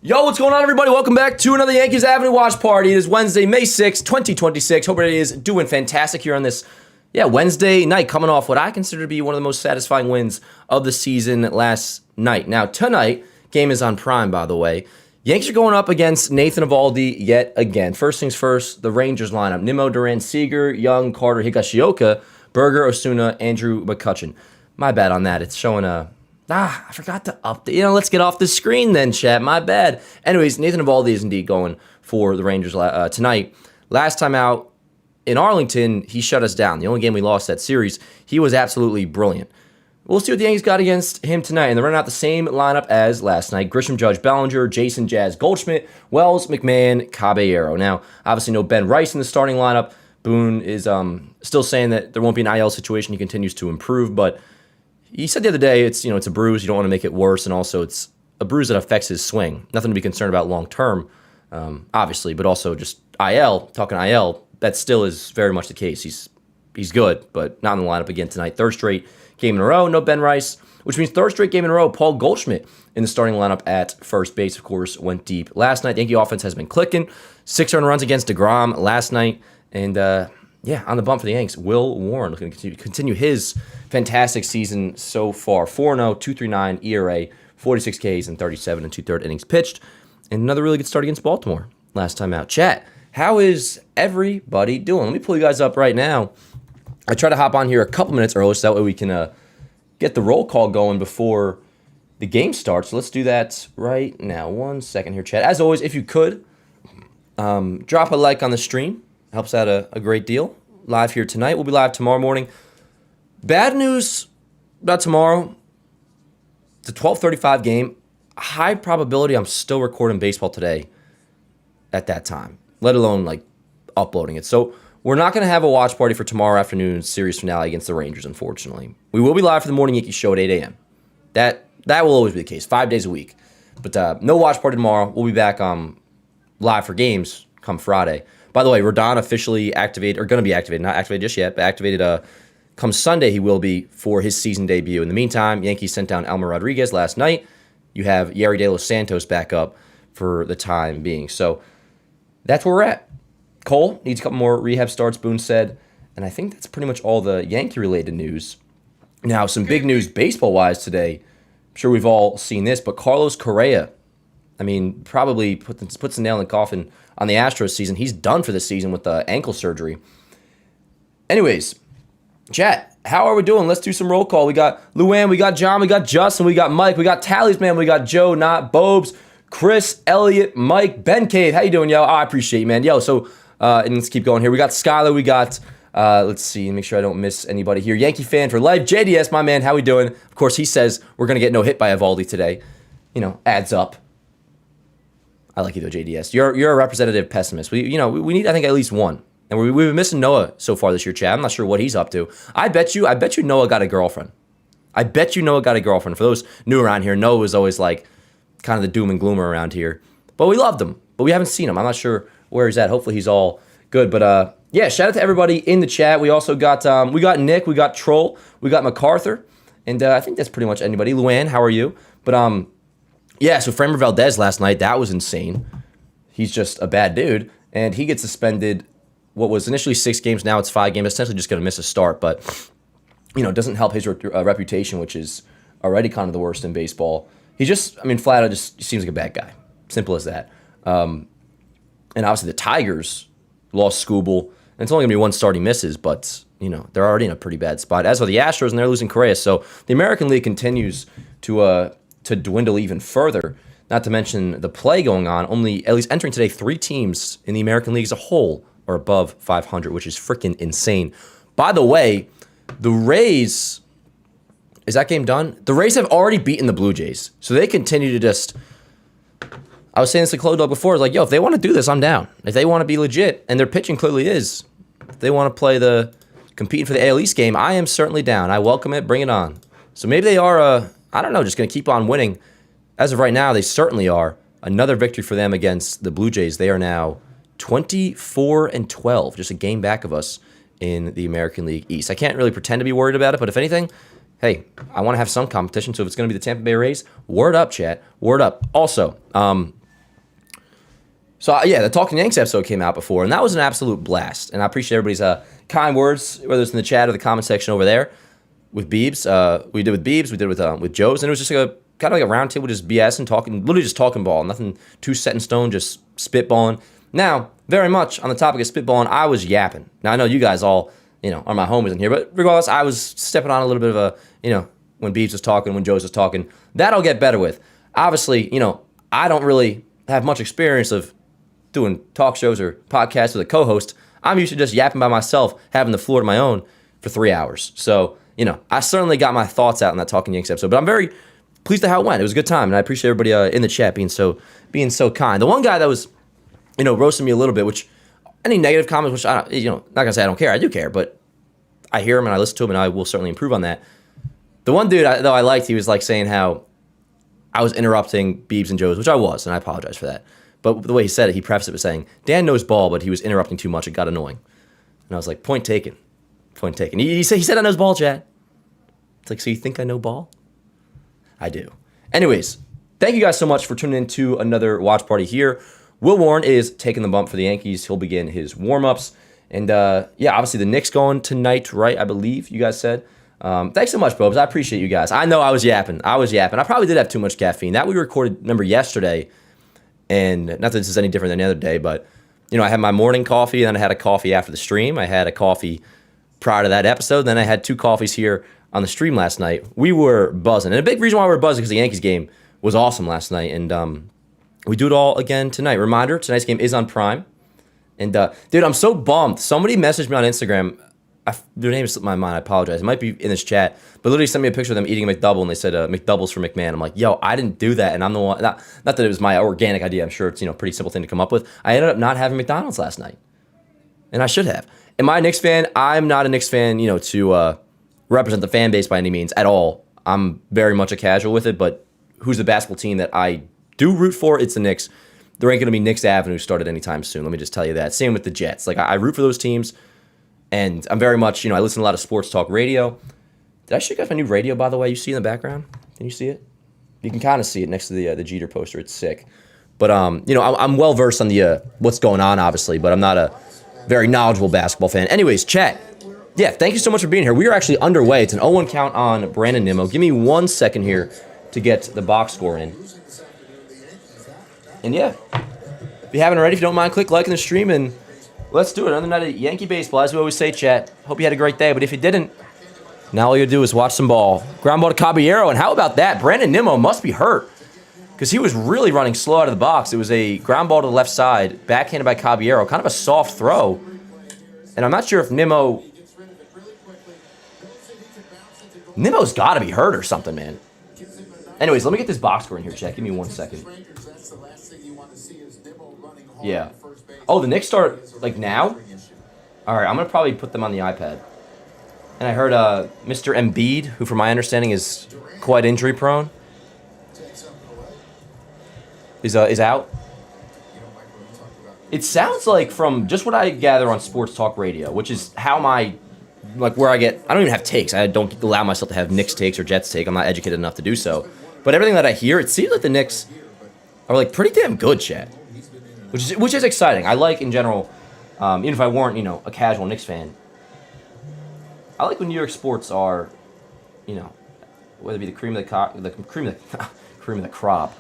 Yo, what's going on, everybody? Welcome back to another Yankees Avenue watch party. It is Wednesday, May 6th, 2026. Hope everybody is doing fantastic here on this, Wednesday night, coming off what I consider to be one of the most satisfying wins of the season last night. Now, tonight, game is on Prime, by the way. Yankees are going up against Nathan Eovaldi yet again. First things first, the Rangers lineup. Nimmo, Duran, Seager, Young, Carter, Higashioka, Berger, Osuna, Andrew McCutchen. My bad on that. It's showing I forgot to update. Let's get off the screen then, chat. My bad. Anyways, Nathan Eovaldi is indeed going for the Rangers tonight. Last time out in Arlington, he shut us down. The only game we lost that series, he was absolutely brilliant. We'll see what the Yankees got against him tonight. And they're running out the same lineup as last night. Grisham, Judge, Bellinger, Jason, Jazz, Goldschmidt, Wells, McMahon, Caballero. Now, obviously no Ben Rice in the starting lineup. Boone is still saying that there won't be an IL situation. He continues to improve, but he said the other day it's a bruise. You don't want to make it worse, and also it's a bruise that affects his swing. Nothing to be concerned about long term, obviously, but also just IL. Talking IL, that still is very much the case. He's good, but not in the lineup again tonight. Third straight game in a row, no Ben Rice, which means third straight game in a row. Paul Goldschmidt in the starting lineup at first base, of course, went deep last night. The Yankee offense has been clicking. 6 earned runs against DeGrom last night, and on the bump for the Yanks, Will Warren looking to continue his fantastic season so far. 4-0, 2.39 ERA, 46 Ks, and 37 2/3 innings pitched. And another really good start against Baltimore last time out. Chat, how is everybody doing? Let me pull you guys up right now. I try to hop on here a couple minutes early so that way we can get the roll call going before the game starts. So let's do that right now. 1 second here, chat. As always, if you could, drop a like on the stream. Helps out a great deal. Live here tonight. We'll be live tomorrow morning. Bad news about tomorrow. It's a 12:35 game. High probability I'm still recording baseball today at that time, let alone uploading it. So we're not going to have a watch party for tomorrow afternoon's series finale against the Rangers, unfortunately. We will be live for the Morning Yankees show at 8 a.m. That will always be the case, 5 days a week. But no watch party tomorrow. We'll be back live for games come Friday. By the way, Rodon officially activated, or going to be activated, not activated just yet, but activated come Sunday he will be for his season debut. In the meantime, Yankees sent down Elmer Rodriguez last night. You have Yeri De Los Santos back up for the time being. So that's where we're at. Cole needs a couple more rehab starts, Boone said. And I think that's pretty much all the Yankee-related news. Now, some big news baseball-wise today. I'm sure we've all seen this, but Carlos Correa, probably puts the nail in the coffin on the Astros season. He's done for this season with the ankle surgery. Anyways, chat, how are we doing? Let's do some roll call. We got Luann, we got John, we got Justin, we got Mike, we got Talisman, we got Joe, Not Bobes, Chris, Elliot, Mike, Ben Cave. How you doing, yo? Oh, I appreciate you, man. Yo, so and let's keep going here. We got Skylar, we got let's see, make sure I don't miss anybody here. Yankee fan for life. JDS, my man, how we doing? Of course, he says we're gonna get no hit by Eovaldi today. Adds up. I like you though, JDS. You're a representative pessimist. We need I think at least one, and we've been missing Noah so far this year, Chad. I'm not sure what he's up to. I bet you Noah got a girlfriend. I bet you Noah got a girlfriend. For those new around here, Noah was always kind of the doom and gloomer around here, but we loved him. But we haven't seen him. I'm not sure where he's at. Hopefully he's all good. But shout out to everybody in the chat. We also got we got Nick, we got Troll, we got MacArthur, and I think that's pretty much anybody. Luann, how are you? But so Framber Valdez last night, that was insane. He's just a bad dude, and he gets suspended. What was initially 6 games, now it's 5 games. Essentially just going to miss a start, but it doesn't help his reputation, which is already kind of the worst in baseball. He just, flat out just seems like a bad guy. Simple as that. And obviously the Tigers lost Scooble, and it's only going to be 1 start he misses, but they're already in a pretty bad spot. As for the Astros, and they're losing Correa, so the American League continues to dwindle even further, not to mention the play going on. Only, at least entering today, 3 teams in the American League as a whole are above 500, which is freaking insane. By the way, the Rays, is that game done? The Rays have already beaten the Blue Jays, so they continue to just, I was saying this to Clode Dog before, if they want to do this, I'm down. If they want to be legit, and their pitching clearly is, if they want to play competing for the AL East game, I am certainly down. I welcome it, bring it on. So maybe they are I don't know, just going to keep on winning. As of right now, they certainly are. Another victory for them against the Blue Jays. They are now 24-12, just a game back of us in the American League East. I can't really pretend to be worried about it, but if anything, hey, I want to have some competition. So if it's going to be the Tampa Bay Rays, word up, chat. Word up. Also, So, yeah, the Talking Yanks episode came out before, and that was an absolute blast. And I appreciate everybody's kind words, whether it's in the chat or the comment section over there with Beebs. We did with Beebs, we did with Joe's, and it was just like a kind of like a round table, just BS and talking, literally just talking ball. Nothing too set in stone, just spitballing. Now, very much on the topic of spitballing, I was yapping. Now, I know you guys all, are my homies in here, but regardless, I was stepping on a little bit of a, when Beebs was talking, when Joe's was talking. That I'll get better with. Obviously, I don't really have much experience of doing talk shows or podcasts with a co-host. I'm used to just yapping by myself, having the floor to my own for 3 hours. So, I certainly got my thoughts out in that Talking Yanks episode, but I'm very pleased at how it went. It was a good time, and I appreciate everybody in the chat being so kind. The one guy that was, roasting me a little bit, which any negative comments, which I don't, not gonna say I don't care, I do care, but I hear him and I listen to him, and I will certainly improve on that. The one dude though I liked, he was like saying how I was interrupting Beebs and Joe's, which I was, and I apologize for that. But the way he said it, he prefaced it with saying, Dan knows ball, but he was interrupting too much. It got annoying. And I was like, point taken. Point taken. He said I knows ball, Chad. It's like, so you think I know ball? I do. Anyways, thank you guys so much for tuning in to another watch party here. Will Warren is taking the bump for the Yankees. He'll begin his warm-ups. And, obviously the Knicks going tonight, right? I believe you guys said. Thanks so much, Bobs. I appreciate you guys. I know I was yapping. I probably did have too much caffeine. That we recorded, remember, yesterday. And not that this is any different than the other day, but, I had my morning coffee, and then I had a coffee after the stream. I had a coffee prior to that episode. Then I had 2 coffees here on the stream last night. We were buzzing. And a big reason why we were buzzing is because the Yankees game was awesome last night. And we do it all again tonight. Reminder, tonight's game is on Prime. And, dude, I'm so bummed. Somebody messaged me on Instagram. Their name slipped my mind. I apologize. It might be in this chat. But literally sent me a picture of them eating a McDouble, and they said McDoubles for McMahon. I'm like, yo, I didn't do that. And I'm the one. Not that it was my organic idea. I'm sure it's a pretty simple thing to come up with. I ended up not having McDonald's last night. And I should have. Am I a Knicks fan? I'm not a Knicks fan, to represent the fan base by any means at all. I'm very much a casual with it. But who's the basketball team that I do root for? It's the Knicks. There ain't going to be Knicks Avenue started anytime soon. Let me just tell you that. Same with the Jets. Like, I root for those teams. And I'm very much, I listen to a lot of sports talk radio. Did I show you guys my new radio, by the way? You see in the background? Can you see it? You can kind of see it next to the Jeter poster. It's sick. But, I'm well-versed on the what's going on, obviously, but I'm not a very knowledgeable basketball fan. Anyways, chat. Yeah, thank you so much for being here. We are actually underway. It's an 0-1 count on Brandon Nimmo. Give me 1 second here to get the box score in. And, yeah, if you haven't already, if you don't mind, click like in the stream, and let's do it. Another night of Yankee baseball, as we always say, chat. Hope you had a great day, but if you didn't, now all you do is watch some ball. Ground ball to Caballero, and how about that? Brandon Nimmo must be hurt because he was really running slow out of the box. It was a ground ball to the left side, backhanded by Caballero, kind of a soft throw. And I'm not sure if Nimmo's got to be hurt or something, man. Anyways, let me get this box score in here, chat. Give me 1 second. Yeah. Oh, the Knicks start, like, now? All right, I'm going to probably put them on the iPad. And I heard Mr. Embiid, who from my understanding is quite injury-prone, is out. It sounds like, from just what I gather on sports talk radio, which is how where I don't even have takes. I don't allow myself to have Knicks takes or Jets take. I'm not educated enough to do so. But everything that I hear, it seems like the Knicks are, like, pretty damn good, chat. Which is exciting. I like, in general, even if I weren't, a casual Knicks fan, I like when New York sports are, whether it be the cream of the crop,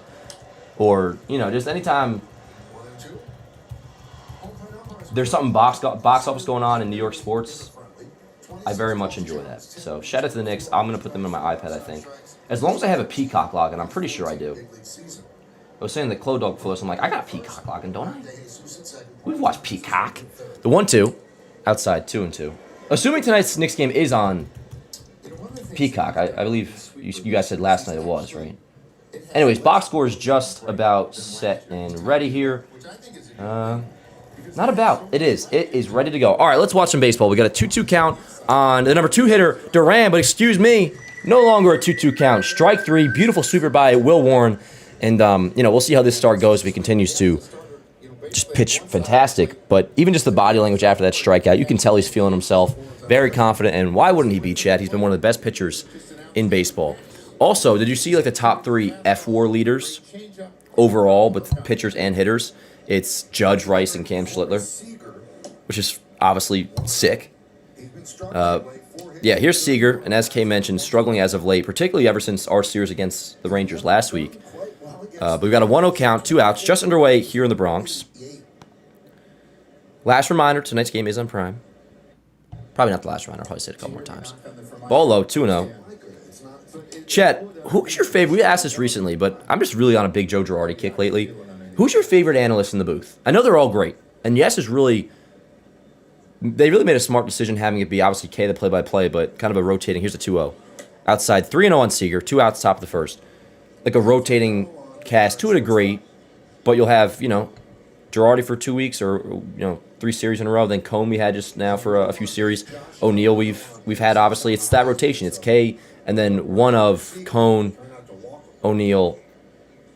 or just anytime there's something box office going on in New York sports, I very much enjoy that. So shout out to the Knicks. I'm gonna put them on my iPad, I think, as long as I have a Peacock login. I'm pretty sure I do. I was saying the Clo Dog before this. I'm like, I got a Peacock login, don't I? We've watched Peacock. The 1-2 outside 2-2. Assuming tonight's Knicks game is on Peacock, I believe you guys said last night it was, right? Anyways, box score is just about set and ready here. Not about. It is. It is ready to go. All right, let's watch some baseball. We got a 2-2 count on the number 2 hitter, Duran, but excuse me, no longer a 2-2 count. Strike 3, beautiful sweeper by Will Warren. And, we'll see how this start goes if he continues to just pitch fantastic. But even just the body language after that strikeout, you can tell he's feeling himself, very confident. And why wouldn't he be, Chad? He's been one of the best pitchers in baseball. Also, did you see, like, the top 3 F-WAR leaders overall, with pitchers and hitters? It's Judge, Rice, and Cam Schlittler, which is obviously sick. Yeah, here's Seager, and as Kay mentioned, struggling as of late, particularly ever since our series against the Rangers last week. But we've got a 1-0 count, 2 outs, just underway here in the Bronx. Last reminder, tonight's game is on Prime. Probably not the last reminder, I'll probably say it a couple more times. Ball low, 2-0. Chet, who's your favorite? We asked this recently, but I'm just really on a big Joe Girardi kick lately. Who's your favorite analyst in the booth? I know they're all great. And yes, they really made a smart decision having it be obviously K, the play-by-play, but kind of a rotating. Here's a 2-0. Outside, 3-0 on Seager, 2 outs, top of the first. Like a rotating cast to a degree, but you'll have, Girardi for 2 weeks or, 3 series in a row. Then Cone we had just now for a few series. O'Neill we've had, obviously. It's that rotation. It's K and then one of Cone, O'Neill,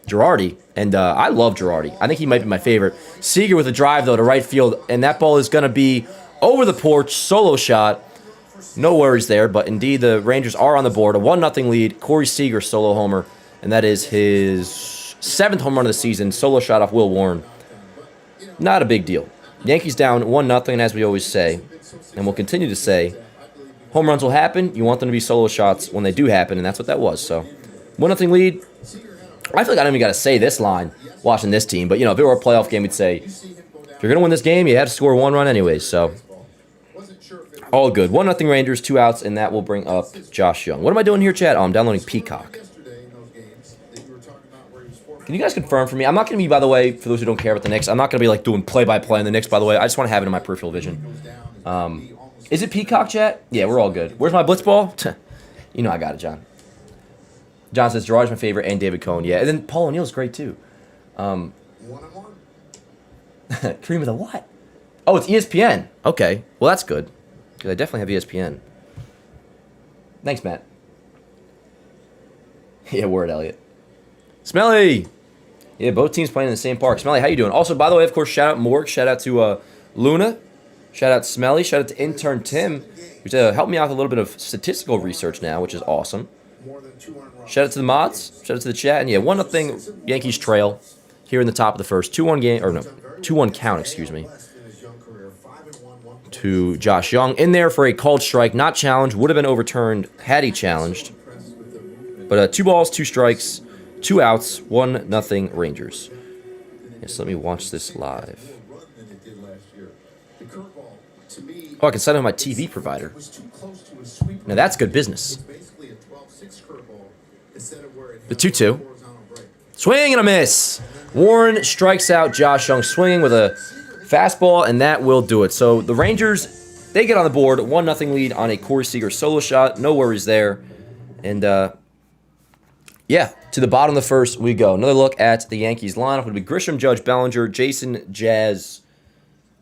Girardi. And I love Girardi. I think he might be my favorite. Seager with a drive, though, to right field. And that ball is going to be over the porch. Solo shot. No worries there. But indeed, the Rangers are on the board. A 1-0 lead. Corey Seager solo homer. And that is his 7th home run of the season. Solo shot off Will Warren. Not a big deal. Yankees down 1-0, as we always say. And we'll continue to say, home runs will happen. You want them to be solo shots when they do happen. And that's what that was. So, 1-0 lead. I feel like I don't even got to say this line watching this team. But, if it were a playoff game, we'd say, if you're going to win this game, you have to score 1 run anyways. So, all good. 1-0 Rangers, 2 outs, and that will bring up Josh Young. What am I doing here, Chad? Oh, I'm downloading Peacock. Can you guys confirm for me? I'm not going to be, by the way, for those who don't care about the Knicks, I'm not going to be doing play-by-play on the Knicks, by the way. I just want to have it in my peripheral vision. Is it Peacock, chat? Yeah, we're all good. Where's my blitzball? I got it, John. John says Girardi's my favorite and David Cone. Yeah, and then Paul O'Neill's great too. Cream of the what? Oh, it's ESPN. Okay, well that's good because I definitely have ESPN. Thanks, Matt. Yeah, word, Elliot. Smelly. Yeah, both teams playing in the same park. Smelly, how you doing? Also, by the way, of course, shout out Morg, shout out to Luna, shout out Smelly, shout out to intern Tim, who's helped me out with a little bit of statistical research now, which is awesome. Shout out to the mods, shout out to the chat, and yeah, 1-0 Yankees trail here in the top of the first. 2-1 count, excuse me, to Josh Young. In there for a called strike, not challenged, would have been overturned had he challenged. But 2 balls, 2 strikes, 2 outs, 1-0 Rangers. Yes, let me watch this live. Oh, I can sign up my TV provider. Now that's good business. The 2-2. Swing and a miss. Warren strikes out Josh Young swinging with a fastball, and that will do it. So the Rangers, they get on the board. 1-0 lead on a Corey Seager solo shot. No worries there. And, yeah, to the bottom of the first we go. Another look at the Yankees lineup would be Grisham, Judge, Bellinger, Jason, Jazz,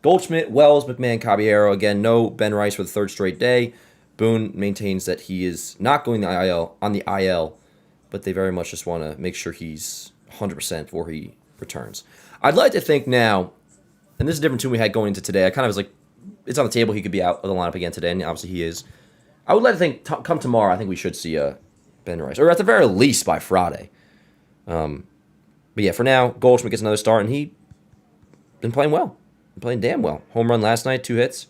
Goldschmidt, Wells, McMahon, Caballero. Again, no Ben Rice for the 3rd straight day. Boone maintains that he is not going on the IL, but they very much just want to make sure he's 100% before he returns. I'd like to think now, and this is different tune we had going into today. I kind of was like, it's on the table. He could be out of the lineup again today, and obviously he is. I would like to think, come tomorrow, I think we should see Ben Rice, or at the very least by Friday. But yeah, for now, Goldschmidt gets another start, and he been playing well. Been playing damn well. Home run last night, 2 hits.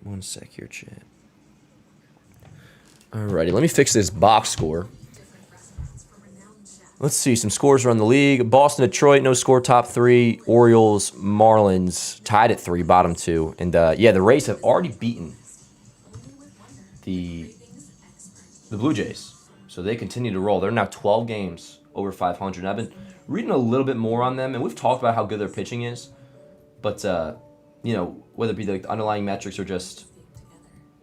1 sec here, chat. Alrighty, let me fix this box score. Let's see, some scores around the league. Boston, Detroit, no score, top 3. Orioles, Marlins, tied at 3, bottom 2. And yeah, the Rays have already beaten the Blue Jays. So they continue to roll. They're now 12 games over 500. And I've been reading a little bit more on them, and we've talked about how good their pitching is. But, whether it be the underlying metrics or just,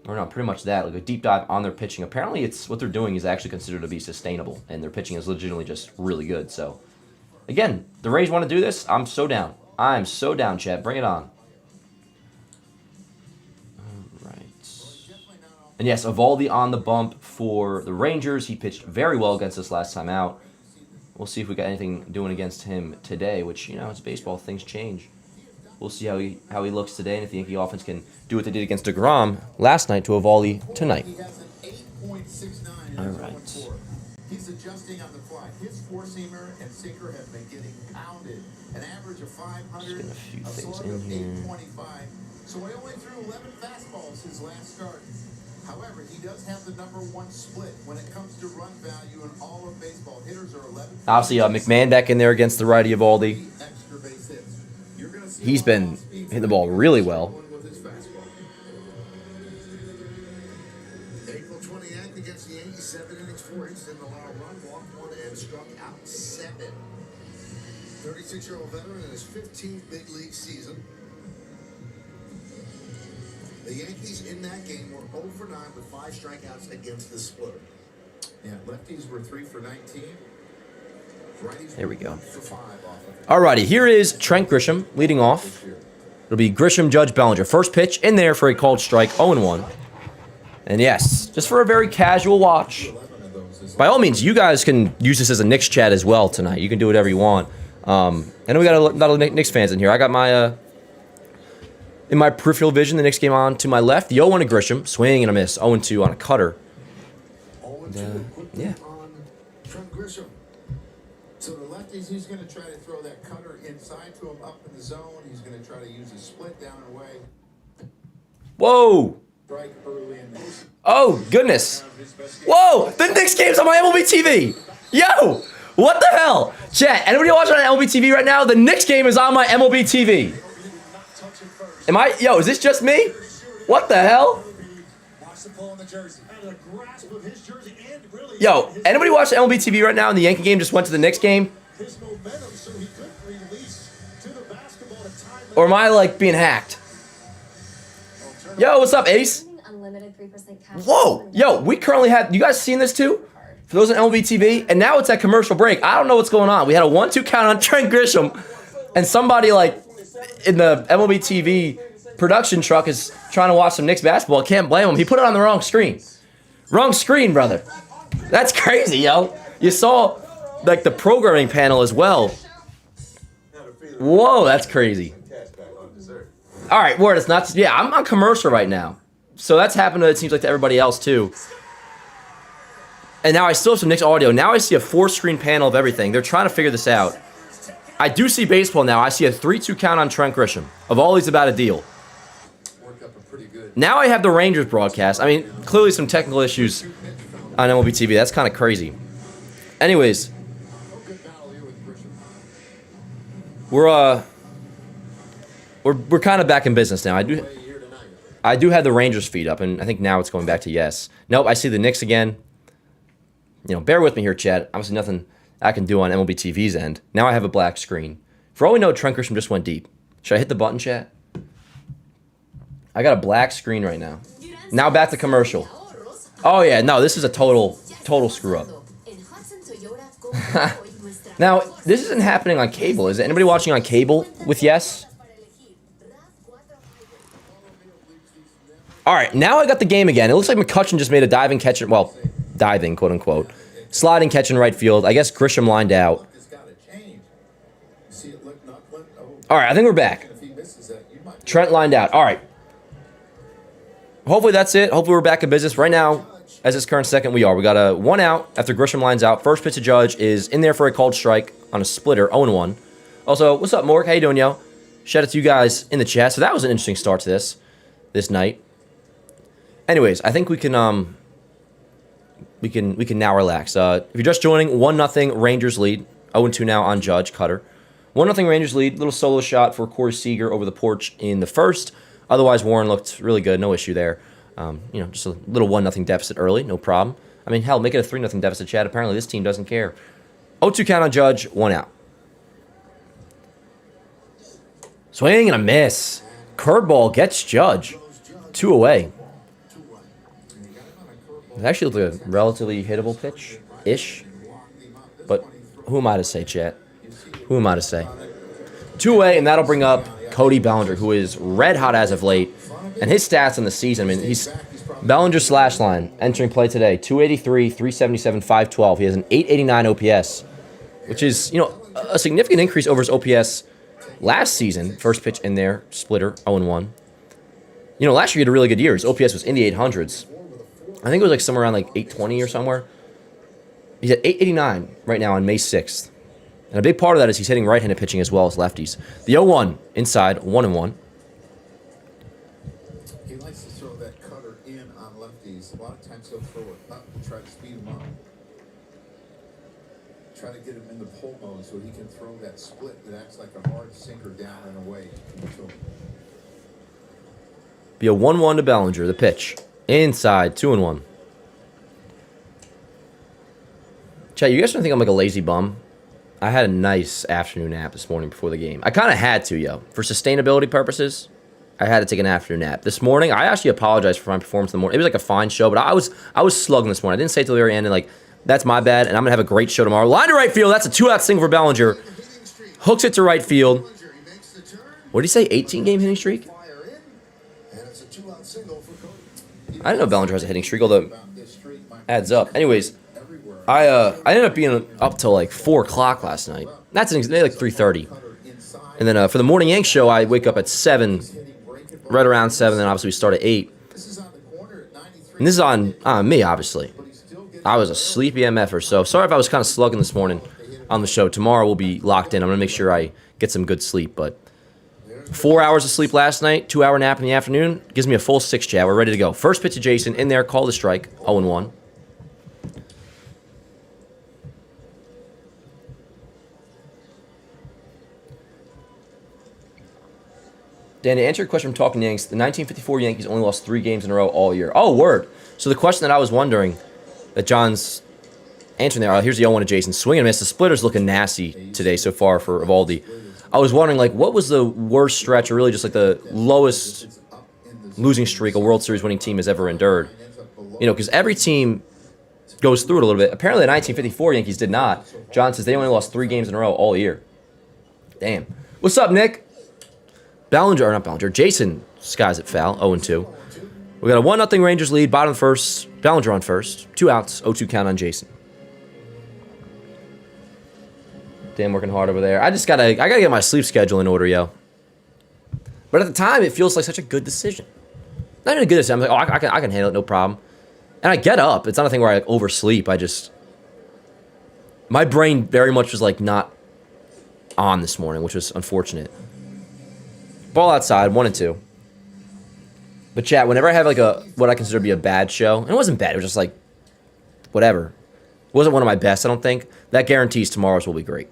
pretty much that, like a deep dive on their pitching. Apparently, it's what they're doing is actually considered to be sustainable, and their pitching is legitimately just really good. So, again, the Rays want to do this. I'm so down. I'm so down, chat. Bring it on. All right. And yes, Eovaldi on the bump for the Rangers. He pitched very well against us last time out. We'll see if we got anything doing against him today, which, it's baseball. Things change. We'll see how he looks today, and if the Yankee offense can do what they did against DeGrom last night to Eovaldi tonight. All right. He's adjusting on the fly. His four-seamer and sinker have been getting pounded. An average of 500, a few a things slug in of here. 825. So he only threw 11 fastballs his last start. However, he does have the #1 split when it comes to run value in all of baseball. Hitters are 11. Obviously, McMahon back in there against the righty Eovaldi. Extra base hits. You're going to see He's been hitting the ball really well. April 28th against the Yankees, 7 innings, 4 hits, didn't allow a run, walked 1, and struck out 7. 36-year-old veteran in his 15th big league season. The Yankees in that game were 0 for 9 with 5 strikeouts against the splitter. Yeah, lefties were 3 for 19. There we go. Alrighty, here is Trent Grisham leading off. It'll be Grisham, Judge, Bellinger. First pitch in there for a called strike, 0-1. And yes, just for a very casual watch. By all means, you guys can use this as a Knicks chat as well tonight. You can do whatever you want. I know we got a lot of Knicks fans in here. I got my, in my peripheral vision, the Knicks game on to my left. The 0-1 to Grisham, swing and a miss. 0-2 on a cutter. And, yeah. Trent Grisham. So the lefties, he's going to try to throw that cutter inside to him up in the zone. He's going to try to use a split down and away. Whoa. Strike early in this. Oh, goodness. Whoa, the Knicks game's on my MLB TV. Yo, what the hell? Chat, anybody watching on MLB TV right now? The Knicks game is on my MLB TV. Is this just me? What the hell? Yo, anybody watch MLB TV right now and the Yankee game just went to the Knicks game? Or am I, like, being hacked? Yo, what's up, Ace? Whoa! Yo, we currently had... You guys seen this too? For those on MLB TV? And now it's at commercial break. I don't know what's going on. We had a 1-2 count on Trent Grisham. And somebody, like, in the MLB TV production truck is trying to watch some Knicks basketball. Can't blame him. He put it on the wrong screen. Wrong screen, brother. That's crazy, yo. You saw, like, the programming panel as well. Whoa, that's crazy. All right, word, it's not... Yeah, I'm on commercial right now. So that's happened, it seems like, to everybody else, too. And now I still have some Knicks audio. Now I see a 4-screen panel of everything. They're trying to figure this out. I do see baseball now. I see a 3-2 count on Trent Grisham. Of all these about a deal. Now I have the Rangers broadcast. I mean, clearly some technical issues on MLB TV. That's kind of crazy. Anyways. We're kind of back in business now. I do have the Rangers feed up, and I think now it's going back to yes. Nope, I see the Knicks again. You know, bear with me here, Chad. Obviously nothing I can do on MLB TV's end. Now I have a black screen. For all we know, Trent Grisham just went deep. Should I hit the button, chat? I got a black screen right now. Now back to commercial. Oh yeah, no, this is a total screw up. Now, this isn't happening on cable. Is it anybody watching on cable with yes? All right, now I got the game again. It looks like McCutchen just made a diving catch, well, diving, quote unquote. Sliding catch in right field. I guess Grisham lined out. All right, I think we're back. Trent lined out. All right. Hopefully that's it. Hopefully we're back in business. Right now, as this current second, we are. We got a 1 out after Grisham lines out. First pitch to Judge is in there for a called strike on a splitter, 0-1. Also, what's up, Mork? How you doing, yo? Shout out to you guys in the chat. So that was an interesting start to this night. Anyways, I think we can now relax. If you're just joining, 1-0 Rangers lead. 0-2 now on Judge, cutter. 1-0 Rangers lead. Little solo shot for Corey Seager over the porch in the first. Otherwise, Warren looked really good. No issue there. Just a little 1-0 deficit early. No problem. I mean, hell, make it a 3-0 deficit, Chad. Apparently, this team doesn't care. 0-2 count on Judge. 1 out. Swing and a miss. Curveball gets Judge. 2 away. It actually looked like a relatively hittable pitch-ish. But who am I to say, chat? Who am I to say? 2 away, and that'll bring up Cody Bellinger, who is red hot as of late. And his stats in the season, I mean, he's Bellinger's slash line entering play today, 283, 377, 512. He has an 889 OPS, which is, a significant increase over his OPS last season. First pitch in there, splitter, 0-1. Last year he had a really good year. His OPS was in the 800s. I think it was like somewhere around like 820 or somewhere. He's at 889 right now on May 6th. And a big part of that is he's hitting right-handed pitching as well as lefties. The 0-1 inside, 1-1. He likes to throw that cutter in on lefties. A lot of times he'll throw it up and try to speed him up. Try to get him in the pull mode so he can throw that split that acts like a hard sinker down and away. Be a 1-1 to Bellinger, the pitch. Inside, 2-1. Chat, you guys don't think I'm like a lazy bum? I had a nice afternoon nap this morning before the game. I kind of had to, yo. For sustainability purposes, I had to take an afternoon nap. This morning, I actually apologize for my performance in the morning. It was like a fine show, but I was slugging this morning. I didn't say it till the very end, and like, that's my bad, and I'm going to have a great show tomorrow. Line to right field, that's a 2-out single for Bellinger. Hooks it to right field. What did he say, 18-game hitting streak? I didn't know Bellinger has a hitting streak, although it adds up. Anyways, I ended up being up till like 4 o'clock last night. That's like 3:30. And then for the morning Yank show, I wake up at 7, right around 7, then obviously we start at 8. And this is on me, obviously. I was a sleepy MFer, so sorry if I was kind of slugging this morning on the show. Tomorrow we'll be locked in. I'm going to make sure I get some good sleep, but 4 hours of sleep last night, 2-hour nap in the afternoon, gives me a full 6, chat. We're ready to go. First pitch to Jason, in there, call the strike, 0-1. Dan, to answer your question from Talking Yanks, the 1954 Yankees only lost 3 games in a row all year. Oh, word. So the question that I was wondering, that John's answering there, here's the 0-1 to Jason. Swing and miss. The splitter's looking nasty today so far for Evaldi. I was wondering, like, what was the worst stretch, or really just like the lowest losing streak a World Series winning team has ever endured? You know, because every team goes through it a little bit. Apparently the 1954 Yankees did not. John says they only lost 3 games in a row all year. Damn. What's up, Nick? Jason skies it foul, 0-2. We got a 1-0 Rangers lead, bottom of the first. Bellinger on first. 2 outs, 0-2 count on Jason. Damn, working hard over there. I gotta get my sleep schedule in order, yo. But at the time, it feels like such a good decision. Not even a good decision. I'm like, I can handle it, no problem. And I get up. It's not a thing where I like, oversleep. My brain very much was like not on this morning, which was unfortunate. Ball outside, 1-2. But chat, whenever I have like what I consider to be a bad show, and it wasn't bad, it was just like whatever. It wasn't one of my best, I don't think. That guarantees tomorrow's will be great.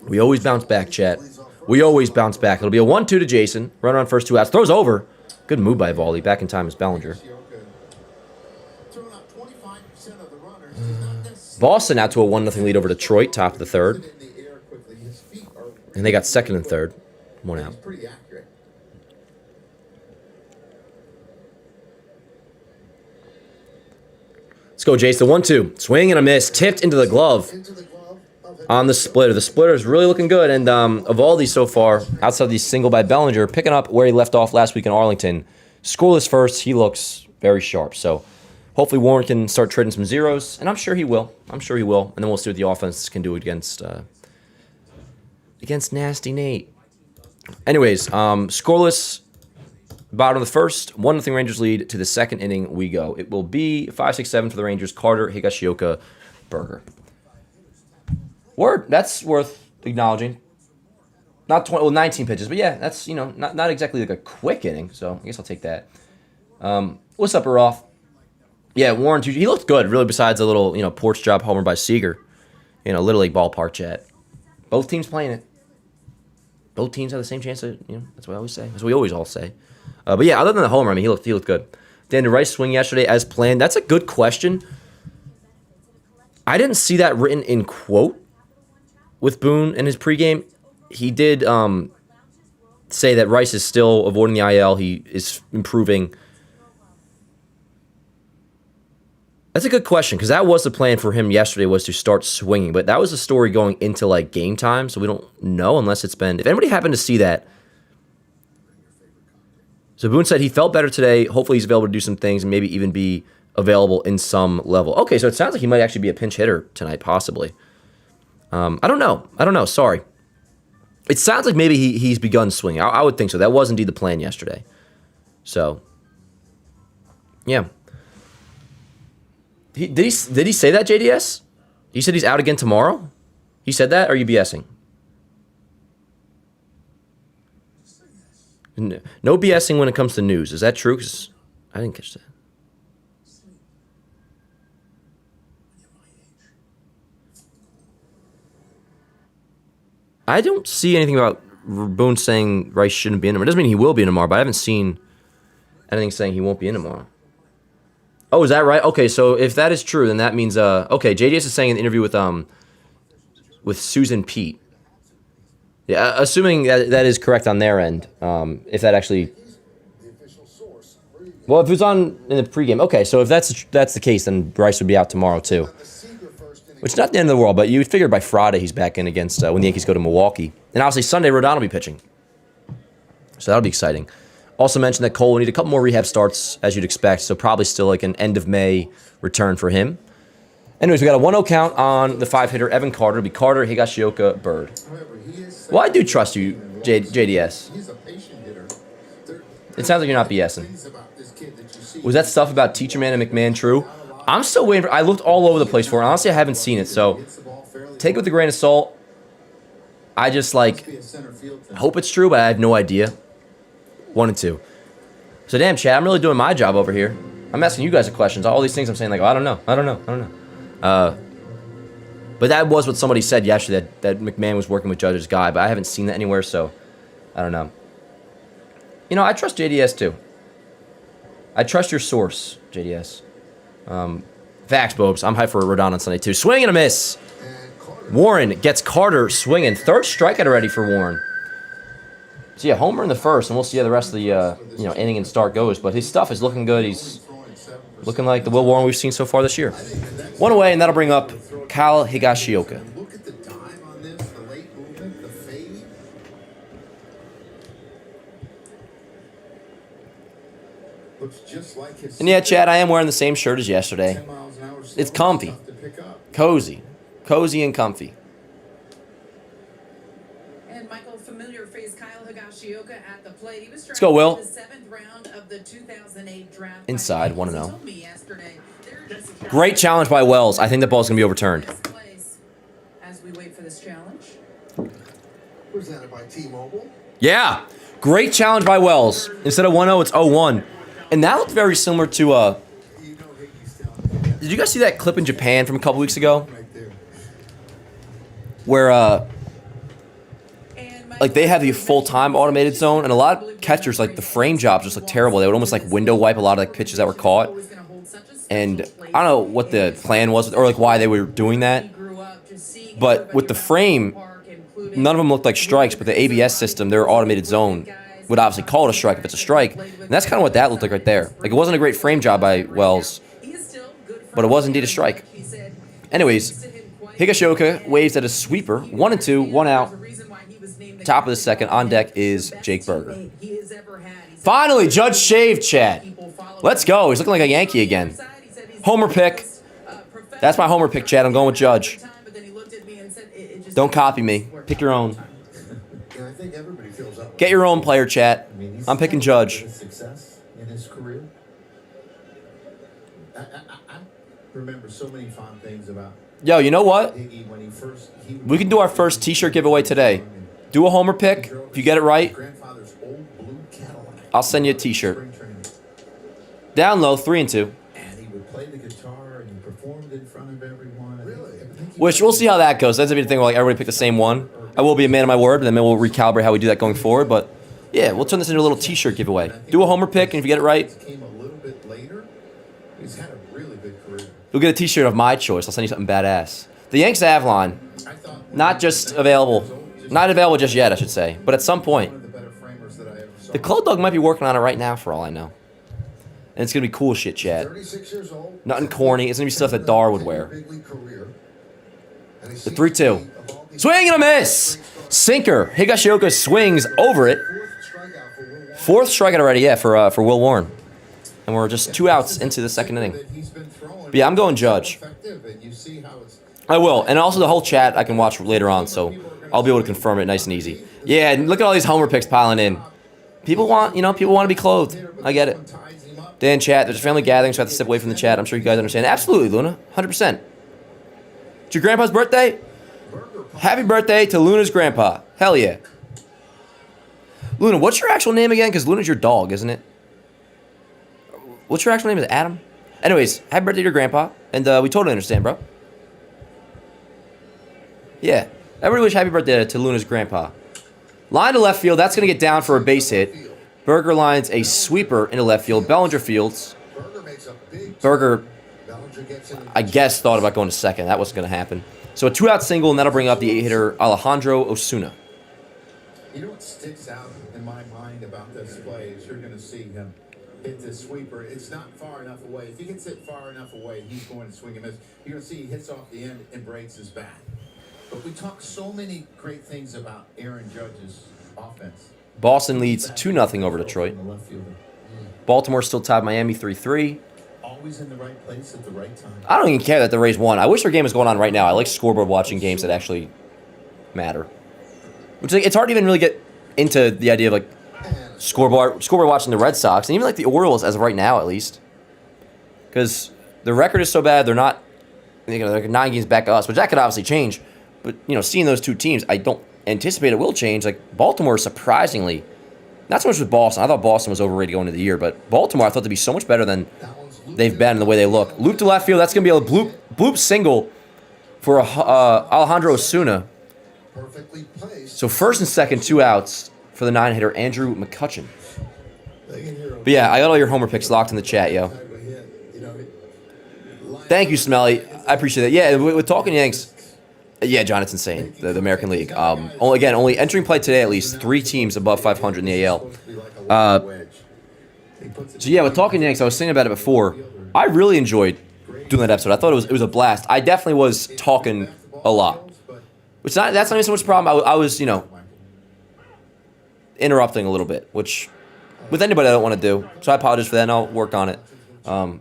We always bounce back, chat. We always bounce back. It'll be a 1-2 to Jason. Runner on first, 2 outs. Throws over. Good move by Evaldi. Back in time is Bellinger. Boston out to a 1-0 lead over Detroit, top of the third. And they got second and third. 1 out. Let's go, Jason. 1-2. Swing and a miss. Tipped into the glove on the splitter. The splitter is really looking good. And Evaldi so far, outside of the single by Bellinger, picking up where he left off last week in Arlington. Scoreless first. He looks very sharp. So hopefully Warren can start trading some zeros. And I'm sure he will. And then we'll see what the offense can do against Nasty Nate. Anyways, scoreless. Bottom of the first, 1-0 Rangers lead. To the second inning we go. It will be 5-6-7 for the Rangers. Carter, Higashioka, Berger. Word, that's worth acknowledging. Not 19 pitches, but yeah, that's not exactly like a quick inning. So I guess I'll take that. What's up, Aroth? Yeah, Warren, he looked good. Really, besides a little porch job homer by Seager. Little League ballpark chat. Both teams playing it. Both teams have the same chance to, that's what I always say. That's what we always all say. But yeah, other than the homer, I mean, he looked good. Dan, did Rice swing yesterday as planned? That's a good question. I didn't see that written in quote with Boone in his pregame. He did say that Rice is still avoiding the IL. He is improving. That's a good question, because that was the plan for him yesterday, was to start swinging. But that was the story going into like game time, so we don't know unless it's been. If anybody happened to see that. So Boone said he felt better today. Hopefully he's available to do some things and maybe even be available in some level. Okay, so it sounds like he might actually be a pinch hitter tonight, possibly. I don't know. Sorry. It sounds like maybe he's begun swinging. I would think so. That was indeed the plan yesterday. So, yeah. Did he say that, JDS? He said he's out again tomorrow? He said that, or are you BSing? No BSing when it comes to news. Is that true? 'Cause I didn't catch that. I don't see anything about Boone saying Rice shouldn't be in tomorrow. It doesn't mean he will be in tomorrow, but I haven't seen anything saying he won't be in tomorrow. Oh, is that right? Okay, so if that is true, then that means okay. JDS is saying in the interview with Susan Pete. Yeah, assuming that is correct on their end. If that actually, well, if it was on in the pregame, okay. So if that's the case, then Rice would be out tomorrow too. Which is not the end of the world, but you would figure by Friday he's back in against when the Yankees go to Milwaukee. And obviously Sunday, Rodon will be pitching. So that'll be exciting. Also mentioned that Cole will need a couple more rehab starts, as you'd expect, so probably still like an end of May return for him. Anyways, we got a 1-0 count on the 5-hitter, Evan Carter. It'll be Carter, Higashioka, Bird. Well, I do trust you, JDS. It sounds like you're not BSing. Was that stuff about Teacher Man and McMahon true? I'm still waiting for... I looked all over the place for it. Honestly, I haven't seen it, so take it with a grain of salt. I just, like, hope it's true, but I have no idea. 1 and 2. So, damn, Chad, I'm really doing my job over here. I'm asking you guys the questions. All these things I'm saying, like, oh, I don't know. But that was what somebody said yesterday, that McMahon was working with Judge's guy, but I haven't seen that anywhere, so I don't know. You know, I trust JDS, too. I trust your source, JDS. Facts, Bobes. I'm hyped for Rodon on Sunday, too. Swing and a miss. Warren gets Carter swinging. 3rd strikeout already for Warren. So, yeah, homer in the first, and we'll see how the rest of the inning and start goes. But his stuff is looking good. He's looking like the Will Warren we've seen so far this year. 1 away, and that'll bring up Kyle Higashioka. Look at the dive on this, the late movement, the fade. Looks just like his. And yeah, Chad, I am wearing the same shirt as yesterday. It's comfy. Cozy. Cozy and comfy. And Michael, familiar face Kyle Higashioka at the plate. He was Let's go, Will. in the 7th round of the 2008 draft. Inside, 1-0. Told me yesterday, Great challenge by Wells. I think the ball's going to be overturned. As we wait for this challenge. Presented by T-Mobile. Yeah. Great challenge by Wells. Instead of 1-0, it's 0-1. And that looked very similar to... Did you guys see that clip in Japan from a couple weeks ago? Where, like, they have the full-time automated zone, and a lot of catchers, like, the frame jobs just look terrible. They would almost, like, window wipe a lot of, like, pitches that were caught. And I don't know what the plan was, or, like, why they were doing that. But with the frame, none of them looked like strikes, but the ABS system, their automated zone, would obviously call it a strike if it's a strike. And that's kind of what that looked like right there. Like, it wasn't a great frame job by Wells, but it was indeed a strike. Anyways, Higashioka waves at a sweeper. 1 and 2, 1 out. Top of the second. On deck is Jake Berger. Finally, Judge shaved, Chad. Let's go. He's looking like a Yankee again. Homer pick. That's my homer pick, Chad. I'm going with Judge. Don't copy me. Pick your own. Get your own player, chat. I'm picking Judge. Success in his career. I remember so many fond things about Yo, you know what? Higgy when he We can do our first t-shirt giveaway today. Do a homer pick. If you get it right, grandfather's old blue Cadillac. I'll send you a t-shirt. Down low, 3 and 2. And he would play the guitar and he performed in front of everyone. Really? Which we'll see how that goes. That's gonna be the thing where like everybody pick the same one. I will be a man of my word, but then maybe we'll recalibrate how we do that going forward. But yeah, we'll turn this into a little t-shirt giveaway. Do a homer pick, and if you get it right, Came a little bit later. He's had a really good career. you'll get a t-shirt of my choice. I'll send you something badass. The Yanks Avalon, I thought not available just yet, I should say, but at some point. one of the better framers that I ever saw. The Clo Dog might be working on it right now, for all I know. And it's gonna be cool shit, Chad. 36 years old. Nothing corny. It's gonna be stuff that Dar would wear. Big league career. And he The seems 3-2. to be, of all these- Swing and a miss. Sinker. Higashioka swings over it. Fourth strikeout for Will Warren. 4th strikeout already, yeah, for Will Warren. And we're just 2 outs into the second inning. That he's been throwing But yeah, I'm going Judge. effective, and you see how it's I will. And also the whole chat I can watch later on, so I'll be able to confirm it nice and easy. Yeah, and look at all these homer picks piling in. People want to be clothed. I get it. ties him up. Dan, chat, there's a family gathering, so I have to step away from the chat. I'm sure you guys understand. Absolutely, Luna. 100%. It's your grandpa's birthday? Happy birthday to Luna's grandpa. Hell yeah. Luna, what's your actual name again? Because Luna's your dog, isn't it? What's your actual name? Is it Adam? Anyways, happy birthday to your grandpa. And we totally understand, bro. Yeah. Everybody wish happy birthday to Luna's grandpa. Line to left field. That's going to get down for a base hit. Berger lines a sweeper into left field. Bellinger fields. Berger, I guess, thought about going to second. That wasn't going to happen. So a 2-out single, and that'll bring up the 8-hitter Alejandro Osuna. You know what sticks out in my mind about this play is you're going to see him hit this sweeper. It's not far enough away. If he gets it far enough away, he's going to swing and miss. You're going to see he hits off the end and breaks his bat. But we talk so many great things about Aaron Judge's offense. Boston leads 2-0 over Detroit. Baltimore still tied Miami 3-3. Always in the right place at the right time. I don't even care that the Rays won. I wish their game was going on right now. I like scoreboard watching games that actually matter. Which, like, it's hard to even really get into the idea of like scoreboard watching the Red Sox and even like the Orioles as of right now at least, because the record is so bad. They're not, they're 9 games back of us, which that could obviously change. But seeing those two teams, I don't anticipate it will change. Like Baltimore, surprisingly, not so much with Boston. I thought Boston was overrated going into the year, but Baltimore I thought to be so much better than they've been in the way they look. Loop to left field. That's going to be a bloop single for Alejandro Osuna. So first and second, 2 outs for the 9-hitter Andrew McCutchen. But yeah, I got all your homer picks locked in the chat, yo. Thank you, Smelly. I appreciate that. Yeah, with talking Yanks. Yeah, John, it's insane. The American League. Only entering play today at least 3 teams above 500 in the AL. So yeah, with talking Yanks, I was thinking about it before. I really enjoyed doing that episode. I thought it was a blast. I definitely was talking a lot. That's not even so much a problem. I was, interrupting a little bit, which with anybody I don't want to do. So I apologize for that, and I'll work on it.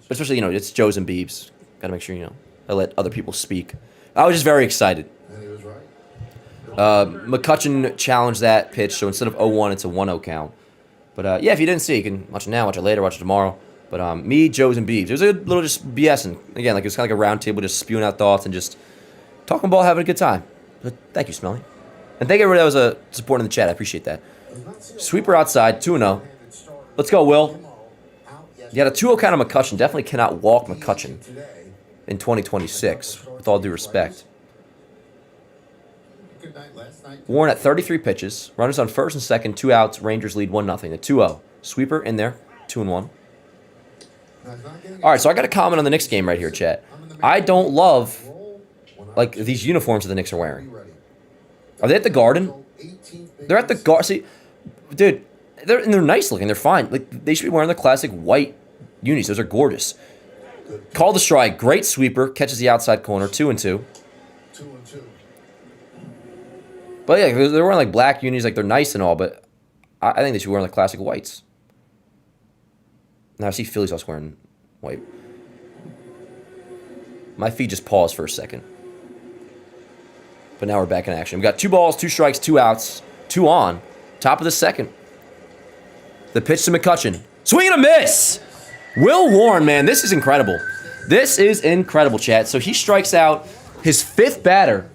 Especially, it's Joe's and Beebs. Got to make sure, I let other people speak. I was just very excited. McCutchen challenged that pitch, so instead of 0-1, it's a 1-0 count. But yeah, if you didn't see, you can watch it now, watch it later, watch it tomorrow. But me, Joe's, and Beebs. It was a little just BSing. Again, it was kind of like a round table, just spewing out thoughts and just talking ball, having a good time. But thank you, Smelly. And thank everybody that was supporting the chat. I appreciate that. Sweeper outside, 2-0. Let's go, Will. You got a 2-0 count on McCutchen. Definitely cannot walk McCutchen in 2026, with all due respect. Warren at 33 pitches. Runners on first and second, 2 outs. Rangers lead 1-0. The 2-0. Sweeper in there, 2-1. All right, so I got a comment on the Knicks game right here, chat. I don't love these uniforms that the Knicks are wearing. Are they at the Garden? They're at the Garden. See, dude, they're nice looking. They're fine. Like they should be wearing the classic white unis. Those are gorgeous. Call the strike. Great sweeper. Catches the outside corner. 2-2. But yeah, they're wearing like black unis. Like they're nice and all, but I think they should wear the classic whites. Now I see Phillies also wearing white. My feet just paused for a second. But now we're back in action. We got 2 balls, 2 strikes, 2 outs, 2 on. Top of the second. The pitch to McCutchen. Swing and a miss! Will Warren, man, this is incredible. This is incredible, chat. So he strikes out his 5th batter.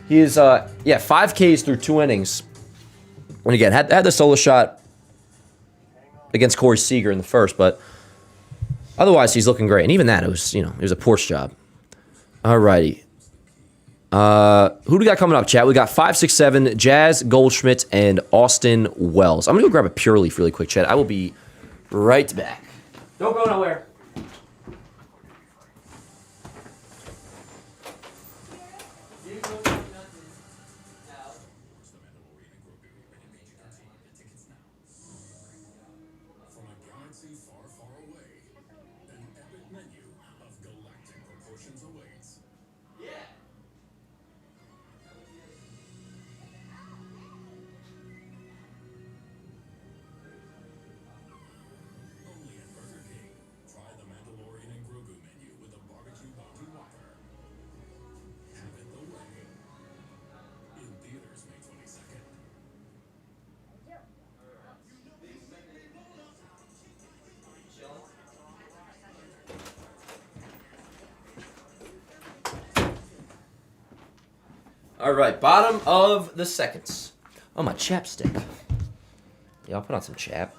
He is, 5 Ks through 2 innings. And again, had the solo shot against Corey Seager in the first, but otherwise he's looking great. And even that, it was a Porsche job. Alrighty. Who do we got coming up, chat? We got 5, 6, 7, Jazz, Goldschmidt, and Austin Wells. I'm going to go grab a Pure Leaf really quick, chat. I will be right back. Don't go nowhere. All right, bottom of the seconds. Oh, my chapstick. Yeah, I'll put on some chap.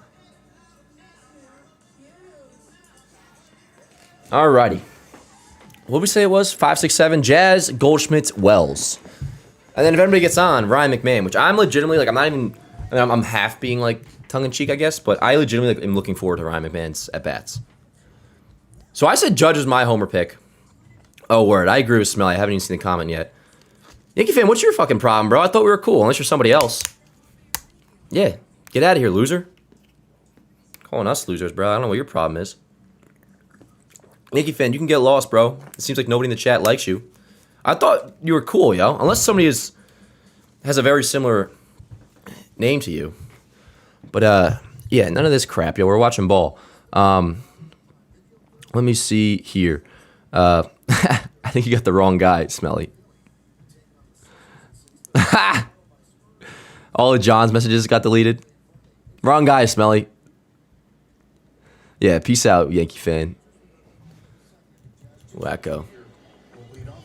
All righty. What did we say it was? 5, 6, 7. Jazz, Goldschmidt, Wells. And then if everybody gets on, Ryan McMahon, which I'm legitimately, like, I'm not even, I mean, I'm half being, like, tongue-in-cheek, I guess, but I legitimately am looking forward to Ryan McMahon's at-bats. So I said Judge is my homer pick. Oh, word. I agree with Smelly. I haven't even seen the comment yet. Yankee fan, what's your fucking problem, bro? I thought we were cool, unless you're somebody else. Yeah. Get out of here, loser. Calling us losers, bro. I don't know what your problem is. Yankee fan, you can get lost, bro. It seems like nobody in the chat likes you. I thought you were cool, yo. Unless somebody has a very similar name to you. But, yeah, none of this crap, yo. We're watching ball. Let me see here. I think you got the wrong guy, Smelly. All of John's messages got deleted. Wrong guy, Smelly. Yeah, peace out, Yankee fan. Wacko.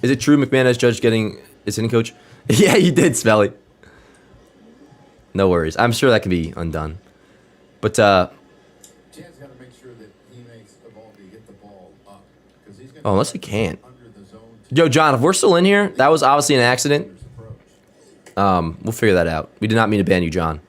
Is it true McMahon has judged getting his hitting coach? Yeah, you did, Smelly. No worries. I'm sure that can be undone. But, Jan's got to make sure that he makes the ball to get the ball up. He's gonna unless he can't. under the zone. Yo, John, if we're still in here, that was obviously an accident. We'll figure that out. We did not mean to ban you, John.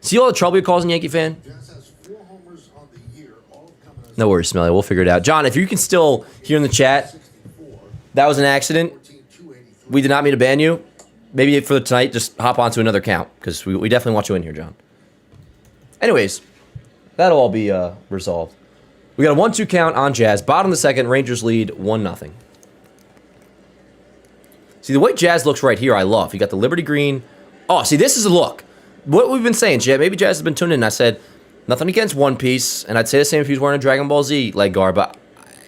See all the trouble you're causing, Yankee fan? Jazz has 4 homers on the year, all coming as No worries, Smelly. We'll figure it out. John, if you can still hear in the chat, 64, that was an accident. 14,283. We did not mean to ban you. Maybe for tonight, just hop onto another account, because we definitely want you in here, John. Anyways, that'll all be resolved. We got a 1-2 count on Jazz. Bottom of the second, Rangers lead 1-0. See, the way Jazz looks right here, I love. You got the Liberty Green. Oh, see, this is a look. What we've been saying, Jay, maybe Jazz has been tuned in. I said, nothing against One Piece, and I'd say the same if he was wearing a Dragon Ball Z leg guard, but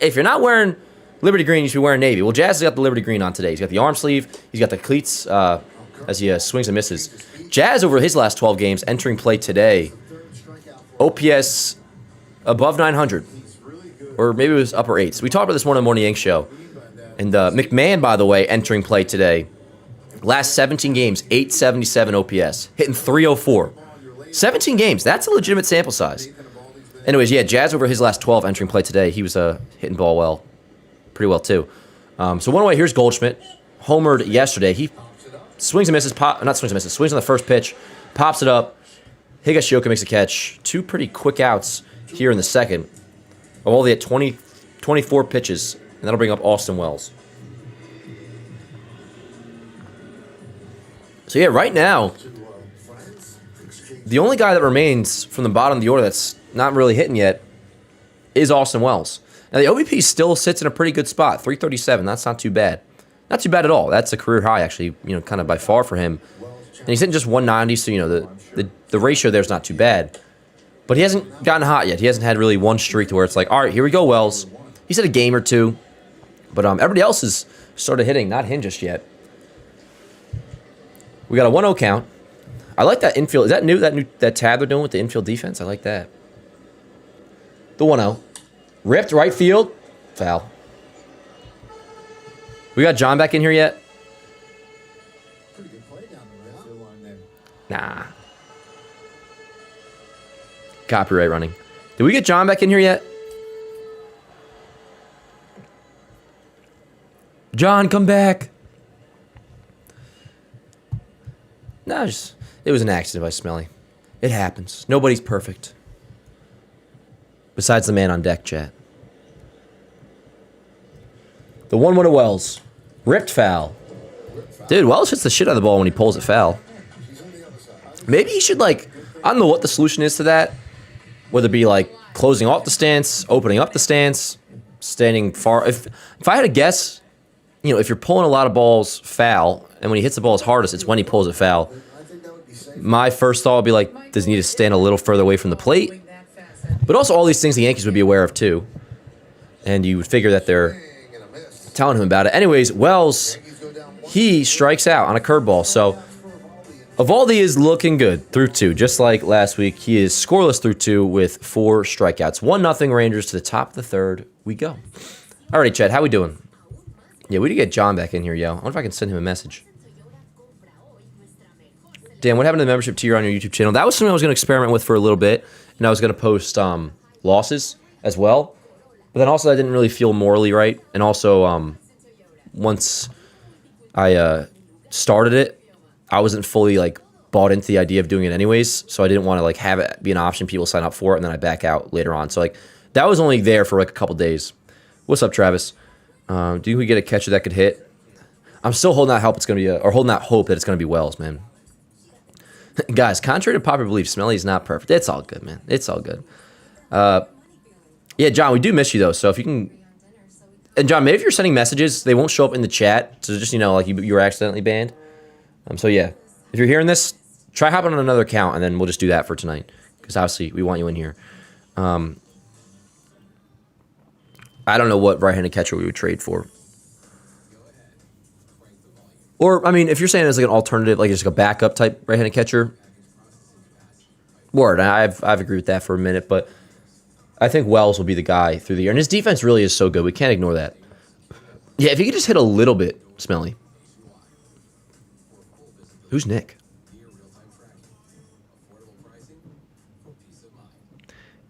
if you're not wearing Liberty Green, you should be wearing Navy. Well, Jazz has got the Liberty Green on today. He's got the arm sleeve. He's got the cleats as he swings and misses. Jazz, over his last 12 games, entering play today, OPS above 900. Or maybe it was upper 8s. We talked about this one on the Morning Yank show. And McMahon, by the way, entering play today. Last 17 games, 877 OPS. Hitting 304. 17 games. That's a legitimate sample size. Anyways, yeah, Jazz over his last 12 entering play today. He was hitting ball well. Pretty well, too. So one away, here's Goldschmidt. Homered yesterday. He swings and misses. Swings on the first pitch. Pops it up. Higashioka makes a catch. 2 pretty quick outs here in the second. Only at 24 pitches. And that'll bring up Austin Wells. So, yeah, right now, the only guy that remains from the bottom of the order that's not really hitting yet is Austin Wells. Now, the OBP still sits in a pretty good spot, 337. That's not too bad. Not too bad at all. That's a career high, actually, kind of by far for him. And he's hitting just 190, so, the ratio there's not too bad. But he hasn't gotten hot yet. He hasn't had really one streak to where it's like, all right, here we go, Wells. He's had a game or two. But everybody else is started hitting, not him just yet. We got a 1-0 count. I like that infield. Is that new? That tab they're doing with the infield defense? I like that. The 1-0. Ripped right field. Foul. We got John back in here yet? Pretty good play down the right field line there. Nah. Copyright running. Did we get John back in here yet? John, come back. No, it was an accident by Smelly. It happens. Nobody's perfect. Besides the man on deck, chat. The 1-1 to Wells. Ripped foul. Dude, Wells hits the shit out of the ball when he pulls it foul. Maybe he should, I don't know what the solution is to that. Whether it be, closing off the stance, opening up the stance, standing far. If I had to guess, if you're pulling a lot of balls foul, and when he hits the ball his hardest, it's when he pulls it foul. My first thought would be does he need to stand a little further away from the plate? But also all these things the Yankees would be aware of too. And you would figure that they're telling him about it. Anyways, Wells, he strikes out on a curveball. So Evaldi is looking good through 2. Just like last week, he is scoreless through 2 with 4 strikeouts. 1-0 Rangers to the top of the third. We go. Alrighty, Chad, how we doing? Yeah, we need to get John back in here, yo. I wonder if I can send him a message. Dan, what happened to the membership tier on your YouTube channel? That was something I was going to experiment with for a little bit, and I was going to post losses as well. But then also I didn't really feel morally right, and also once I started it, I wasn't fully like bought into the idea of doing it anyways, so I didn't want to like have it be an option people sign up for it and then I back out later on. So like that was only there for like a couple days. What's up, Travis? Do we get a catcher that could hit? I'm still holding out hope it's gonna be holding out hope that it's gonna be Wells, man. Guys, contrary to popular belief, Smelly is not perfect. It's all good, man. It's all good. Yeah, John, we do miss you though. So if you can, and John, maybe if you're sending messages, they won't show up in the chat. So just like you were accidentally banned. So yeah, if you're hearing this, try hopping on another account, and then we'll just do that for tonight. Because obviously we want you in here. I don't know what right-handed catcher we would trade for. Or, I mean, if you're saying it's like an alternative, like just like a backup type right-handed catcher, word, I've agreed with that for a minute, but I think Wells will be the guy through the year. And his defense really is so good. We can't ignore that. Yeah, if he could just hit a little bit, Smelly. Who's Nick?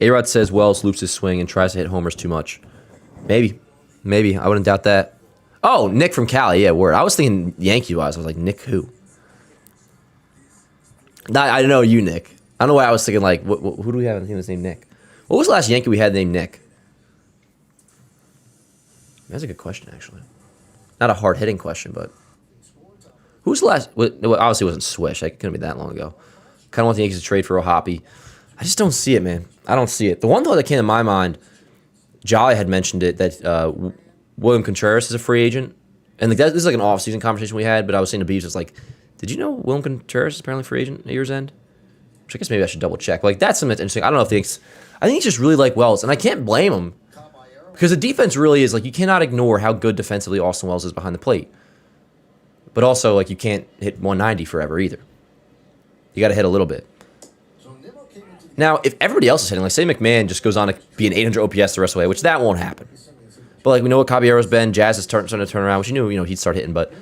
A-Rod says Wells loops his swing and tries to hit homers too much. Maybe. I wouldn't doubt that. Oh, Nick from Cali. Yeah, word. I was thinking Yankee-wise. I was like, Nick who? I know you, Nick. I don't know why I was thinking, like, who do we have on the team that's named Nick? What was the last Yankee we had named Nick? That's a good question, actually. Not a hard-hitting question, but... Who's the last... Well, obviously, it wasn't Swish. It couldn't be that long ago. Kind of want the Yankees to trade for O'Hoppe. I just don't see it, man. I don't see it. The one thought that came to my mind, Jolly had mentioned it, that William Contreras is a free agent. And like this is like an off-season conversation we had, but I was saying to Beavis, it's like, did you know William Contreras is apparently a free agent at year's end? Which I guess maybe I should double-check. Like, that's something that's interesting. I don't know if the Yankees... I think he's just really like Wells, and I can't blame him. Because the defense really is, like, you cannot ignore how good defensively Austin Wells is behind the plate. But also, like, you can't hit 190 forever either. You got to hit a little bit. Now, if everybody else is hitting, like, say McMahon just goes on to be an 800 OPS the rest of the way, which that won't happen. But, like, we know what Caballero's been. Jazz is starting to turn around, which you knew, he'd start hitting. But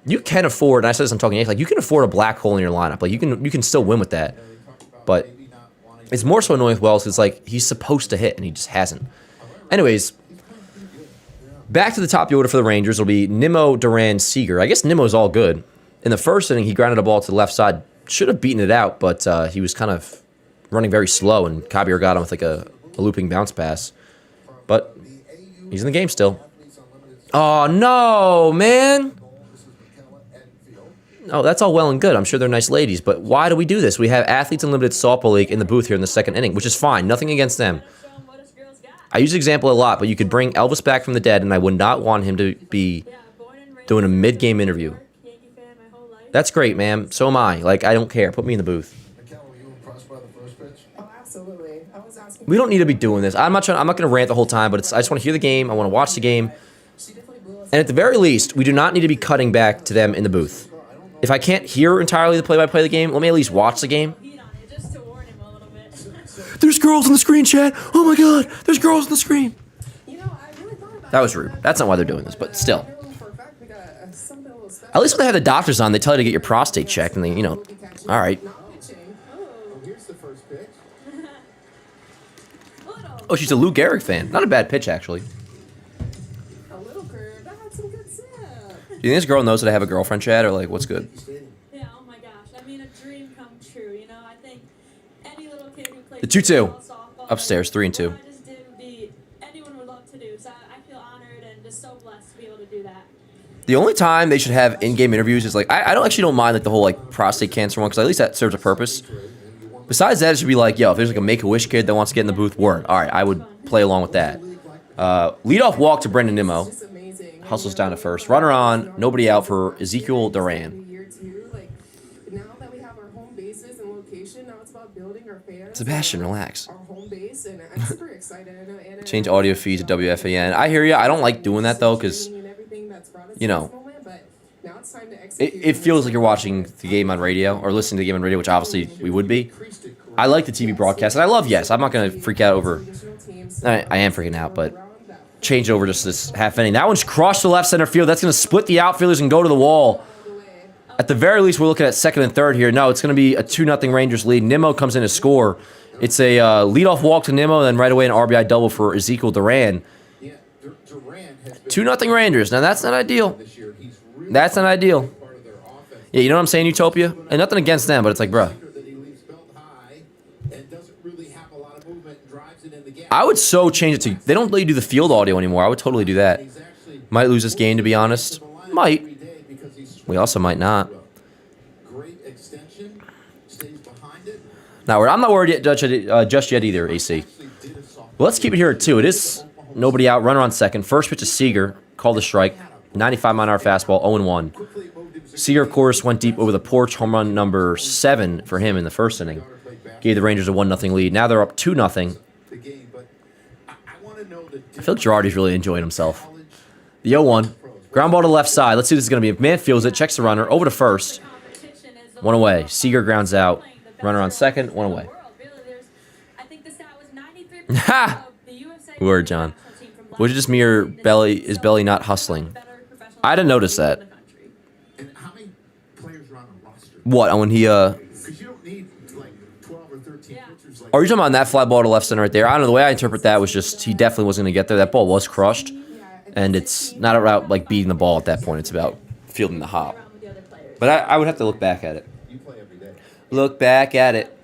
you can afford, and I said this on Talking Yankees, like, you can afford a black hole in your lineup. Like, you can still win with that. But it's more so annoying with Wells because, like, he's supposed to hit, and he just hasn't. Anyways, back to the top of the order for the Rangers will be Nimmo, Duran, Seager. I guess Nimmo's all good. In the first inning, he grounded a ball to the left side. Should have beaten it out, but he was kind of running very slow, and Caballero got him with like a looping bounce pass. But he's in the game still. Oh, no, man. No, that's all well and good. I'm sure they're nice ladies, but why do we do this? We have Athletes Unlimited Softball League in the booth here in the second inning, which is fine. Nothing against them. I use the example a lot, but you could bring Elvis back from the dead, and I would not want him to be doing a mid-game interview. That's great, ma'am. So am I. Like, I don't care. Put me in the booth. Oh, absolutely. I was asking. We don't need to be doing this. I'm not going to rant the whole time, but I just want to hear the game. I want to watch the game. And at the very least, we do not need to be cutting back to them in the booth. If I can't hear entirely the play-by-play of the game, let me at least watch the game. There's girls on the screen, chat. Oh my God, there's girls on the screen. That was rude. That's not why they're doing this, but still. At least when they have the doctors on, they tell you to get your prostate checked, and they, all right. Oh, she's a Lou Gehrig fan. Not a bad pitch, actually. Do you think this girl knows that I have a girlfriend, Chad, or like, what's good? Yeah, oh my gosh. I mean, a dream come true, I think any little kid who plays The 2-2. softball, Upstairs, 3-2. I just did would be anyone would love to do. So I feel honored and just so blessed to be able to do that. The only time they should have in-game interviews is like, I don't mind like the whole like prostate cancer one, because at least that serves a purpose. Besides that, it should be like, yo, if there's like a Make-A-Wish kid that wants to get in the booth, word. All right, I would play along with that. Leadoff walk to Brendan Nimmo. Hustles down to first. Runner on, nobody out for Ezekiel Duran. Sebastian, relax. Change audio feed to WFAN. I hear you. I don't like doing that though, because it feels like you're watching the game on radio or listening to the game on radio, which obviously we would be. I like the TV broadcast, and I love Yes. I'm not going to freak out over. I am freaking out, but change over just this half inning. That one's crushed to left center field. That's going to split the outfielders and go to the wall. At the very least, we're looking at second and third here. No, it's going to be a 2-0 Rangers lead. Nimmo comes in to score. It's a leadoff walk to Nimmo, then right away an RBI double for Ezekiel Duran. 2-0 Rangers. Now, that's not ideal. That's not ideal. Yeah, you know what I'm saying, Utopia? And nothing against them, but it's like, bruh. I would so change it to... They don't let you do the field audio anymore. I would totally do that. Might lose this game, to be honest. Might. We also might not. Now, I'm not worried yet, just yet either, AC. Well, let's keep it here at 2. It is nobody out. Runner on second. First pitch to Seager. Called a strike. 95-mile-an-hour fastball. 0-1. Seager, of course, went deep over the porch. Home run number 7 for him in the first inning. Gave the Rangers a 1-0 lead. Now they're up 2-0. I feel like Girardi's really enjoying himself. The 0-1. Ground ball to left side. Let's see what this is going to be. Man fields it. Checks the runner. Over to first. 1 away. Seager grounds out. Runner on second. 1 away. Ha! Word, John. Was it just me or is Belly not hustling? I didn't notice that. What? When he, Are you talking about that fly ball to left center right there? I don't know. The way I interpret that was just he definitely wasn't going to get there. That ball was crushed. And it's not about like beating the ball at that point. It's about fielding the hop. But I would have to look back at it. Look back at it.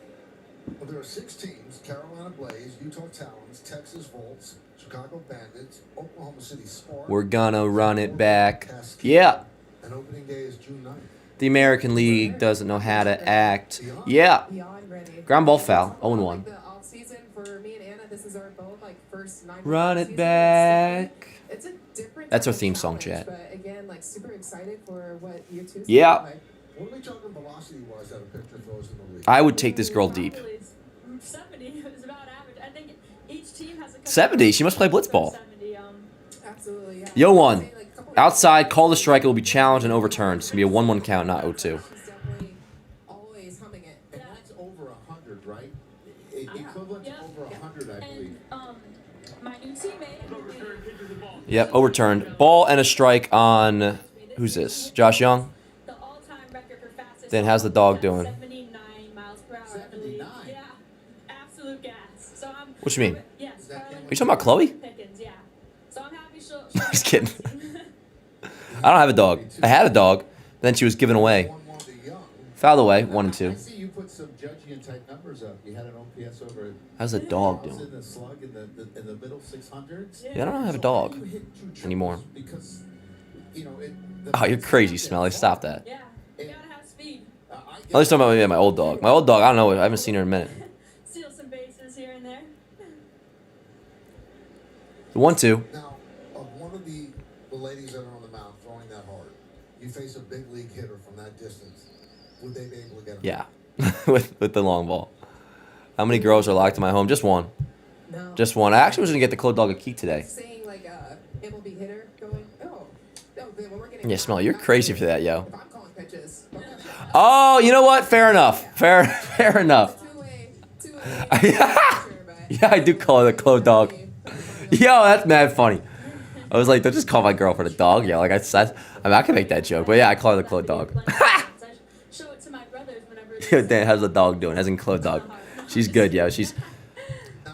Well, there are 6 teams: Carolina Blaze, Utah Talons, Texas Volts, Chicago Bandits, Oklahoma City Spark. We're gonna run it back. Yeah. And opening day is June 9th. The American League doesn't know how to act. Yeah. Ground ball foul. 0-1. Run it back. That's our theme song, chat. But again, like super excited for what year 2's Yeah. like. What are we talking velocity-wise that a pitcher throws in the league? I would take this girl deep. 70 is about average. I think each team has a couple 70? She must play blitzball. 70, Absolutely, yeah. Yo, 1. Outside, call the strike. It will be challenged and overturned. It's going to be a 1-1 count, not 0-2. She's definitely always humming it. And that's over 100, right? Equivalent to over 100, I believe. and my new teammate. Yep, overturned. Ball and a strike on... Who's this? Josh Young? The all-time record for fastest. Then how's the dog doing? 79 miles per hour. I believe. 79? Yeah, absolute gas. So I'm. What you mean? Yes. Are you talking about Chloe? Pickens, yeah. So I'm happy she'll Just kidding. I don't have a dog. I had a dog. Then she was given away. 1-1 to Young. Fouled away. 1 and 2. I see you put some judging type numbers up. You had an OPS over. How's the dog Was doing? in the slug in the middle 600s. Yeah, I don't have a dog You hit 2 triples anymore. Because, you know, Oh, you're crazy, Smelly. Stop that. Yeah, you gotta have speed. At least talking about my old dog. My old dog, I don't know. I haven't seen her in a minute. Steal some bases here and there. 1-2. Now, of one of the ladies that are on the mound throwing that hard, you face a big league hitter from that distance. Would they be able to get him? Yeah. with the long ball. How many girls are locked in my home? Just one. No. Just one. I actually was going to get the Clo Dog a key today. Saying like MLB hitter going, oh, no, then when we're getting. Yeah, Smelly, you're crazy for that, yo. If I'm calling pitches. Oh, you know what? Fair enough. Fair enough. Two-way. Yeah, I do call her the Clo Dog. Yo, that's mad funny. I was like, don't just call my girlfriend a dog, yo. Like, I can make that joke, but yeah, I call her the Clo Dog. Show it to my brothers whenever. Dan, how's the dog doing? As in Clo Dog. She's good, yo. She's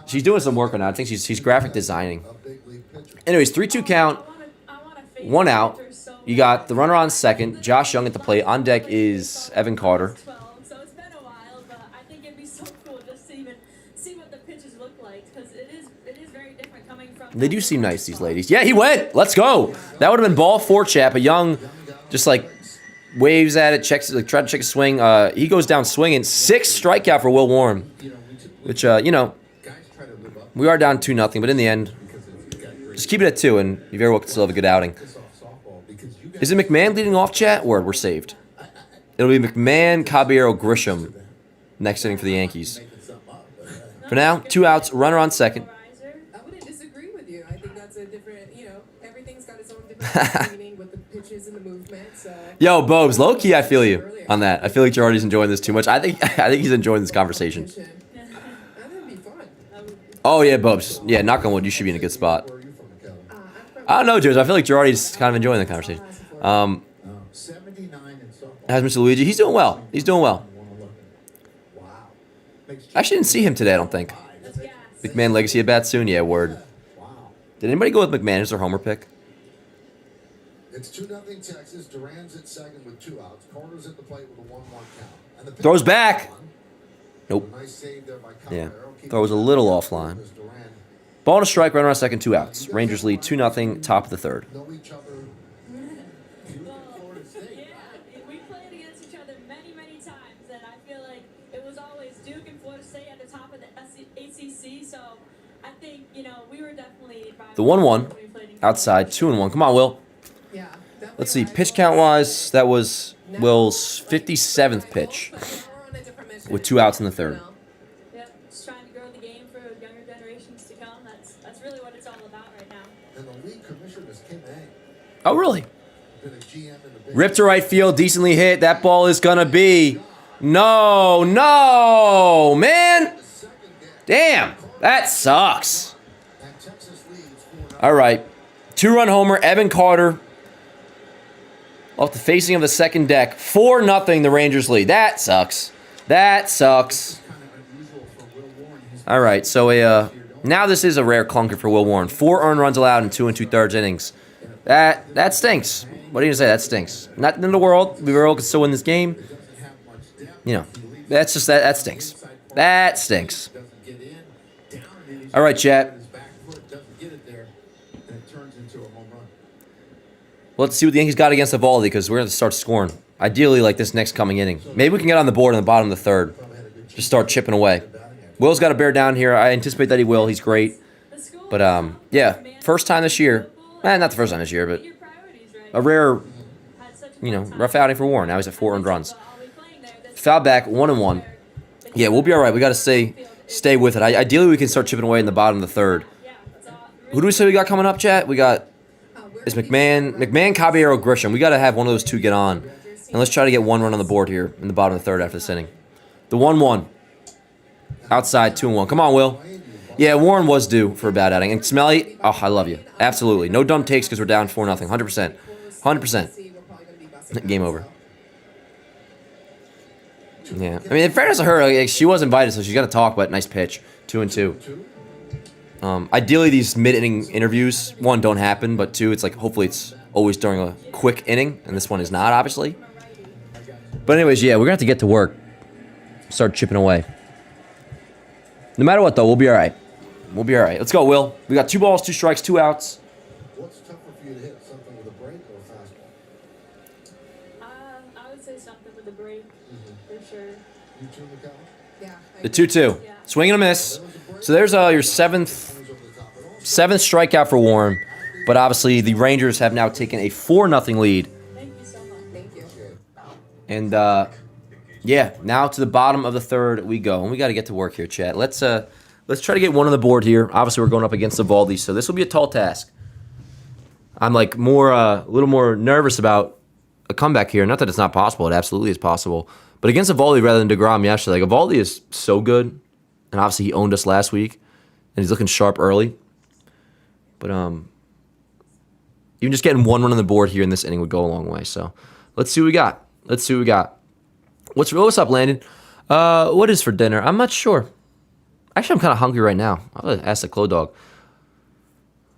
doing some work on that. I think she's graphic designing. A big league pitcher. Anyways, 3-2 count. I wanna face 1 out. Victor so You got the runner on second. Josh Young at the plate. On deck is Evan Carter. 12, so it's been a while, but I think it'd be so cool just to even see what the pitches look like because it is very different coming from. They do seem nice, these ladies. Yeah, he went. Let's go. That would have been ball 4 chap. But Young just like waves at it, checks, like try to check a swing. He goes down swinging. 6 strikeout for Will Warren, which we are down 2-0, but in the end, just keep it at 2, and you very well can still have a good outing. Is it McMahon leading off, chat? Word, we're saved. It'll be McMahon, Caballero, Grisham next inning for the Yankees. For now, 2 outs, runner on second. I wouldn't disagree with you. I think that's a different, everything's got its own different meaning with the pitches and the movements. Yo, Bobes, low key, I feel you on that. I feel like Girardi's enjoying this too much. I think he's enjoying this conversation. That'd be fun. Oh yeah, Bobes. Yeah, knock on wood, you should be in a good spot. Where are you from, Kelly? I don't know, Joe. I feel like Girardi's kind of enjoying the conversation. 79 in softball. How's Mr. Luigi? He's doing well. He's doing well. Wow. Makes I actually didn't see him today, I don't think. That's gas. McMahon legacy at bat soon? Yeah, word. Wow. Did anybody go with McMahon as their homer pick? It's 2-0 Texas. Duran's at second with 2 outs. Carter's at the plate with a 1-1 count. And the pitch Throws is back. one. Nope. Nice save there by Yeah. Caballero. Throw was a little offline. As Duran Ball and a strike, runner on second, 2 outs. Rangers lead 2-0, top of the third. know each other. Florida State. Yeah, we played against each other many, many times, and I feel like it was always Duke and Florida State at the top of the ACC. So I think we were definitely The 1-1 when we played in college. outside, 2-1. Come on, Will. Yeah. Definitely Let's see. rivals. Pitch count wise, that was Will's 57th pitch But now we're on a different mission. with 2 outs in the third. You know? Yep, just trying to grow the game for younger generations to come. That's really what it's all about right now. And the league commissioner is Kim Ang. Oh, really? Been a GM in the big Ripped to right field, decently hit. That ball is gonna be no, man. second game. Damn, that sucks. And Texas leads 4-0. All right, 2-run homer, Evan Carter off the facing of the second deck. 4-0, the Rangers lead. That sucks. That sucks. Kind of unusual for Will Warren. He's All right, so now this is a rare clunker for Will Warren. 4 earned runs allowed in 2 2/3 innings. That stinks. What are you gonna say? That stinks. Not in the world. The world could still win this game. doesn't have much depth. You know, that's just that stinks. That stinks. Doesn't get in. Down and he's All right, chat. his back foot doesn't get it there, and it turns into a home run. Let's see what the Yankees got against Evaldi because we're gonna start scoring. Ideally, like this next coming inning. Maybe we can get on the board in the bottom of the third. Just start chipping away. Will's got to bear down here. I anticipate that he will. He's great. The school But yeah, first time this year. Not the first time this year, but your priorities, right? a rare, Had such a fun time. rough outing for Warren. Now he's at 4 earned runs. But I'll be playing there this Foul back, 1-1. Yeah, we'll be all right. We got to stay with it. Ideally, we can start chipping away in the bottom of the third. Yeah, it's all Who do we say we got coming up, chat? We got is McMahon, Caballero, Grisham. We got to have one of those two get on, and let's try to get 1 run on the board here in the bottom of the third after this inning. The 1-1 outside, 2-1. Come on, Will. Yeah, Warren was due for a bad outing, and Smelly. Oh, I love you. Absolutely, no dumb takes because we're down 4-0. 100%. 100%. Game over. Yeah, I mean, in fairness to her, like, she was invited, so she's got to talk. But nice pitch, 2-2. Ideally, these mid-inning interviews, 1, don't happen, but 2, it's like hopefully it's always during a quick inning, and this one is not, obviously. But anyways, yeah, we're gonna have to get to work, start chipping away. No matter what, though, we'll be all right. We'll be all right. Let's go, Will. We got 2 balls, 2 strikes, 2 outs. What's tougher for you to hit? Something with a break or a fastball? I would say something with a break, for sure. You too, Mikal? Yeah. I The agree. 2-2. Yeah. Swing and a miss. So there's your seventh strikeout for Warren. But obviously, the Rangers have now taken a 4-0 lead. Thank you so much. Thank you. And yeah, now to the bottom of the third we go, and we got to get to work here, chat. Let's try to get 1 on the board here. Obviously, we're going up against Evaldi, so this will be a tall task. I'm like a little more nervous about a comeback here. Not that it's not possible; it absolutely is possible. But against Evaldi rather than DeGrom yesterday, like Evaldi is so good, and obviously he owned us last week, and he's looking sharp early. But even just getting 1 run on the board here in this inning would go a long way. So let's see what we got. What's up, Landon? What is for dinner? I'm not sure. Actually, I'm kind of hungry right now. I'll ask the Clo Dog.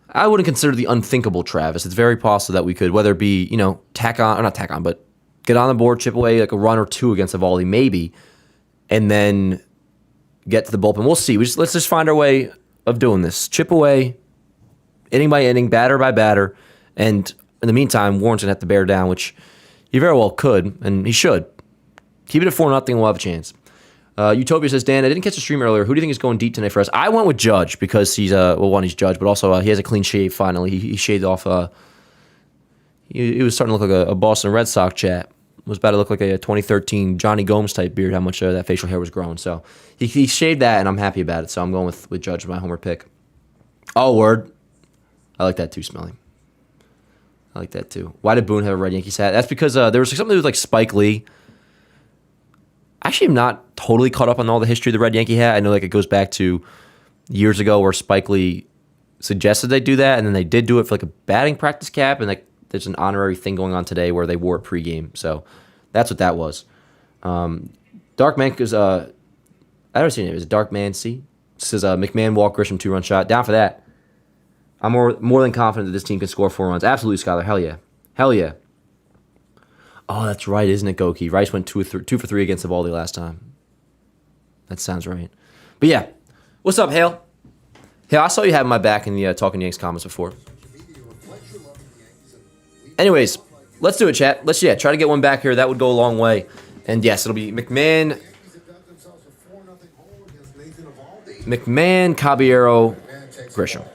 I wouldn't consider the unthinkable, Travis. It's very possible that we could, whether it be, but get on the board, chip away like a run or 2 against Evaldi, maybe, and then get to the bullpen. We'll see. Let's just find our way of doing this. Chip away, inning by inning, batter by batter, and in the meantime, Warren's gonna have to bear down, which he very well could, and he should. Keep it at 4-0, we'll have a chance. Utopia says, Dan, I didn't catch the stream earlier. Who do you think is going deep tonight for us? I went with Judge because he's, he's Judge, but also he has a clean shave finally. He shaved off, he was starting to look like a Boston Red Sox chat. Was about to look like a 2013 Johnny Gomes type beard, how much that facial hair was growing. So he shaved that, and I'm happy about it. So I'm going with Judge, my homer pick. Oh, word. I like that too, Smelly. I like that too. Why did Boone have a red Yankees hat? That's because there was something to do with like Spike Lee. Actually, I'm not totally caught up on all the history of the red Yankee hat. I know like it goes back to years ago where Spike Lee suggested they do that, and then they did do it for like a batting practice cap, and like there's an honorary thing going on today where they wore it pregame. So that's what that was. Dark Man is I don't see it. It was Dark Man C. It says McMahon, Walt, Grisham, 2-run shot. Down for that. I'm more than confident that this team can score 4 runs. Absolutely, Skyler. Hell yeah. Hell yeah. Oh, that's right, isn't it, Goki? Rice went 2 for 3 against Eovaldi last time. That sounds right. But yeah, what's up, Hale? Hale, I saw you having my back in the Talking Yanks comments before. Anyways, let's do it, chat. Let's try to get one back here. That would go a long way. And yes, it'll be McMahon, Caballero, Grisham.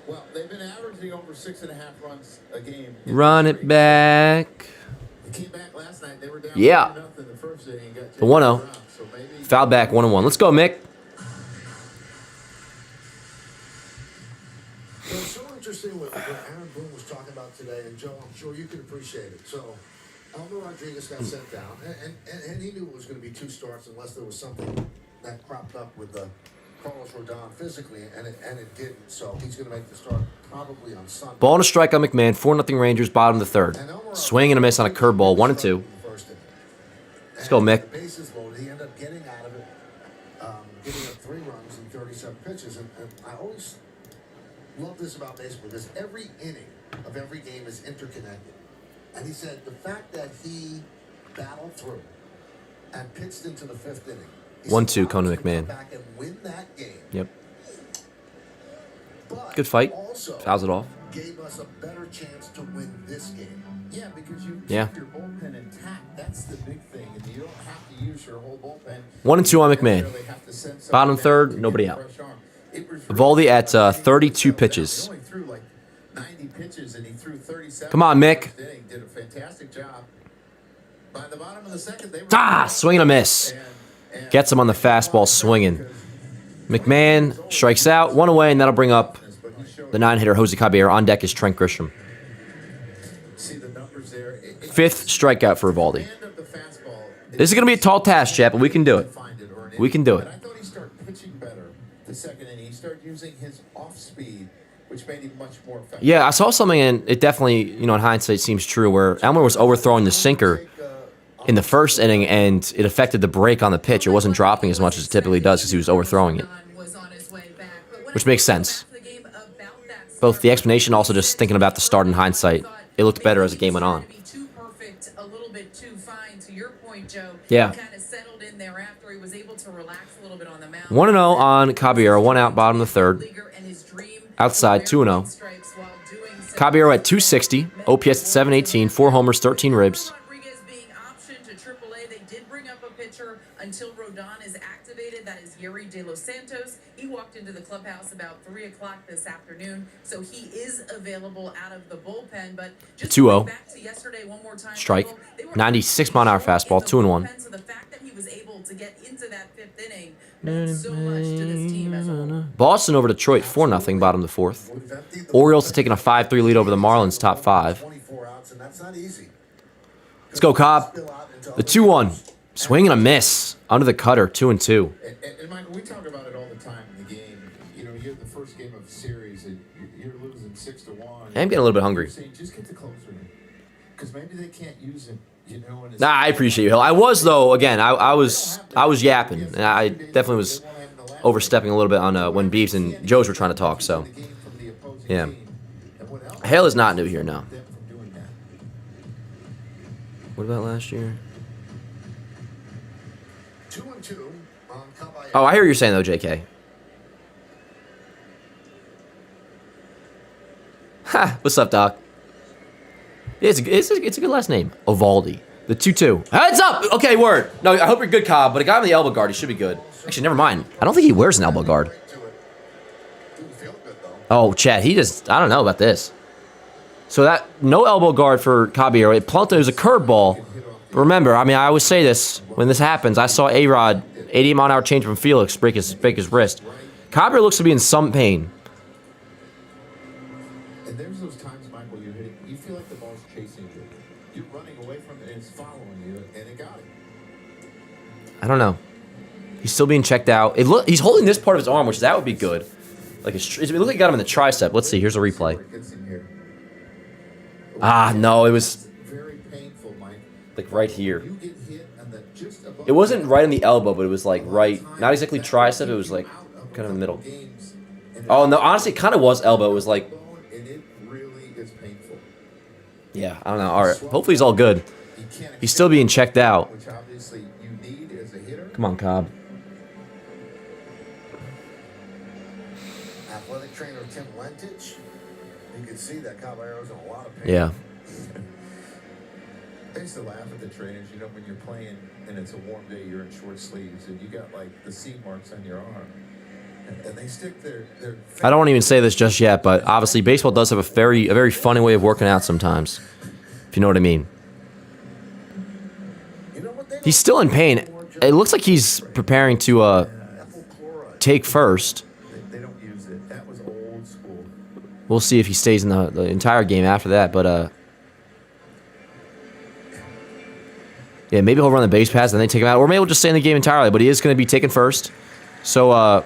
Well, they've been averaging over 6.5 runs a game. Run it back. They came back last night. They were down 2-0 in the first inning. The 1-0. Foul back 1-1. Let's go, Mick. Well, it's so interesting what Aaron Boone was talking about today, and Joe, I'm sure you can appreciate it. So, Elmer Rodriguez got sent down, and he knew it was going to be 2 starts unless there was something that cropped up with Carlos Rodon physically, and it didn't. So he's going to make the start probably on Sunday. Ball and a strike on McMahon. 4-0 Rangers. Bottom of the 3rd. Swing and a miss on a curveball. 1-2. Let's go, Mick. Bases loaded. He ended up getting out of it, giving up 3 runs and 37 pitches. And I always love this about baseball because every inning of every game is interconnected. And he said the fact that he battled through and pitched into the 5th inning. 1-2, Conan McMahon. Back and win that game. Yep. But Good fight. also Fouls it off. gave us a better chance to win this game. Yeah, because you keep Yeah. your bullpen intact. That's the big thing. And you don't have to use your whole bullpen. 1-2 on McMahon. You really have to send somebody Bottom down 3rd, to get nobody a out. fresh arm. It was Eovaldi really at interesting. 32 He pitches. only threw like 90 pitches, and he threw 37. Come on, Mick. Did a fantastic job. By the bottom of the 2nd, they were Swing and a miss. Gets him on the fastball swinging. McMahon strikes out. 1 away, and that'll bring up the 9-hitter, Jose Caballero. On deck is Trent Grisham. See the numbers there. 5th strikeout for Eovaldi. This is going to be a tall task, chat, but we can do it. We can do it. But I thought he started pitching better the 2nd inning. He started using his off speed, which made him much more effective. Yeah, I saw something, and it definitely, in hindsight, seems true, where Elmer was overthrowing the sinker in the 1st inning, and it affected the break on the pitch. It wasn't dropping as much as it typically does because he was overthrowing it, which makes sense. Both the explanation, also just thinking about the start in hindsight, it looked better as the game went on. Too perfect, a little bit too fine. To your point, Joe. Yeah. Kind of settled in there after he was able to relax a little bit on the mound. 1-0 on Caballero, 1 out, bottom of the 3rd. Outside, 2-0. Caballero at 260, OPS at 718, 4 homers, 13 ribs. Rodriguez being optioned to AAA. They did bring up a pitcher until Rodon is activated. That is Yuri De Los Santos. He walked into the clubhouse about 3 o'clock this afternoon, so he is available out of the bullpen. But just 2-0. back to yesterday one more time. Strike. 96-mile-an-hour fastball, 2-1. So the fact that he was able to get into that 5th inning meant so much to this team as a whole. Boston over Detroit, 4-0, bottom of the 4th. Orioles are taking a 5-3 lead over the Marlins, top 5. 24 outs, and that's not easy. Let's go, Cobb. The 2-1. Swing and a miss. Under the cutter, 2-2. And Michael, we talk about it all the time in the game. You're the first game of the series, and you're losing 6-1. I'm getting a little bit hungry. You're saying, just get the closer in, because maybe they can't use him. And it's, Nah, I appreciate you, Hill. I was, though, again, I was yapping. And I definitely was overstepping a little bit on when Beeves and Joe's were trying to talk, so. Yeah. Hale is not new here, no. What about last year? 2-2 on Caballero. Oh, I hear what you're saying, though, JK. Ha! What's up, Doc? It's a good last name. Eovaldi. The 2-2. Heads up! Okay, word. No, I hope you're good, Cobb, but a guy with the elbow guard, he should be good. Actually, never mind. I don't think he wears an elbow guard. Didn't feel good, though. Oh, Chad, I don't know about this. So that, no elbow guard for Caballero. It plunked, it was a curveball. But remember, I always say this, when this happens, I saw A-Rod, 80-mile-an-hour change from Felix, break his wrist. Caballero looks to be in some pain. And there's those times, Michael, you hit it, you feel like the ball's chasing you. You're running away from it, and it's following you, and it got it. I don't know. He's still being checked out. He's holding this part of his arm, which that would be good. Like it looked like he got him in the tricep. Let's see. Here's a replay. It gets him here. Ah, no, it was very painful, Mike. like right here. You get hit and then just above It wasn't right in the elbow, but it was like right, not exactly tricep. It was like kind of in the middle. Oh no, honestly, it kind of was elbow. It was like, and it really is painful. yeah, I don't know. All right, hopefully he's all good. He's still being checked out. Which obviously you need as a hitter. Come on, Cobb. Athletic trainer Tim Lentich. You can see that Caballero's in a lot of pain. Yeah. I used to laugh at the trainers, you know, when you're playing and it's a warm day, you're in short sleeves and you got like the C marks on your arm. And they stick their I don't want to even say this just yet, but obviously baseball does have a very funny way of working out sometimes, if you know what I mean. He's still in pain. It looks like he's preparing to take first. They don't use it. That was old school. We'll see if he stays in the entire game after that, but yeah, maybe he'll run the base pass and then take him out, or maybe he'll just stay in the game entirely, but he is going to be taken first. So,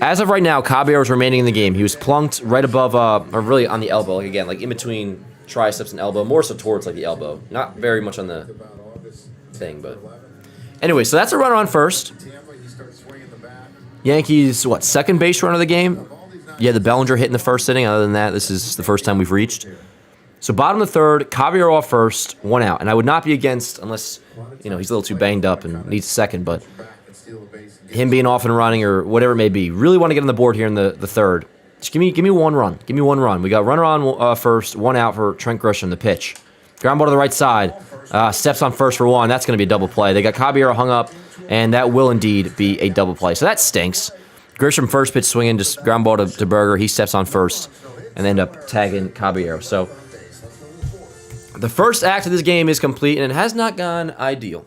as of right now, Caballero is remaining in the game. He was plunked right above, or really on the elbow, like again, like in between triceps and elbow, more so towards like the elbow. Not very much on the thing, but anyway, so that's a runner on first. Yankees, what, second base run of the game? Yeah, the Bellinger hit in the first inning. Other than that, this is the first time we've reached. So bottom of the third, Caballero off first, one out. And I would not be against, unless, you know, he's a little too banged up and needs a second, but him being off and running or whatever it may be. Really want to get on the board here in the third. Just give me one run. Give me one run. We got runner on first, one out for Trent Grisham, the pitch. Ground ball to the right side. Steps on first for one. That's going to be a double play. They got Caballero hung up, and that will indeed be a double play. So that stinks. Grisham first pitch swinging, just ground ball to Berger. He steps on first and end up tagging Caballero. So the first act of this game is complete, and it has not gone ideal.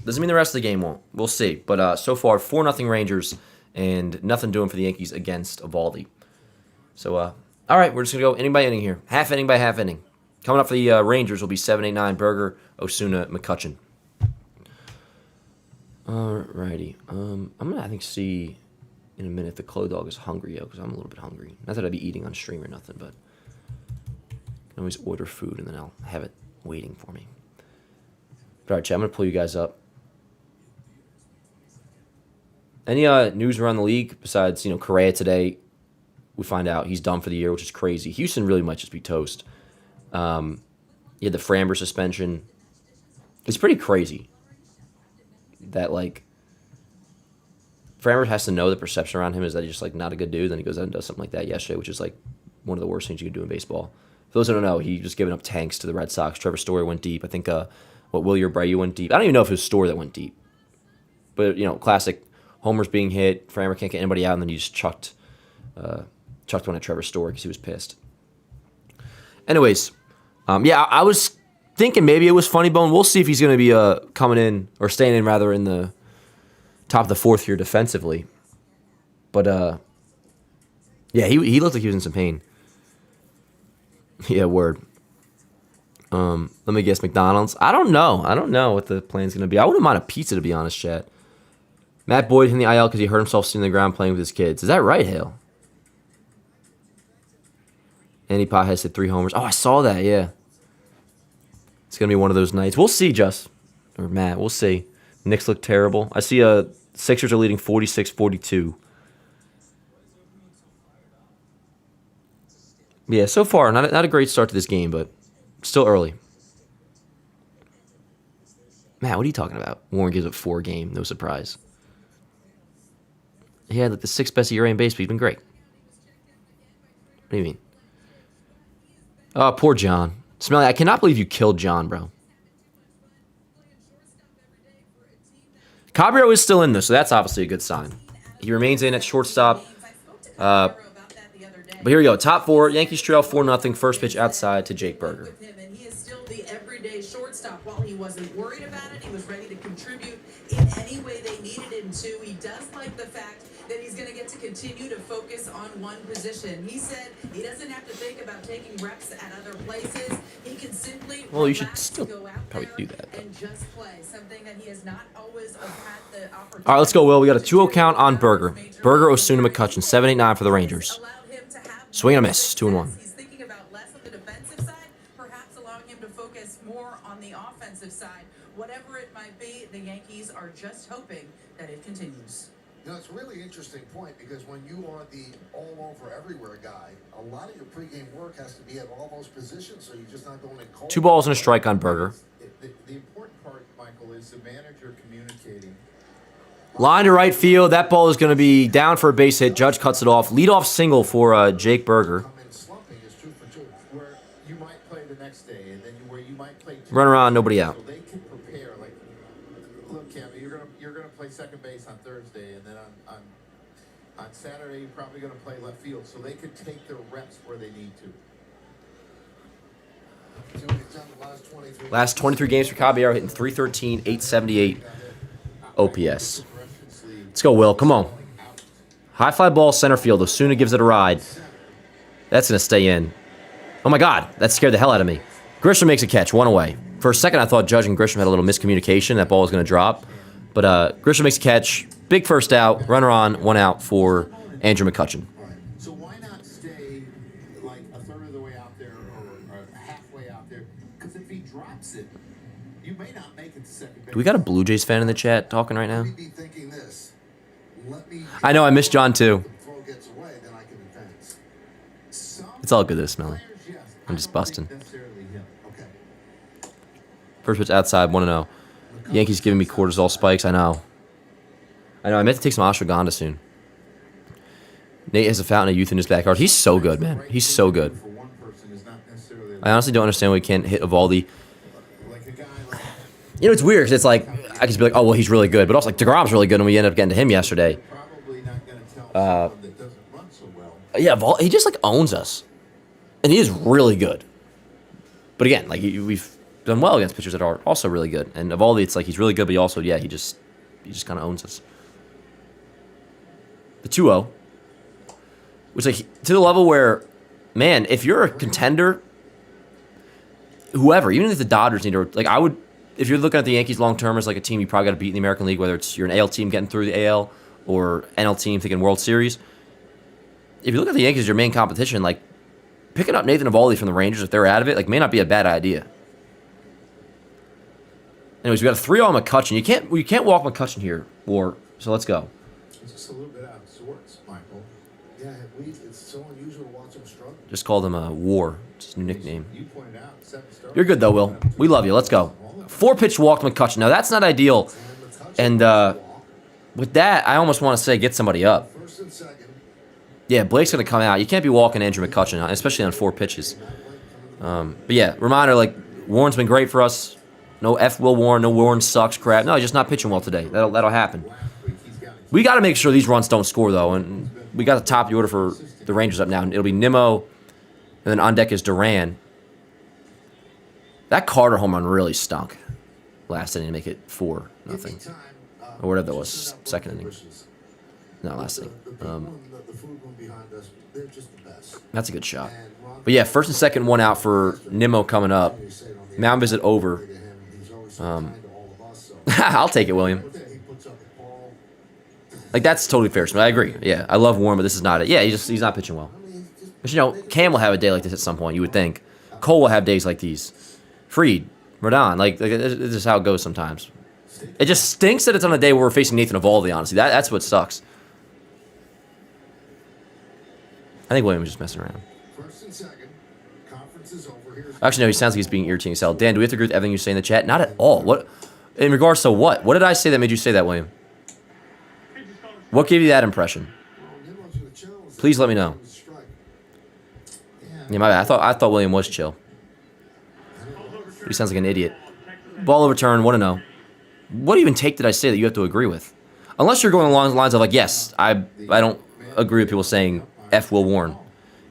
Doesn't mean the rest of the game won't. We'll see. But so far, 4-0 Rangers, and nothing doing for the Yankees against Eovaldi. So, all right, we're just going to go inning by inning here. Half inning by half inning. Coming up for the Rangers will be 7, 8, 9, Berger, Osuna, McCutchen. Alrighty. I'm going to, I think, see in a minute if the Clo Dog is hungry, because I'm a little bit hungry. Not that I'd be eating on stream or nothing, but I can always order food, and then I'll have it waiting for me. But all right, chat, I'm going to pull you guys up. Any news around the league besides, you know, Correa today? We find out he's done for the year, which is crazy. Houston really might just be toast. You had the Framber suspension. It's pretty crazy that, like, Framber has to know the perception around him is that he's just, like, not a good dude. Then he goes out and does something like that yesterday, which is, like, one of the worst things you can do in baseball. For those who don't know, he just given up tanks to the Red Sox. Trevor Story went deep. I think, Wilyer Abreu went deep. I don't even know if it was Story that went deep. But, you know, classic homers being hit. Framber can't get anybody out, and then you just chucked one at Trevor Story because he was pissed. Anyways, yeah, I was thinking maybe it was Funny Bone. We'll see if he's going to be coming in, or staying in rather, in the top of the fourth here defensively. But, yeah, he looked like he was in some pain. Yeah, word. Let me guess, McDonald's. I don't know what the plan's going to be. I wouldn't mind a pizza, to be honest, chat. Matt Boyd in the IL because he hurt himself sitting on the ground playing with his kids. Is that right, Hale? Andy Pajes hit 3 homers. Oh, I saw that, yeah. It's going to be one of those nights. We'll see, Just. Or Matt, we'll see. Knicks look terrible. I see Sixers are leading 46-42. Yeah, so far, not a great start to this game, but still early. Matt, what are you talking about? Warren gives up 4 game, no surprise. He had like the 6th best ERA in baseball. He's been great. What do you mean? Oh, poor John. Smelly, I cannot believe you killed John, bro. Caballero is still in this, so that's obviously a good sign. He remains in at shortstop. But here we go. Top 4. Yankees trail 4-0. First pitch outside to Jake Berger. He is still the everyday shortstop. While he wasn't worried about it, he was ready to contribute in any way they needed him to. He does like the fact that he's going to get to continue to focus on one position. He said he doesn't have to think about taking reps at other places. He can simply you should still go out probably there do that, and just play, something that he has not always had the opportunity. All right, let's go, Will. We got a 2-0 count on Berger. Berger, Osuna, McCutchen. 7, 8, 9 for the Rangers. Swing and a miss. 2-1. He's thinking about less on the defensive side, perhaps a defensive side. Whatever it might be, the Yankees are just hoping that it continues. You know, it's a really interesting point because when you are the all-over-everywhere guy, a lot of your pregame work has to be at all those positions, so you're just not going in cold. 2 balls and a strike on Berger. The important part, Michael, is the manager communicating. Line to right field. That ball is going to be down for a base hit. Judge cuts it off. Leadoff single for Jake Berger. Come in slumping is 2 for 2. Where you might play the next day, and then where you might play. Run around, nobody out. So they can prepare. Like, look, Cam, you're gonna play second base on Thursday, and then on Saturday you're probably gonna play left field. So they could take their reps where they need to. See what he's done the last 23. Last 23 games for Caballero, hitting .313, .878 OPS. Let's go, Will. Come on. High fly ball center field. Osuna gives it a ride. That's going to stay in. Oh, my God. That scared the hell out of me. Grisham makes a catch. 1 away. For a second, I thought Judge and Grisham had a little miscommunication. That ball was going to drop. But Grisham makes a catch. Big first out. Runner on. 1 out for Andrew McCutchen. So why not stay like a third of the way out there or halfway out there? Because if he drops it, you may not make it to second base. Do we got a Blue Jays fan in the chat talking right now? Let me be thinking this. Let me. I know. I missed John, too. The throw gets away, then I can advance. It's all good, this, Smelly. Players, yes. I'm just busting. Necessarily him. Okay. First pitch outside, 1-0. Yankees giving me cortisol spikes. I know. I meant to take some ashwagandha soon. Nate has a fountain of youth in his backyard. He's so good, man. He's so good. For one person is not necessarily I honestly don't understand why we can't hit Evaldi. like a guy like You know, it's weird because it's like, I can be like, oh, well, he's really good. But also, like, DeGrom's really good, and we ended up getting to him yesterday. probably not going to tell someone that doesn't run so well. Yeah, he just, like, owns us. And he is really good. But again, like, we've done well against pitchers that are also really good. And Evaldi, it's like he's really good, but he also, he just kind of owns us. The 2-0. Which, like, to the level where, man, if you're a contender, whoever, even if the Dodgers need to, like, I would, if you're looking at the Yankees long term as like a team you probably got to beat in the American League, whether it's you're an AL team getting through the AL or NL team thinking World Series, if you look at the Yankees as your main competition, like, picking up Nathan Evaldi from the Rangers if they're out of it, like, may not be a bad idea. Anyways, we got a 3-0 on McCutchen. You can't walk McCutchen here, War. So let's go. It's just a little bit out of sorts, Michael. Yeah, it's so unusual to watch him struggle. Just called him a War. It's his new nickname. You pointed out 7 stars. You're good though, Will. We love you. Let's go. 4-pitch walk to McCutchen. Now that's not ideal. And with that, I almost want to say get somebody up. First and second. Yeah, Blake's gonna come out. You can't be walking Andrew McCutchen, especially on 4 pitches. But yeah, reminder, like, Warren's been great for us. No Will Warren, no Warren sucks crap. No, he's just not pitching well today. That'll happen. We got to make sure these runs don't score though, and we got the top of the order for the Rangers up now. And it'll be Nimmo, and then on deck is Duran. That Carter home run really stunk last inning to make it 4-0 or whatever that was, second inning. No, last inning. The food room behind us, they're just the best. That's a good shot. But yeah, first and second, 1 out for Nimmo coming up. Mound visit over. I'll take it, William. Like, that's totally fair. I agree. Yeah, I love Warren, but this is not it. Yeah, he's not pitching well. But, you know, Cam will have a day like this at some point, you would think. Cole will have days like these. Freed, Rodon, like this is how it goes sometimes. It just stinks that it's on a day where we're facing Nathan Evaldi, honestly. That's what sucks. I think William was just messing around. First and second. Conference is over. Actually, no, he sounds like he's being irritating as hell. Dan, do we have to agree with everything you say in the chat? Not at all. What? In regards to what? What did I say that made you say that, William? What gave you that impression? Please let me know. Yeah, my bad. I thought William was chill. He sounds like an idiot. Ball overturned, 1-0. What even take did I say that you have to agree with? Unless you're going along the lines of like, yes, I don't agree with people saying F Will Warren.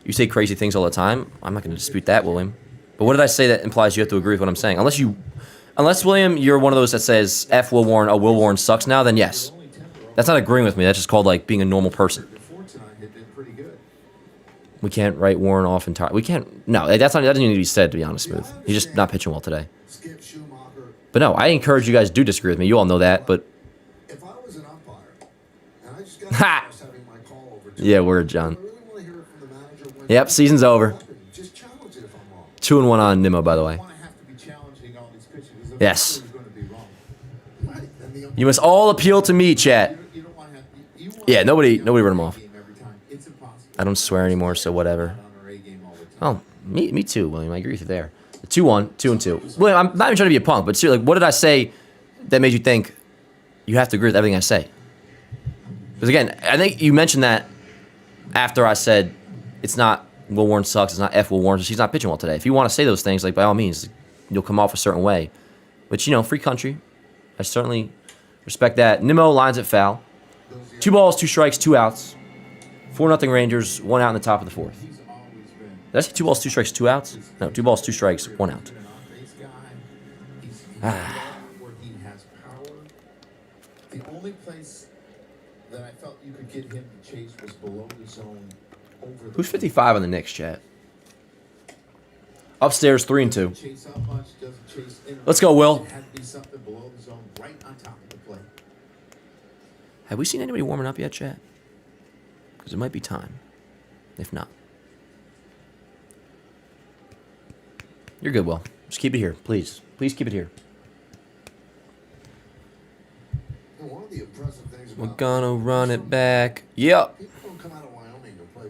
You say crazy things all the time. I'm not going to dispute that, William. But what did I say that implies you have to agree with what I'm saying? Unless William, you're one of those that says F Will Warren, oh, Will Warren sucks now, then yes. That's not agreeing with me. That's just called like being a normal person. We can't write Warren off entirely. We can't. No, that doesn't even need to be said, to be honest, Smooth. He's just not pitching well today. But no, I encourage you guys to disagree with me. You all know that, but. If I was an umpire, and I just got Ha! having my call over Yeah, word, John. I really want to hear it from the manager when Yep, season's over. just challenge it if I'm wrong. 2-1 on Nimmo, by the way. want to have to be challenging all these pitches. Because Yes. He's going to be wrong. Right. And the You must all appeal to me, chat. you don't want to have. You want Yeah, to nobody be on run our him A off. game every time. It's impossible. I don't swear anymore, so whatever. On our A game all the time. Oh, me too, William. I agree with you there. 2-1, 2-2. William, I'm not even trying to be a punk, but seriously, like, what did I say that made you think you have to agree with everything I say? Because again, I think you mentioned that after I said it's not Will Warren sucks, it's not F Will Warren, she's not pitching well today. If you want to say those things, like by all means, you'll come off a certain way. But free country. I certainly respect that. Nimmo lines it foul. 2 balls, 2 strikes, 2 outs. 4-0 Rangers, 1 out in the top of the 4th. He's always been. Did I say 2 balls, 2 strikes, 2 outs? No, 2 balls, 2 strikes, 1 out. Been an on-base guy. He's where he has power. The only place that I felt you could get him to chase was below the zone. Over the Who's 55 on the Knicks, chat? Upstairs, 3-2. Chase out much, doesn't chase in. Let's go, Will. It had to be something below the zone, right on top of the plate. Have we seen anybody warming up yet, chat? Because it might be time. If not. You're good, Will. Just keep it here, please. Please keep it here. And one of the impressive things We're about gonna run it back. Yep. people don't come out of Wyoming to play.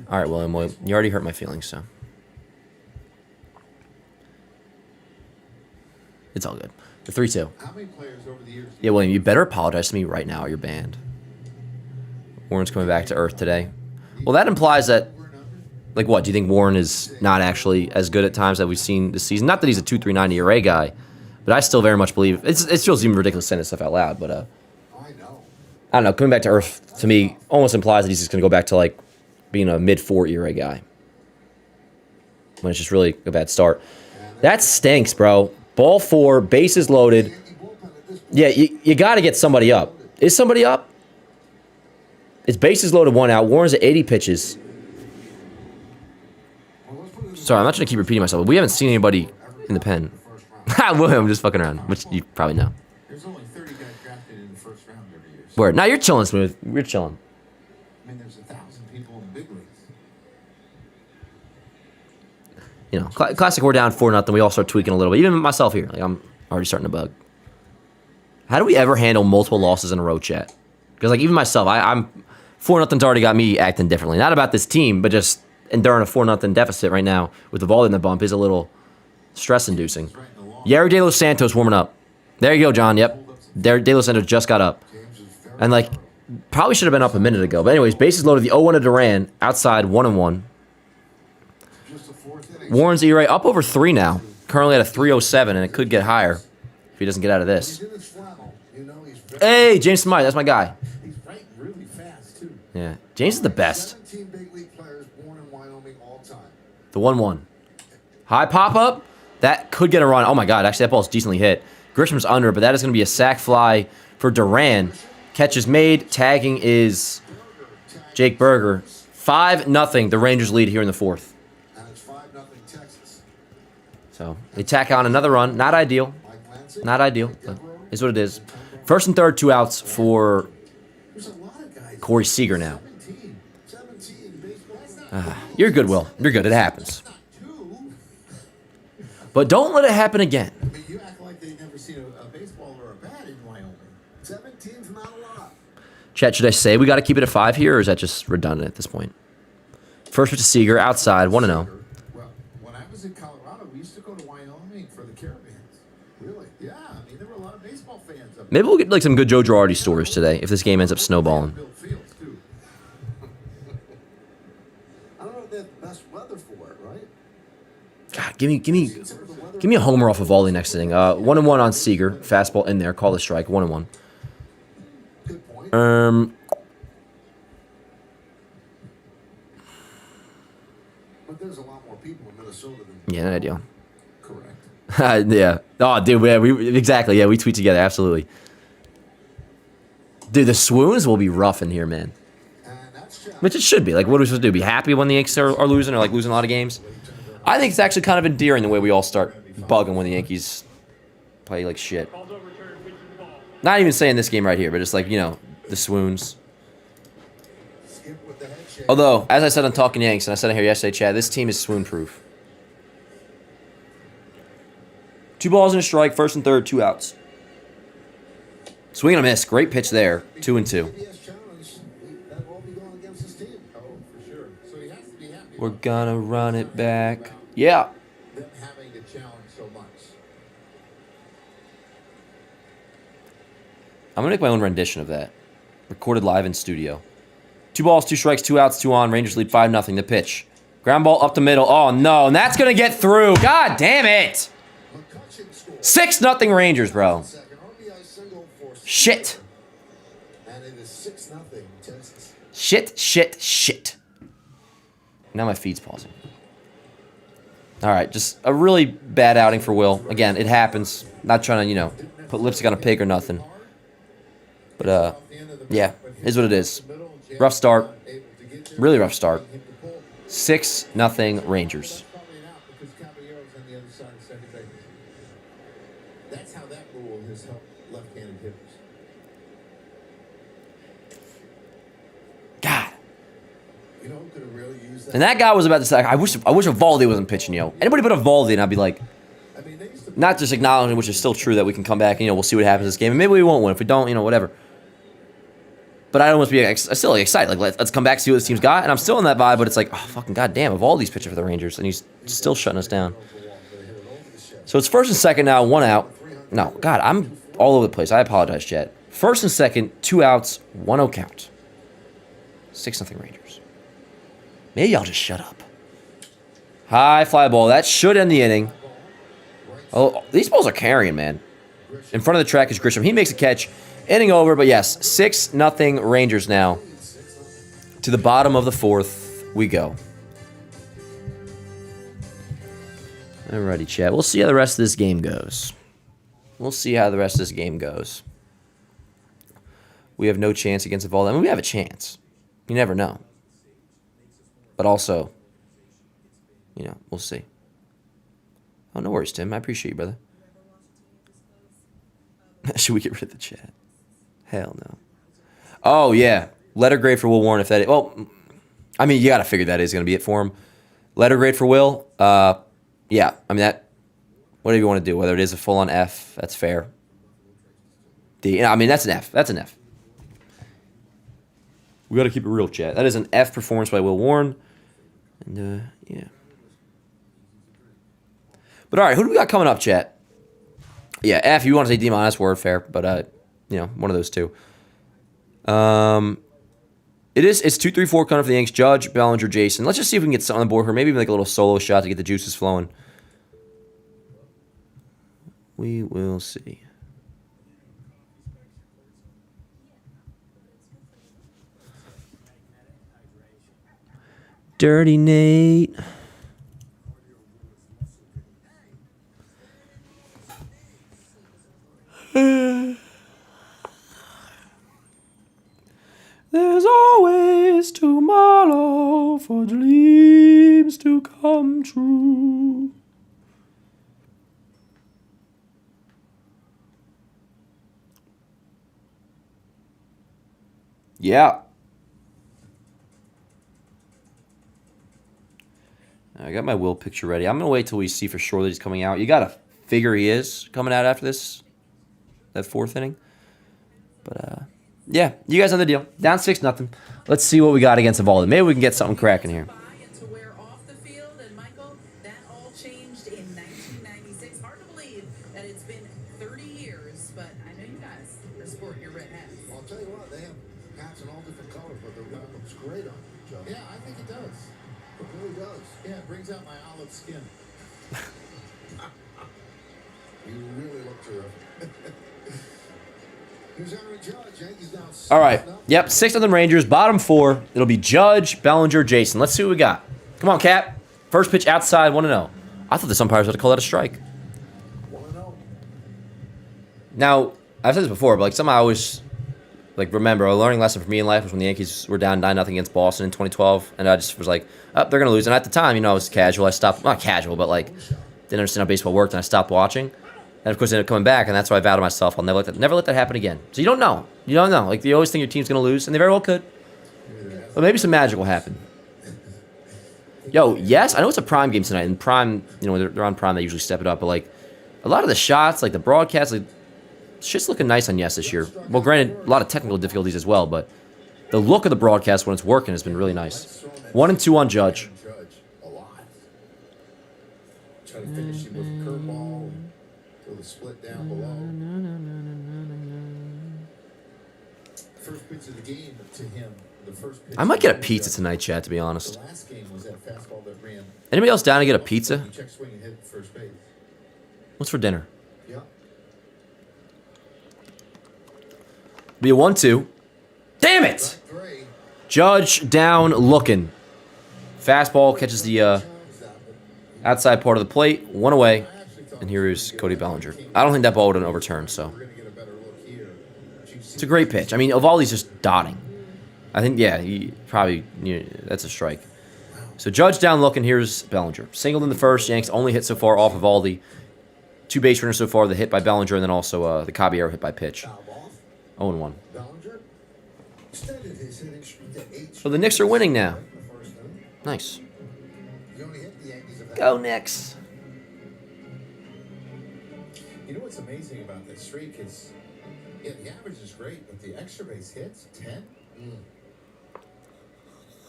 All right, William. Well, you already hurt my feelings, so. It's all good. The 3-2. How many players over the years? Yeah, William, you better apologize to me right now or you're banned. Warren's coming back to earth today. Well, that implies that, like what, do you think Warren is not actually as good at times that we've seen this season? Not that he's a 2.390 ERA guy, but I still very much believe, it feels even ridiculous saying this stuff out loud, but I know. I don't know, coming back to earth to me almost implies that he's just going to go back to like being a mid-4 ERA guy. When it's just really a bad start. That stinks, bro. Ball 4, bases loaded. Yeah, you got to get somebody up. Is somebody up? It's bases loaded, 1 out. Warren's at 80 pitches. Sorry, I'm not trying to keep repeating myself, but we haven't seen anybody in the pen. William, I'm just fucking around, which you probably know. There's only 30 guys drafted in the first round every year. Word. Now you're chilling, Smooth. We're chilling. I mean, there's 1,000 people in the big leagues. Classic, we're down 4-0. We all start tweaking a little bit. Even myself here. Like, I'm already starting to bug. How do we ever handle multiple losses in a row, chat? Because, like, even myself, I'm 4-0's already got me acting differently. Not about this team, but just enduring a 4-0 deficit right now with the ball in the bump is a little stress-inducing. Yeri De Los Santos warming up. There you go, John. Yep. De Los Santos just got up. And, like, probably should have been up a minute ago. But, anyways, bases loaded. The 0-1 to Duran. Outside, 1-1. Warren's ERA up over 3 now. Currently at a 3.07, and it could get higher if he doesn't get out of this. Hey, James Smythe, that's my guy. He's right really fast, too. Yeah, James is the best. 17 big league players born in Wyoming all time. The 1-1. High pop-up. That could get a run. Oh, my God. Actually, that ball's decently hit. Grisham's under, but that is going to be a sac fly for Duran. Catch is made. Tagging is Jake Berger. 5-0. The Rangers lead here in the 4th. And it's 5-0 Texas. So they tack on another run. Not ideal. Not ideal, but is what it is. First and third, 2 outs for There's a lot of guys. Corey Seager now. 17 baseball. You're good, Will. You're good. It happens. Not 2. But don't let it happen again. I mean, you act like they've never seen a baseball or a bat in Wyoming. 17's not a lot. Chat, should I say we got to keep it at 5 here, or is that just redundant at this point? First pitch to Seager, outside, 1-0. Well, when I was in Colorado, we used to go to Wyoming for the caravans. Really? Yeah, I mean, there were a lot of baseball fans up there. Maybe we'll get like some good Joe Girardi stories today if this game ends up snowballing. Built fields, too. I don't know if they have the best weather for it, right? God, give me a homer off of volley next inning. 1-1 on Seager, fastball in there, call the strike, 1-1. Good point. But there's a lot more people in Minnesota than Yeah, no idea. Correct. Yeah. Oh, dude, exactly. Yeah, we tweet together. Absolutely. Dude, the swoons will be rough in here, man. And that's just Which it should be. Like, what are we supposed to do? Be happy when the Yankees are losing or, like, losing a lot of games? I think it's actually kind of endearing the way we all start bugging when the Yankees play like shit. Not even saying this game right here, but just like, the swoons. skip with the head shake. Although, as I said on Talking Yanks, and I said it here yesterday, Chad, this team is swoon-proof. 2 balls and a strike, first and third, 2 outs. Swing and a miss. Great pitch there. 2-2. CBS challenge, that'll all be going against his team. Oh, for sure. So he has to be happy. We're gonna run it back. Yeah. Them having to challenge so much. I'm gonna make my own rendition of that. Recorded live in studio. 2 balls, 2 strikes, 2 outs, 2 on. Rangers lead 5-0. The pitch. Ground ball up the middle. Oh no, and that's gonna get through. God damn it! 6-0 Rangers, bro. Second RBI single for Shit. and it is 6-0 Texas. Shit. Now my feed's pausing. All right, just a really bad outing for Will. Again, it happens. Not trying to, put lipstick on a pig or nothing. But, yeah, is what it is. Rough start. Really rough start. 6-0 Rangers. Probably an out because Caballero's on the other side of second base. That's how that rule has helped left-handed hitters. God. You know who could have really used that? And that guy was about to say, I wish Evaldi wasn't pitching, Anybody but Evaldi, and I'd be like, I mean, they used to not just acknowledging, which is still true, that we can come back and, we'll see what happens this game. And maybe we won't win. If we don't, whatever. But I almost be still excited. Like, let's come back, see what this team's got. And I'm still in that vibe, but it's like, oh, fucking goddamn, Evaldi's pitching for the Rangers, and he's still shutting us down. So it's first and second now, 1 out. No, God, I'm all over the place. I apologize, Jet. First and second, 2 outs, 1-0 count. 6-0 Rangers. Maybe I'll just shut up. High fly ball. That should end the inning. Oh, these balls are carrying, man. In front of the track is Grisham. He makes a catch. Inning over, but yes, 6-0 Rangers now. To the bottom of the 4th we go. Alrighty, chat. We'll see how the rest of this game goes. We have no chance against Evaldi. I mean, we have a chance. You never know. But also, we'll see. Oh, no worries, Tim. I appreciate you, brother. Should we get rid of the chat? Hell no. Oh, yeah. Letter grade for Will Warren. If that is, well, I mean, you got to figure that is going to be it for him. Letter grade for Will. Yeah. I mean, that, whatever you want to do, whether it is a full-on F, that's fair. D, I mean, that's an F. That's an F. We got to keep it real, chat. That is an F performance by Will Warren. And, yeah. But, all right, who do we got coming up, chat? Yeah, F, you want to say D-, word, fair. But, one of those two. It's 2, 3, 4 coming for the Yanks. Judge, Bellinger, Jason. Let's just see if we can get something on the board here. Maybe even like a little solo shot to get the juices flowing. We will see. Dirty Nate. There's always tomorrow for dreams to come true. Yeah. I got my Will picture ready. I'm going to wait till we see for sure that he's coming out. You got to figure he is coming out after this, that 4th inning. But, yeah, you guys know the deal. Down 6-0. Let's see what we got against Evaldi. Maybe we can get something cracking here. To wear off the field, and Michael, that all changed in 1996. Hard to believe that it's been 30 years, but I know you guys are sporting your red hats. I'll tell you what, they have hats in all different colors, but the red looks great on you, Joe. Yeah, I think it does. It really does. Yeah, it brings out my olive skin. You really look terrific. Here's Aaron Judge. Yankees down 6-0. All right. Yep, 6-0 Rangers. Bottom 4. It'll be Judge, Bellinger, Jason. Let's see what we got. Come on, Cap. First pitch outside, 1-0. I thought the umpires would have called that a strike. 1-0. Now, I've said this before, but somehow I always remember a learning lesson for me in life was when the Yankees were down 9-0 against Boston in 2012, and I just was like, oh, they're gonna lose. And at the time, I was casual. I stopped, not casual, but didn't understand how baseball worked, and I stopped watching. And of course, they ended up coming back, and that's why I vowed to myself, I'll never let that happen again. So you don't know. You don't know. You always think your team's gonna lose, and they very well could. But maybe some magic will happen. Yo, yes, I know it's a Prime game tonight, and Prime, when they're on Prime, they usually step it up. But A lot of the shots, like the broadcast, like shit's looking nice on Yes this year. Well, granted, a lot of technical difficulties as well, but the look of the broadcast when it's working has been really nice. 1 and 2 on Judge. A lot. Try to finish it with a curveball. Throw the split down below. First pitch of the game to him. The first pitch I might get a pizza tonight, Chad, to be honest. The last game was that fastball that ran. Anybody else down to get a pizza? He checked swing and hit first base. What's for dinner? Yeah. Be a 1-2. Damn it! 3. Judge down looking. Fastball catches the outside part of the plate. 1 away. And here is Cody Bellinger. I don't think that ball would have been overturned, so. We're gonna get a better look here. It's a great pitch. I mean, Evaldi's just dotting. I think, yeah, he probably, that's a strike. So Judge down looking. Here's Bellinger. Singled in the first. Yanks only hit so far off Evaldi. 2 base runners so far. The hit by Bellinger and then also the Caballero hit by pitch. 0-1. Bellinger extended his hitting streak to 8. So the Knicks are winning now. in the first inning. Nice. He only hit the Yankees of that. Go Knicks. You know what's amazing about this streak is, yeah, the average is great, but the extra base hits 10.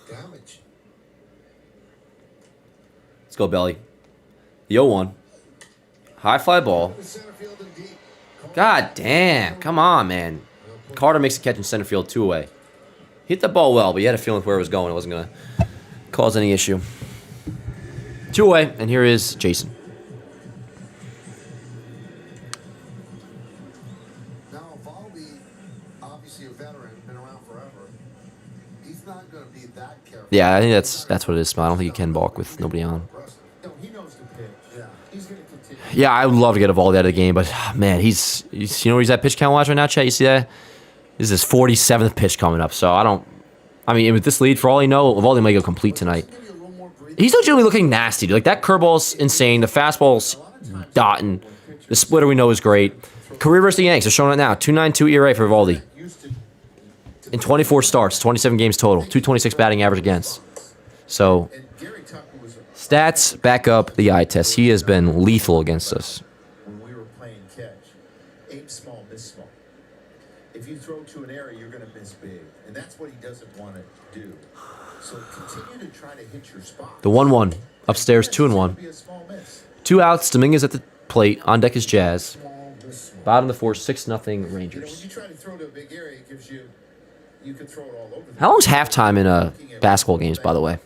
Damage. Let's go, Belly. The 0-1. High fly ball. To center field and deep. God damn. Come on, man. Carter makes a catch in center field, 2 away. Hit the ball well, but you had a feeling with where it was going. It wasn't going to cause any issue. 2 away, and here is Jason. Now, Evaldi, obviously a veteran, been around forever. He's not going to be that careful. Yeah, I think that's what it is. I don't think you can balk with nobody on. No, he knows the pitch. Yeah. He's going to continue. Yeah, I would love to get Evaldi out of the game, but man, he's you know where he's at pitch count wise right now, Chet? You see that? This is his 47th pitch coming up, so I mean, with this lead, for all you know, Evaldi might go complete tonight. He's legitimately looking nasty, dude. Like, that curveball's insane. The fastball's dotting. The splitter we know is great. Career versus the Yanks. They're showing it now. 2.92 ERA for Evaldi. In 24 starts, 27 games total. 226 batting average against. So, And Gary Tucker was stats back up the eye test. He has been lethal against us. when we were playing catch. Aim small, miss small. If you throw to an area, you're going to miss big. And that's what he doesn't want to do. So continue to try to hit your spot. The 1-1. Upstairs, 2-1. Be a small miss. 2 outs. Dominguez at the plate. On deck is Jazz. Small, miss small. Bottom of the 4th, 6-0 You know, when Rangers. you try to throw to a big area, it gives you, you can throw it all over. How long's halftime in basketball games, by the way?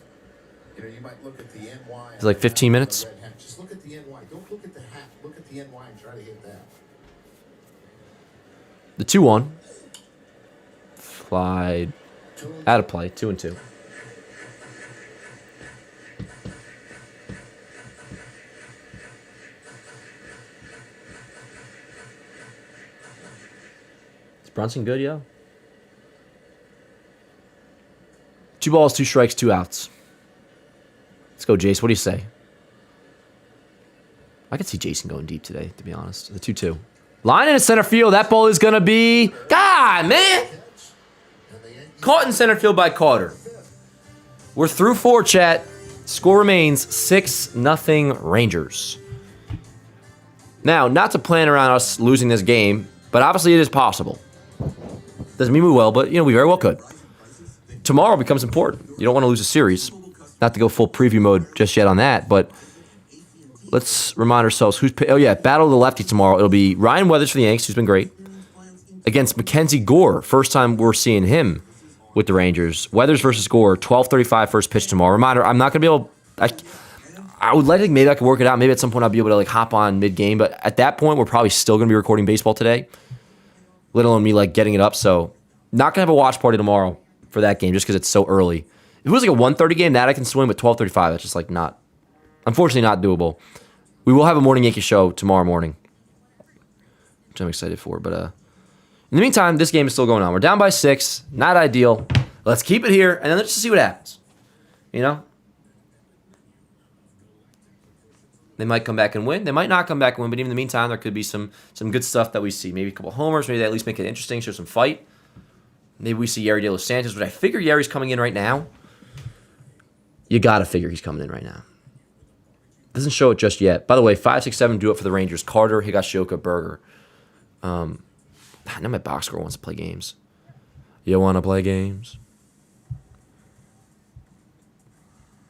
You know, you might look at the NY. It's like 15 minutes. Just look at the NY. Don't look at the hat. Look at the NY and try to hit that. The 2-1. Fly out of play. 2-2. Is Brunson good, yo? 2 balls, 2 strikes, 2 outs. Let's go, Jace. What do you say? I could see Jason going deep today, to be honest. The 2-2. Line in center field. That ball is going to be... God, man! Caught in center field by Carter. We're through 4, chat. Score remains 6-0 Rangers. Now, not to plan around us losing this game, but obviously it is possible. Doesn't mean we will, but, we very well could. Tomorrow becomes important. You don't want to lose a series. Not to go full preview mode just yet on that, but let's remind ourselves who's... Oh, yeah, Battle of the Lefty tomorrow. It'll be Ryan Weathers for the Yanks, who's been great, against Mackenzie Gore. First time we're seeing him with the Rangers. Weathers versus Gore, 12:35 first pitch tomorrow. Reminder, I'm not going to be able... I would like to think maybe I could work it out. Maybe at some point I'll be able to hop on mid-game, but at that point, we're probably still going to be recording baseball today, let alone me getting it up. So not going to have a watch party tomorrow for that game just because it's so early. If it was like a 1:30 game, that I can swim, but 12:35, that's just not... Unfortunately, not doable. We will have a morning Yankee show tomorrow morning, which I'm excited for. But in the meantime, this game is still going on. We're down by 6. Not ideal. Let's keep it here, and then let's just see what happens. They might come back and win. They might not come back and win, but even in the meantime, there could be some good stuff that we see. Maybe a couple homers. Maybe they at least make it interesting, show some fight. Maybe we see Yerry De Los Santos, but I figure Yerry's coming in right now. You got to figure he's coming in right now. Doesn't show it just yet. By the way, 5, 6, 7 do it for the Rangers. Carter, Higashioka, Berger. Now my box score wants to play games. You want to play games?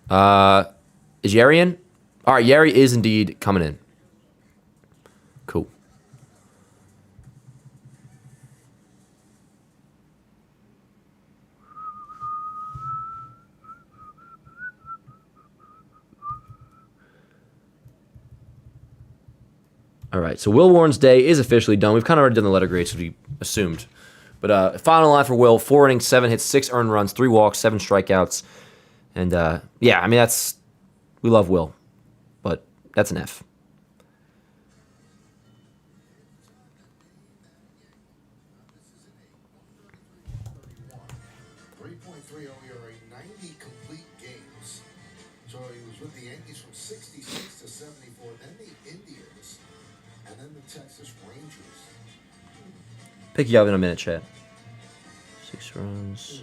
Is Yeri in? All right, Yeri is indeed coming in. Cool. All right, so Will Warren's day is officially done. We've kind of already done the letter grades, as we assumed. But final line for Will: 4 innings, 7 hits, 6 earned runs, 3 walks, 7 strikeouts, and yeah, I mean we love Will, but that's an F. .30 ERA, 90 complete games. So he was with the Yankees from 66 to 74, then the Indians, and then the Texas Rangers. Pick you up in a minute, Chad. 6 runs.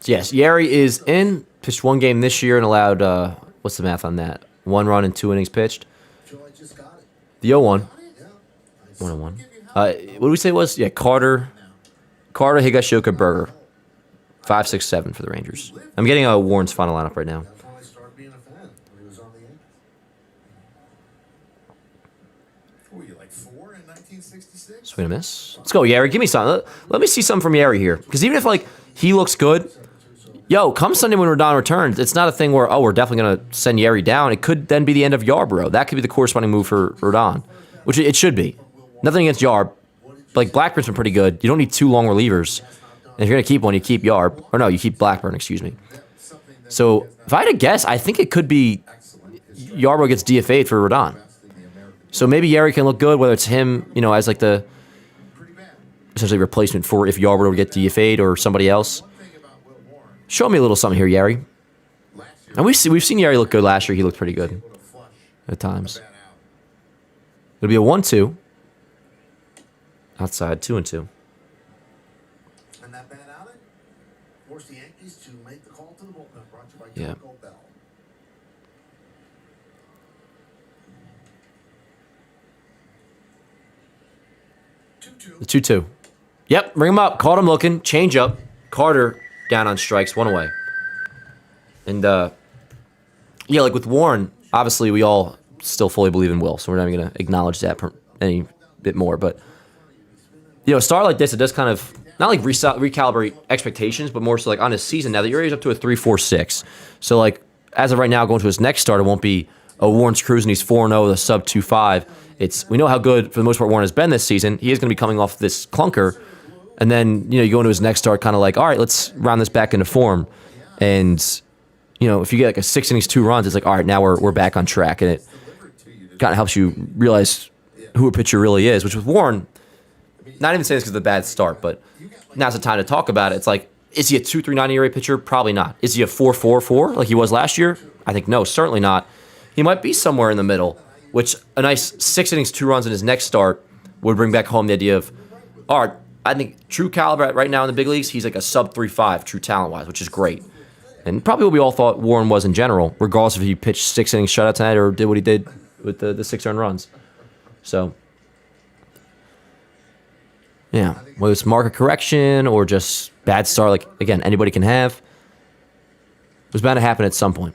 Yes, Yeri is in. Pitched 1 game this year and allowed, what's the math on that? 1 run and 2 innings pitched. Joe, I just got it. The 0-1. Yeah. 1-1. What did we say it was? Yeah, Carter, Higashioka, Berger. 5, 6, 7 for the Rangers. I'm getting Warren's final lineup right now. That's when I started being a fan. When he was on the Yankees. Were you like 4 in 1966? Swing and a miss. Let's go, Yeri. Give me something. Let me see something from Yeri here. Because even if, like, he looks good, yo, come Sunday when Rodon returns, it's not a thing where, oh, we're definitely going to send Yeri down. It could then be the end of Yarbrough. That could be the corresponding move for Rodon, which it should be. Nothing against Yarb. Like, Blackburn's been pretty good. You don't need 2 long relievers. And if you're going to keep one, you keep Yarb. Or no, you keep Blackburn, excuse me. So, if I had to guess, I think it could be Yarbrough gets DFA'd for Rodon. So maybe Yeri can look good, whether it's him, you know, as like the essentially replacement for if Yarbrough would get DFA'd or somebody else. Show me a little something here, Yeri. And we've seen Yeri look good last year. He looked pretty good at times. It'll be a 1-2. Outside, 2-2. And that bad outing forced the Yankees to make the call to the bullpen. Brought to you by Yeah. Taco Bell. The 2-2. Yep, bring him up. Caught him looking. Change up. Carter down on strikes, 1 away. And, yeah, like with Warren, obviously we all still fully believe in Will, so we're not even going to acknowledge that any bit more. But, you know, a star like this, it does kind of, not like recalibrate expectations, but more so like on his season now, the ERA is up to a 3.46. So, like, as of right now, going to his next start, it won't be, oh, Warren's cruising, he's 4-0 with a sub 2.5. We know how good, for the most part, Warren has been this season. He is going to be coming off this clunker. And then, you know, you go into his next start kind of like, all right, let's round this back into form. And, you know, if you get like a 6 innings, 2 runs, it's like, all right, now we're back on track. And it kind of helps you realize who a pitcher really is, which with Warren, not even saying this because of the bad start, but now's the time to talk about it. It's like, is he a 2.39 ERA pitcher? Probably not. Is he a 4.44 like he was last year? I think no, certainly not. He might be somewhere in the middle, which a nice 6 innings, 2 runs in his next start would bring back home the idea of, all right, I think true caliber right now in the big leagues, he's like a sub 3.5 true talent-wise, which is great. And probably what we all thought Warren was in general, regardless if he pitched 6 innings shutout tonight or did what he did with the 6 earned runs. So, yeah, whether it's market correction or just bad start, like, again, anybody can have, it was bound to happen at some point.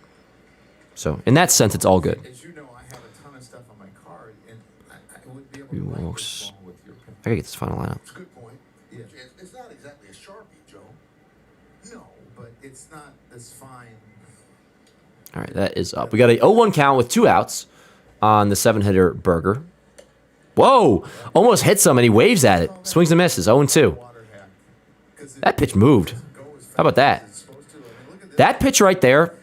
So, in that sense, it's all good. As you know, I have a ton of stuff on my card, and I wouldn't be able Three to write walks. this ball with your pen. I gotta get this final lineup. It's a good point. Yeah. It's not exactly a Sharpie, Joe. No, but it's not this fine. All right, that is up. We got a 0-1 count with 2 outs on the 7-hitter Berger. Whoa! Almost hits him, and he waves at it. Swings and misses, 0-2. That pitch moved. How about that? That pitch right there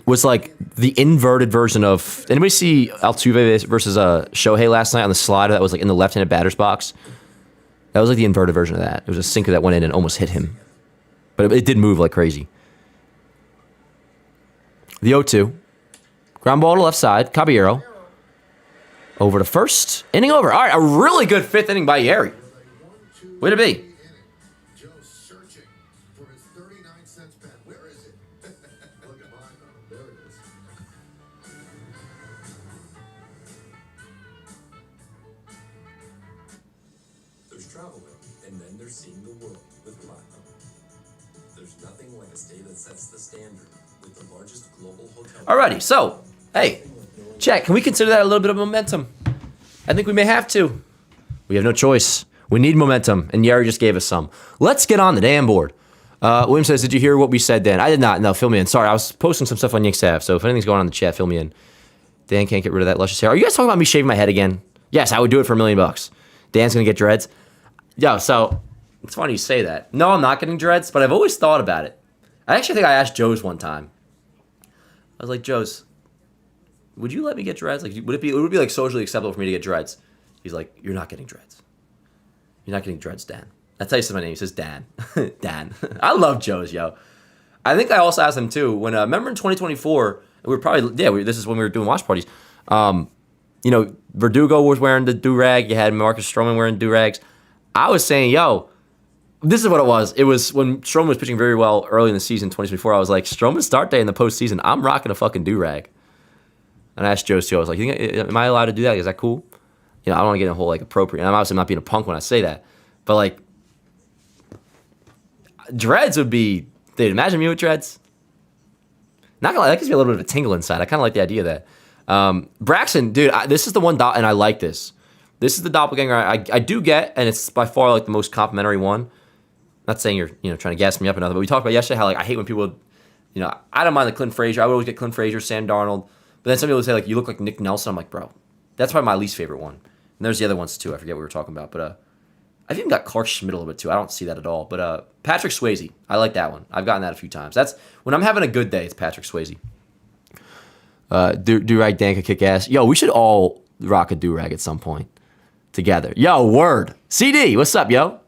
was like the inverted version of... Anybody see Altuve versus Shohei last night on the slider that was like in the left-handed batter's box? That was like the inverted version of that. It was a sinker that went in and almost hit him. But it did move like crazy. The 0-2. Ground ball to left side. Caballero. Over to first. Inning over. All right, a really good 5th inning by Yeri. Way to be. Joe searching for his 39-cent pen. Where is it? Look at mine. There it is. There's traveling, and then there's seeing the world with Platinum. There's nothing like a stay that sets the standard with the largest global hotel. Alrighty, so, hey, Jack, can we consider that a little bit of momentum? I think we may have to. We have no choice. We need momentum, and Yeri just gave us some. Let's get on the damn board. William says, did you hear what we said, Dan? I did not. No, fill me in. Sorry, I was posting some stuff on Yankees Ave, so if anything's going on in the chat, fill me in. Dan can't get rid of that luscious hair. Are you guys talking about me shaving my head again? Yes, I would do it for $1 million. Dan's going to get dreads. Yo, so, it's funny you say that. No, I'm not getting dreads, but I've always thought about it. I actually think I asked Joe's one time. I was like, Joe's, would you let me get dreads? Like, would it be like socially acceptable for me to get dreads? He's like, you're not getting dreads. You're not getting dreads, Dan. That's how he says my name. He says Dan. Dan. I love Joe's, yo. I think I also asked him too when remember in 2024, we were probably this is when we were doing watch parties. You know, Verdugo was wearing the do-rag. You had Marcus Stroman wearing do-rags. I was saying, yo, this is what it was. It was when Stroman was pitching very well early in the season, 2024. I was like, Stroman's start day in the postseason, I'm rocking a fucking do-rag. And I asked Joe too. I was like, am I allowed to do that? Is that cool? You know, I don't want to get in a whole like appropriate. I'm obviously not being a punk when I say that, but like, dreads would be. Dude, imagine me with dreads. Not gonna lie, that gives me a little bit of a tingle inside. I kind of like the idea of that. Braxton, dude, this is the one and I like this. This is the doppelganger I do get, and it's by far like the most complimentary one. Not saying you're trying to gas me up or nothing, but we talked about yesterday how like I hate when people, I don't mind the Clint Frazier. I would always get Clint Frazier, Sam Darnold, but then some people would say like you look like Nick Nelson. I'm like, bro, that's probably my least favorite one. And there's the other ones too. I forget what we were talking about, but I've even got Clark Schmidt a little bit too. I don't see that at all, but Patrick Swayze, I like that one. I've gotten that a few times. That's when I'm having a good day. It's Patrick Swayze. Do-rag Dan could kick ass. Yo, we should all rock a do-rag at some point together. Yo, word. CD, what's up, yo?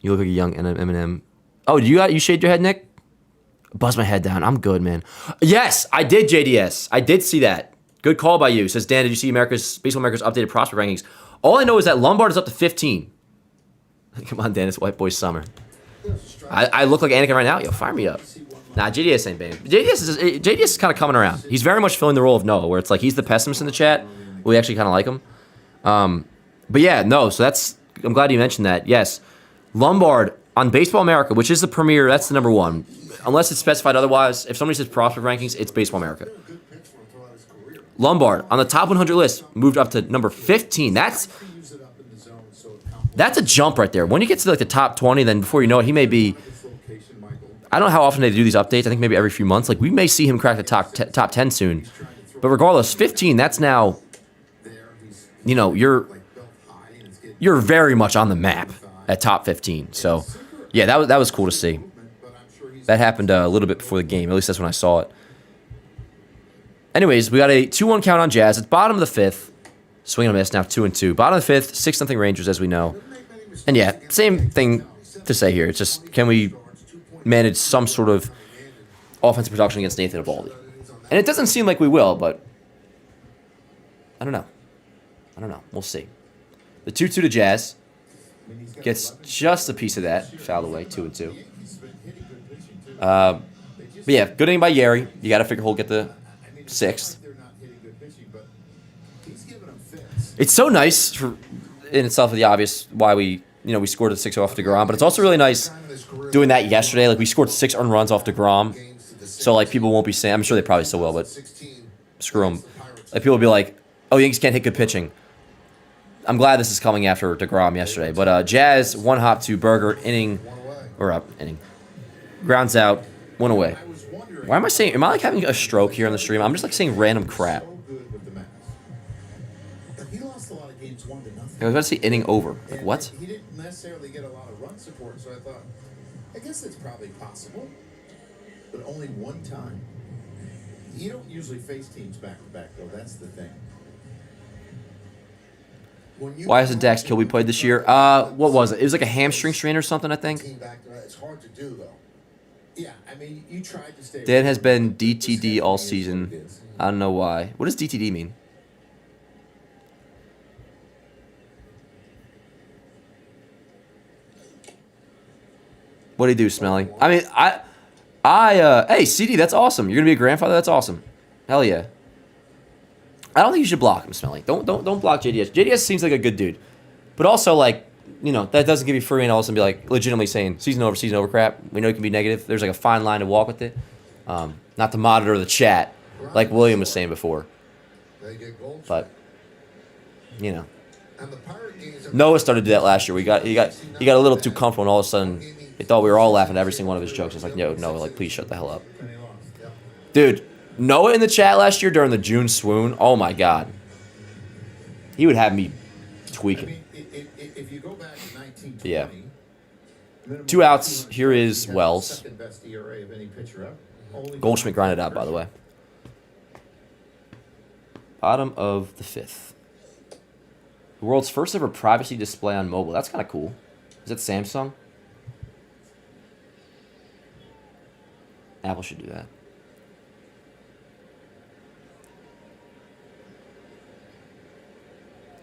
You look like a young Eminem. Oh, you shaved your head, Nick? Buzz my head down. I'm good, man. Yes, I did, JDS. I did see that. Good call by you. Says Dan, did you see Baseball America's updated prospect rankings? All I know is that Lombard is up to 15. Come on, Dan, it's White Boy Summer. I look like Anakin right now. Yo, fire me up. Nah, JDS ain't bad. JDS is kind of coming around. He's very much filling the role of Noah, where it's like he's the pessimist in the chat. We actually kind of like him. But yeah, no, so I'm glad you mentioned that. Yes, Lombard on Baseball America, which is the premier, that's the number one. Unless it's specified otherwise, if somebody says prospect rankings, it's Baseball America. Lombard on the top 100 list moved up to number 15. That's a jump right there. When you get to like the top 20, then before you know it, he may be. I don't know how often they do these updates. I think maybe every few months. Like we may see him crack the top 10 soon. But regardless, 15. That's now. You're very much on the map at top 15. So yeah, that was cool to see. That happened a little bit before the game. At least that's when I saw it. Anyways, we got a 2-1 count on Jazz. It's bottom of the fifth. Swing and a miss, now 2-2. Bottom of the fifth, 6-0 Rangers, as we know. And yeah, same thing to say here. It's just, can we manage some sort of offensive production against Nathan Eovaldi? And it doesn't seem like we will, but I don't know. We'll see. The 2-2 to Jazz gets just a piece of that. Fouled away, 2-2. But yeah, good inning by Yeri. You got to figure he'll get the 6th. It's so nice in itself, the obvious why we scored the 6 off DeGrom, but it's also really nice doing that yesterday. Like we scored 6 earned runs off DeGrom, so like people won't be saying. I'm sure they probably still will, but screw them. Like people will be like, "Oh, Yankees can't hit good pitching." I'm glad this is coming after DeGrom yesterday, but Jazz 1 hop to Berger inning. Grounds out, 1 away. Why am I saying? Am I like having a stroke here on the stream? I'm just like saying random crap. I was about to say inning over. Like what? He didn't necessarily get a lot of run support, so I guess it's probably possible, but only one time. You don't usually face teams back to back, though. That's the thing. Why hasn't Dax Kilby played this year? What was it? It was like a hamstring strain or something, I think. It's hard to do though. Yeah, I mean, you tried to stay. Dan has been DTD all season. I don't know why. What does DTD mean? What do you do, Smelly? I mean, hey, CD, that's awesome. You're gonna be a grandfather. That's awesome. Hell yeah. I don't think you should block him, Smelly. Don't block JDS. JDS seems like a good dude, but also like, you know, that doesn't give you free and all of a sudden be like legitimately saying season over crap. We know it can be negative. There's like a fine line to walk with it. Not to monitor the chat like William was saying before, but you know, Noah started to do that last year. He got a little too comfortable, and all of a sudden, he thought we were all laughing at every single one of his jokes. It's like, no, Noah, like, please shut the hell up, dude. Noah in the chat last year during the June swoon. Oh my god, he would have me tweaking. I mean, if you go back to 1920, yeah. 2 outs. Here is Wells. Second best ERA of any pitcher ever. Only Goldschmidt grinded out, by the way. Bottom of the 5th. The world's first ever privacy display on mobile. That's kind of cool. Is it Samsung? Apple should do that.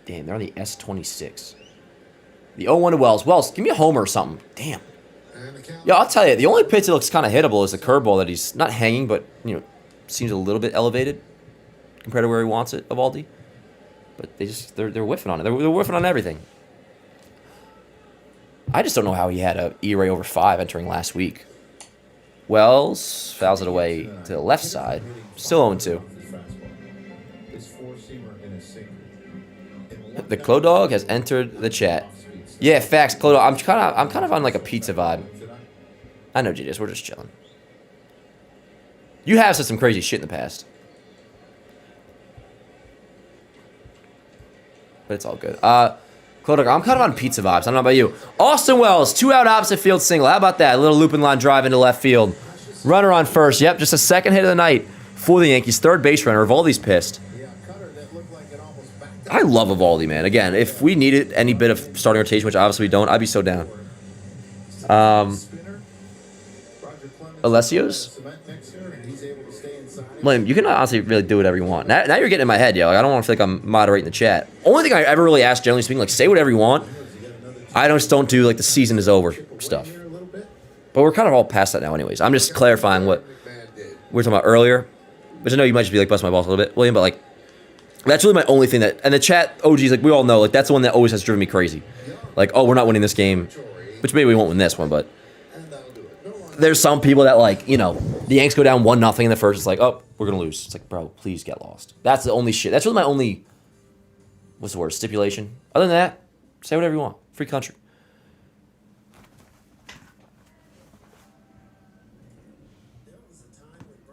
Damn, they're on the S26. The 0-1 to Wells. Wells, give me a homer or something. Damn. Yeah, I'll tell you, the only pitch that looks kind of hittable is the curveball that he's not hanging, but, you know, seems a little bit elevated compared to where he wants it, Evaldi. But they're whiffing on it. They're whiffing on everything. I just don't know how he had a ERA over 5 entering last week. Wells fouls it away to the left side. Still 0-2. The Clo Dog has entered the chat. Yeah, facts, Clo Dog. I'm kind of on like a pizza vibe. I know, GDS. We're just chilling. You have said some crazy shit in the past, but it's all good. Clo Dog, I'm kind of on pizza vibes. I don't know about you. Austin Wells, 2-out opposite field single. How about that? A little looping line drive into left field. Runner on first. Yep, just a second hit of the night for the Yankees. Third base runner. Evaldi's pissed. I love Evaldi, man. Again, if we needed any bit of starting rotation, which obviously we don't, I'd be so down. Alessios? William, you can honestly really do whatever you want. Now you're getting in my head, yo. Like, I don't want to feel like I'm moderating the chat. Only thing I ever really ask, generally speaking, like, say whatever you want. I just don't do, like, the season is over stuff. But we're kind of all past that now anyways. I'm just clarifying what we were talking about earlier. Which I know you might just be, like, busting my balls a little bit, William, but, like, that's really my only thing that... And the chat, OGs, like, we all know, like, that's the one that always has driven me crazy. Like, oh, we're not winning this game. Which maybe we won't win this one, but... There's some people that, like, you know, the Yanks go down 1-0 in the first. It's like, oh, we're going to lose. It's like, bro, please get lost. That's the only shit. That's really my only... What's the word? Stipulation. Other than that, say whatever you want. Free country.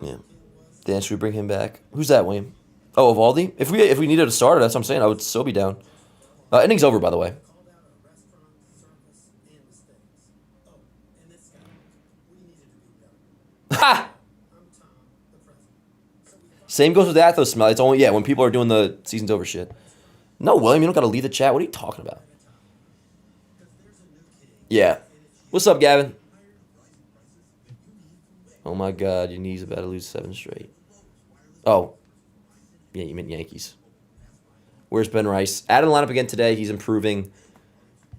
Yeah. Dan, should we bring him back? Who's that, William? Oh, Evaldi? If we needed a starter, that's what I'm saying. I would still be down. Innings over, by the way. Ha! Same goes with that, though, Smell. It's only, yeah, when people are doing the season's over shit. No, William, you don't got to leave the chat. What are you talking about? Yeah. What's up, Gavin? Oh, my God. Your knee's about to lose 7 straight. Oh. Yeah, you meant Yankees. Where's Ben Rice? Out of the lineup again today. He's improving.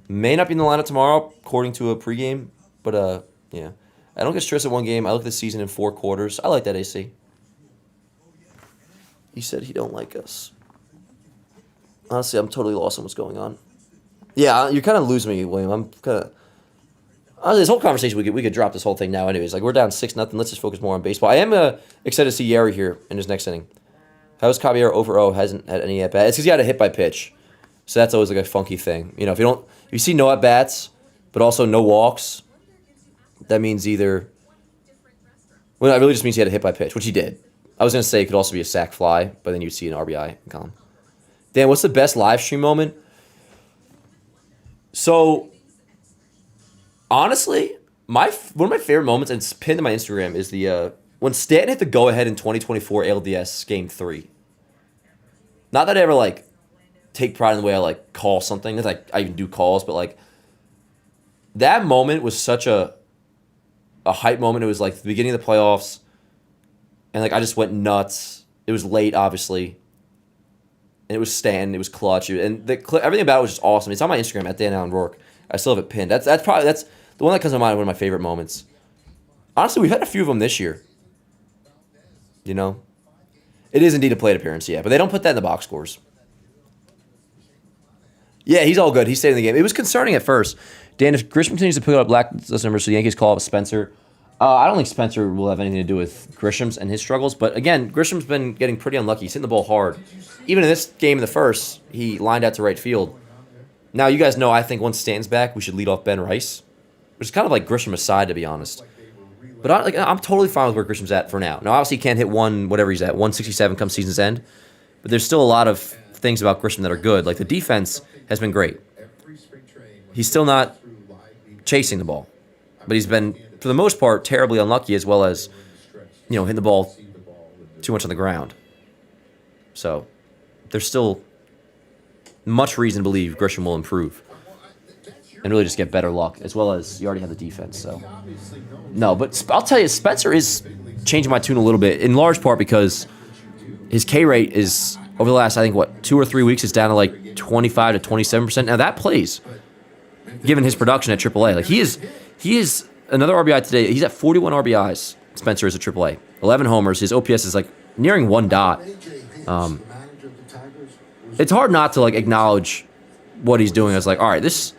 May not be in the lineup tomorrow, according to a pregame. But, yeah. I don't get stressed at one game. I look at the season in 4 quarters. I like that, AC. He said he don't like us. Honestly, I'm totally lost on what's going on. Yeah, you're kind of losing me, William. I'm kind of... Honestly, this whole conversation, we could drop this whole thing now anyways. Like, we're down 6-0. Let's just focus more on baseball. I am excited to see Yeri here in his next inning. How's Caballero over 0? Hasn't had any at-bats. It's because he had a hit by pitch. So that's always like a funky thing. You know, if you see no at-bats, but also no walks, that means either... Well, it really just means he had a hit by pitch, which he did. I was going to say it could also be a sac fly, but then you'd see an RBI column. Dan, what's the best live stream moment? So, honestly, one of my favorite moments, and it's pinned to my Instagram, is the when Stanton hit the go-ahead in 2024 ALDS Game 3. Not that I ever, like, take pride in the way I, like, call something. It's like I even do calls, but, like, that moment was such a a hype moment. It was like the beginning of the playoffs, and like I just went nuts. It was late, obviously, and it was Stanton. It was clutch, and everything about it was just awesome. It's on my Instagram at Dan Allen Rourke. I still have it pinned. That's the one that comes to mind. One of my favorite moments. Honestly, we've had a few of them this year. You know, it is indeed a plate appearance, yeah, but they don't put that in the box scores. Yeah, he's all good. He stayed in the game. It was concerning at first. Dan, if Grisham continues to pick up black numbers, so the Yankees call up Spencer. I don't think Spencer will have anything to do with Grisham's and his struggles, but again, Grisham's been getting pretty unlucky. He's hitting the ball hard. Even in this game in the first, he lined out to right field. Now, you guys know I think once Stanton's back, we should lead off Ben Rice, which is kind of like Grisham aside, to be honest. But I'm totally fine with where Grisham's at for now. Now, obviously, he can't hit whatever he's at, 167 come season's end, but there's still a lot of things about Grisham that are good. Like the defense has been great. He's still not chasing the ball, but he's been, for the most part, terribly unlucky, as well as, hitting the ball too much on the ground. So there's still much reason to believe Grisham will improve and really just get better luck, as well as you already have the defense. So no, but I'll tell you, Spencer is changing my tune a little bit, in large part because his K rate is, over the last, I think, 2 or 3 weeks, is down to like 25 to 27%. Now that plays, given his production at AAA. Like he is another RBI today. He's at 41 RBIs. Spencer is at AAA, 11 homers. His OPS is like nearing 1 dot. It's hard not to like acknowledge what he's doing. I was like, all right, this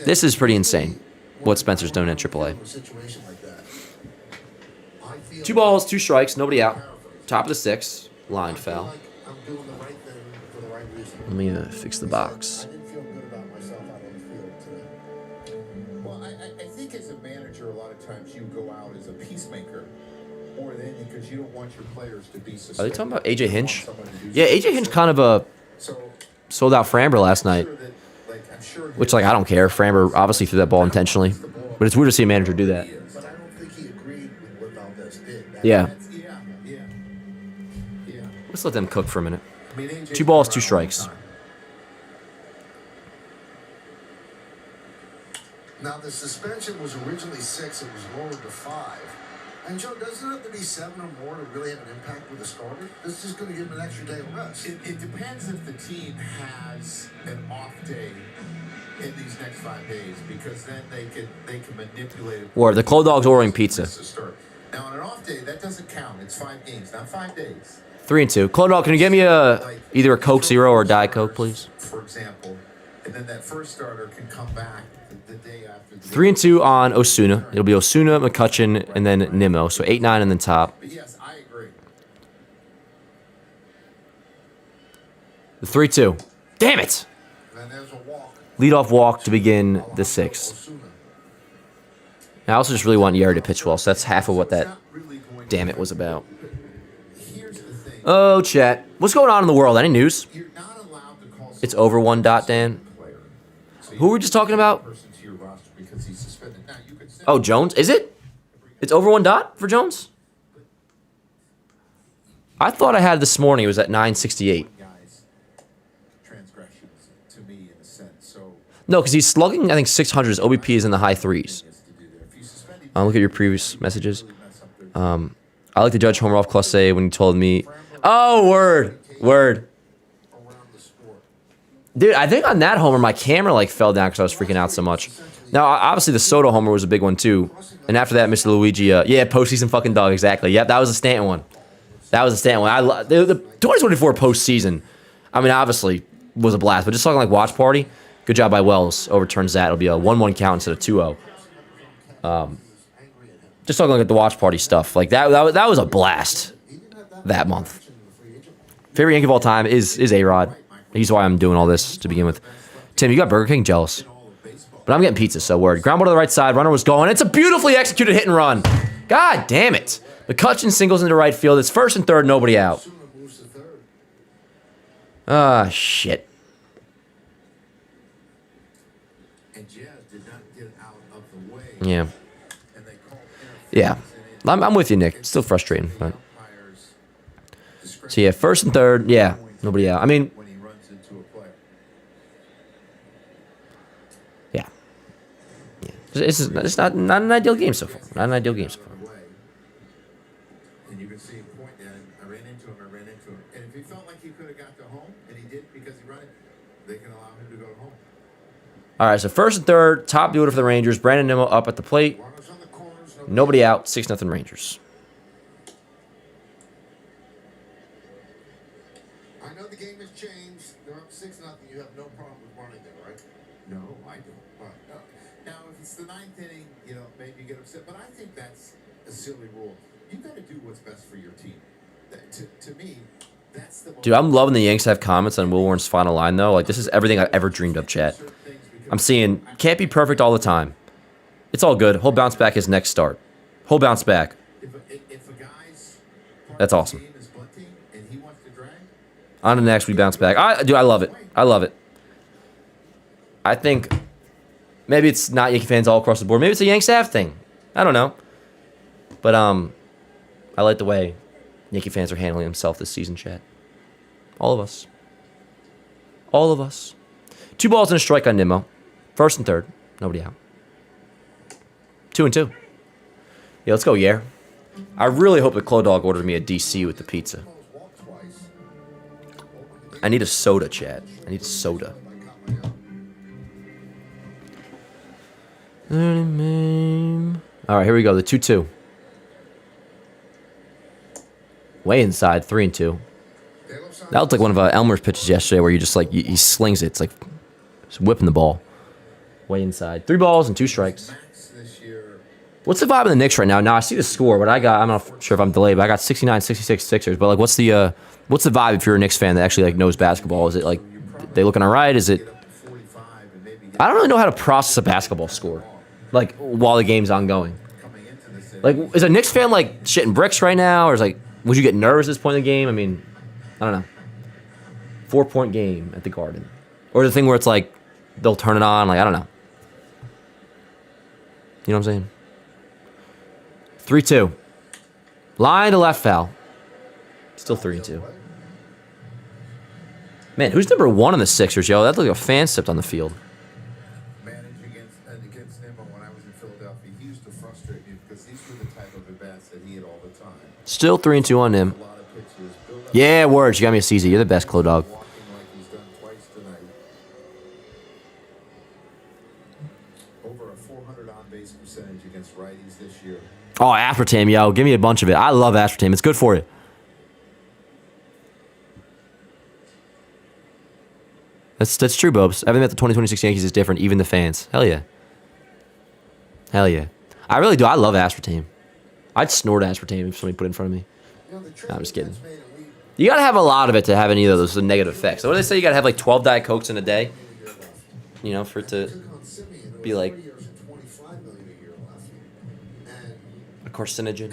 is pretty insane what Spencer's doing at AAA. 2 balls, 2 strikes, nobody out. Top of the 6th, line foul. Let me fix the box. Well, I think as a manager, a lot of times you go out as a peacemaker more than anything because you don't want your players to be suspended. Are they talking about AJ Hinch? Yeah, AJ Hinch kind of sold out Framber last night, which, like, I don't care. Framber obviously threw that ball intentionally, but it's weird to see a manager do that. But I don't think he agreed with what Valdez did. Yeah. Yeah. Let's let them cook for a minute. 2 balls, 2 strikes. Now, the suspension was originally 6. It was lowered to 5. And, Joe, doesn't it have to be 7 or more to really have an impact with a starter? This is going to give him an extra day of rest. It depends if the team has an off day in these next 5 days because then they can manipulate it. Or the Cold Dogs ordering pizza. Now, on an off day, that doesn't count. It's 5 games, not 5 days. 3-2. Cold Dog, can you get me either a Coke Zero or a Diet Coke, please? For example, and then that first starter can come back the day after. 3-2 on Osuna. It'll be Osuna, McCutchen, and then Nimmo. So 8-9 in the top. But yes, I agree. The 3-2. Damn it! And there's a walk. Leadoff walk to begin the 6th. I also just really want Yeri to pitch well, so that's half of what that damn it was about. Oh, chat. What's going on in the world? Any news? It's over 1 dot, Dan. Who were we just talking about? Oh, Jones? Is it? It's over 1 dot for Jones? I thought I had this morning. It was at 968. No, because he's slugging, I think, 600. His OBP is in the high 3s. Look at your previous messages. I like to judge homer off Clase when you told me. Oh, word. Dude, I think on that homer, my camera fell down because I was freaking out so much. Now, obviously, the Soto homer was a big one, too. And after that, Mr. Luigi, yeah, postseason fucking dog, exactly. Yep, that was a Stanton one. The 2024 postseason, I mean, obviously, was a blast. But just talking watch party, good job by Wells. Overturns that. It'll be a 1-1 count instead of 2-0. Just talking the watch party stuff. That was a blast that month. Favorite Yankee of all time is A-Rod. He's why I'm doing all this to begin with. Tim, you got Burger King? Jealous. But I'm getting pizza, so word. Ground ball to the right side. Runner was going. It's a beautifully executed hit and run. God damn it. McCutchen singles into right field. It's 1st and 3rd, nobody out. Ah, shit. Yeah. Yeah. I'm with you, Nick. It's still frustrating, but. So, yeah, 1st and 3rd. Yeah, nobody out. I mean. It's not an ideal game so far. Not an ideal game so far. And you can see him pointing at him. I ran into him. And if he felt like he could have got to home, and he did because he ran it, they can allow him to go home. All right, so first and third, top order for the Rangers. Brandon Nimmo up at the plate. Runners on the corners. Nobody out. 6-0 Rangers. I know the game has changed. They're up 6-0. You have no problem with running there, right? No, I don't. Now, if it's the ninth inning, maybe you get upset. But I think that's a silly rule. You got to do what's best for your team. To me, that's the most. Dude, I'm loving the Yanks have comments on Will Warren's final line, though. Like, this is everything I've ever dreamed of, chat. I'm seeing, can't be perfect all the time. It's all good. He'll bounce back his next start. He'll bounce back. If a guy's That's awesome. game is bunting and he wants to drag, On to the next, we bounce back. Dude, I love it. I love it. I think maybe it's not Yankee fans all across the board. Maybe it's a Yanks staff thing. I don't know. But I like the way Yankee fans are handling themselves this season, chat. All of us. All of us. 2 balls and a strike on Nimmo. First and third. Nobody out. 2-2. Yeah, let's go, yeah. I really hope the Claw Dog ordered me a DC with the pizza. I need a soda, chat. I need a soda. All right, here we go. The 2-2. Way inside, 3-2. That looked like one of Elmer's pitches yesterday, where you just like he slings it. It's like just whipping the ball. Way inside. 3 balls and 2 strikes. What's the vibe in the Knicks right now? Now I see the score, but I'm not sure if I'm delayed, but I got 69-66 Sixers. But like, what's the vibe if you're a Knicks fan that actually like knows basketball? Is it like they looking all right? Is it? I don't really know how to process a basketball score, like while the game's ongoing. Like, is a Knicks fan like shitting bricks right now, or is like, would you get nervous at this point in the game? I mean, I don't know. 4-point game at the Garden, or the thing where it's like they'll turn it on. Like, I don't know. You know what I'm saying? 3-2. Line to left foul. Still 3-2. Man, who's number 1 on the Sixers, yo? That looked like a fan stepped on the field. managed against him when I was in Philadelphia, he used to frustrate me because these were the type of at-bats that he had all the time. Still 3-2 on him. A lot of pitches. Yeah, words. You got me a CZ. You're the best, Clo Dog. Walking like he's done twice tonight. Over a 400 on-base percentage against righties this year. Oh, aspartame, yo. Give me a bunch of it. I love aspartame. It's good for you. That's true, Bobs. Everything about the 2026 Yankees is different, even the fans. Hell yeah. Hell yeah. I really do. I love aspartame. I'd snort aspartame if somebody put it in front of me. No, I'm just kidding. You gotta have a lot of it to have any of those negative effects. So what do they say? You gotta have like 12 Diet Cokes in a day, you know, for it to be like a carcinogen.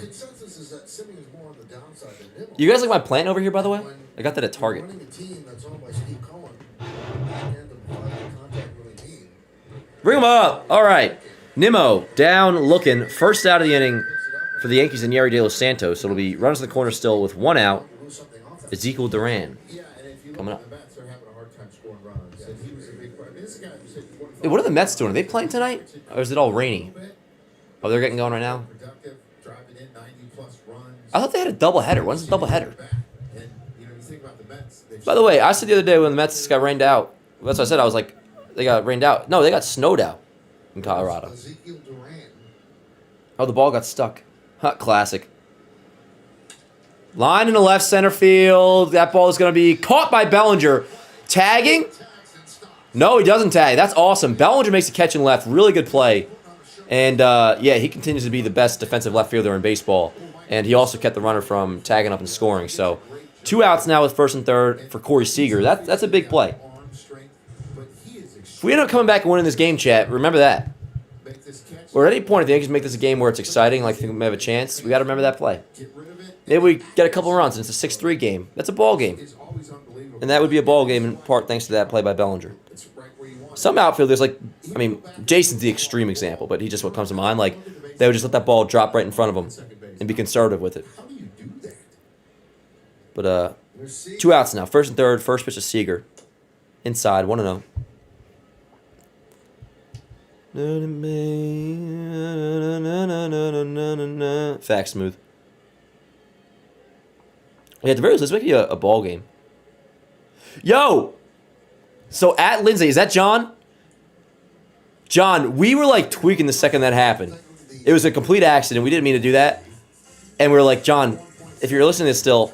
You guys like my plant over here, by the way? I got that at Target. Bring him up. All right. Nimmo down, looking. First out of the inning for the Yankees and Yerry De Los Santos. So it'll be runners in the corner still with 1 out. Ezekiel Duran coming up. Hey, what are the Mets doing? Are they playing tonight? Or is it all rainy? Oh, they're getting going right now? I thought they had a doubleheader. When's the doubleheader? By the way, I said the other day when the Mets got rained out. That's what I said. I was like, they got rained out. No, they got snowed out in Colorado. Oh, the ball got stuck. Classic. Line in the left center field. That ball is going to be caught by Bellinger. Tagging? No, he doesn't tag. That's awesome. Bellinger makes a catch in left. Really good play. And, yeah, he continues to be the best defensive left fielder in baseball. And he also kept the runner from tagging up and scoring. So 2 outs now with first and third for Corey Seager. That's a big play. If we end up coming back and winning this game, chat, remember that. Or at any point, if the Yankees make this a game where it's exciting, like I think we may have a chance, we got to remember that play. Maybe we get a couple runs and it's a 6-3 game. That's a ball game. And that would be a ball game in part thanks to that play by Bellinger. Some outfielders, like, I mean, Jason's the extreme example, but he just what comes to mind. Like, they would just let that ball drop right in front of them and be conservative with it. But 2 outs now. First and third. First pitch to Seager. Inside, 1-0. Fact smooth. Yeah, at the very least, let's make it a ball game. Yo! So at Lindsay, is that John? John, we were like tweaking the second that happened. It was a complete accident. We didn't mean to do that. And we were like, John, if you're listening to this still,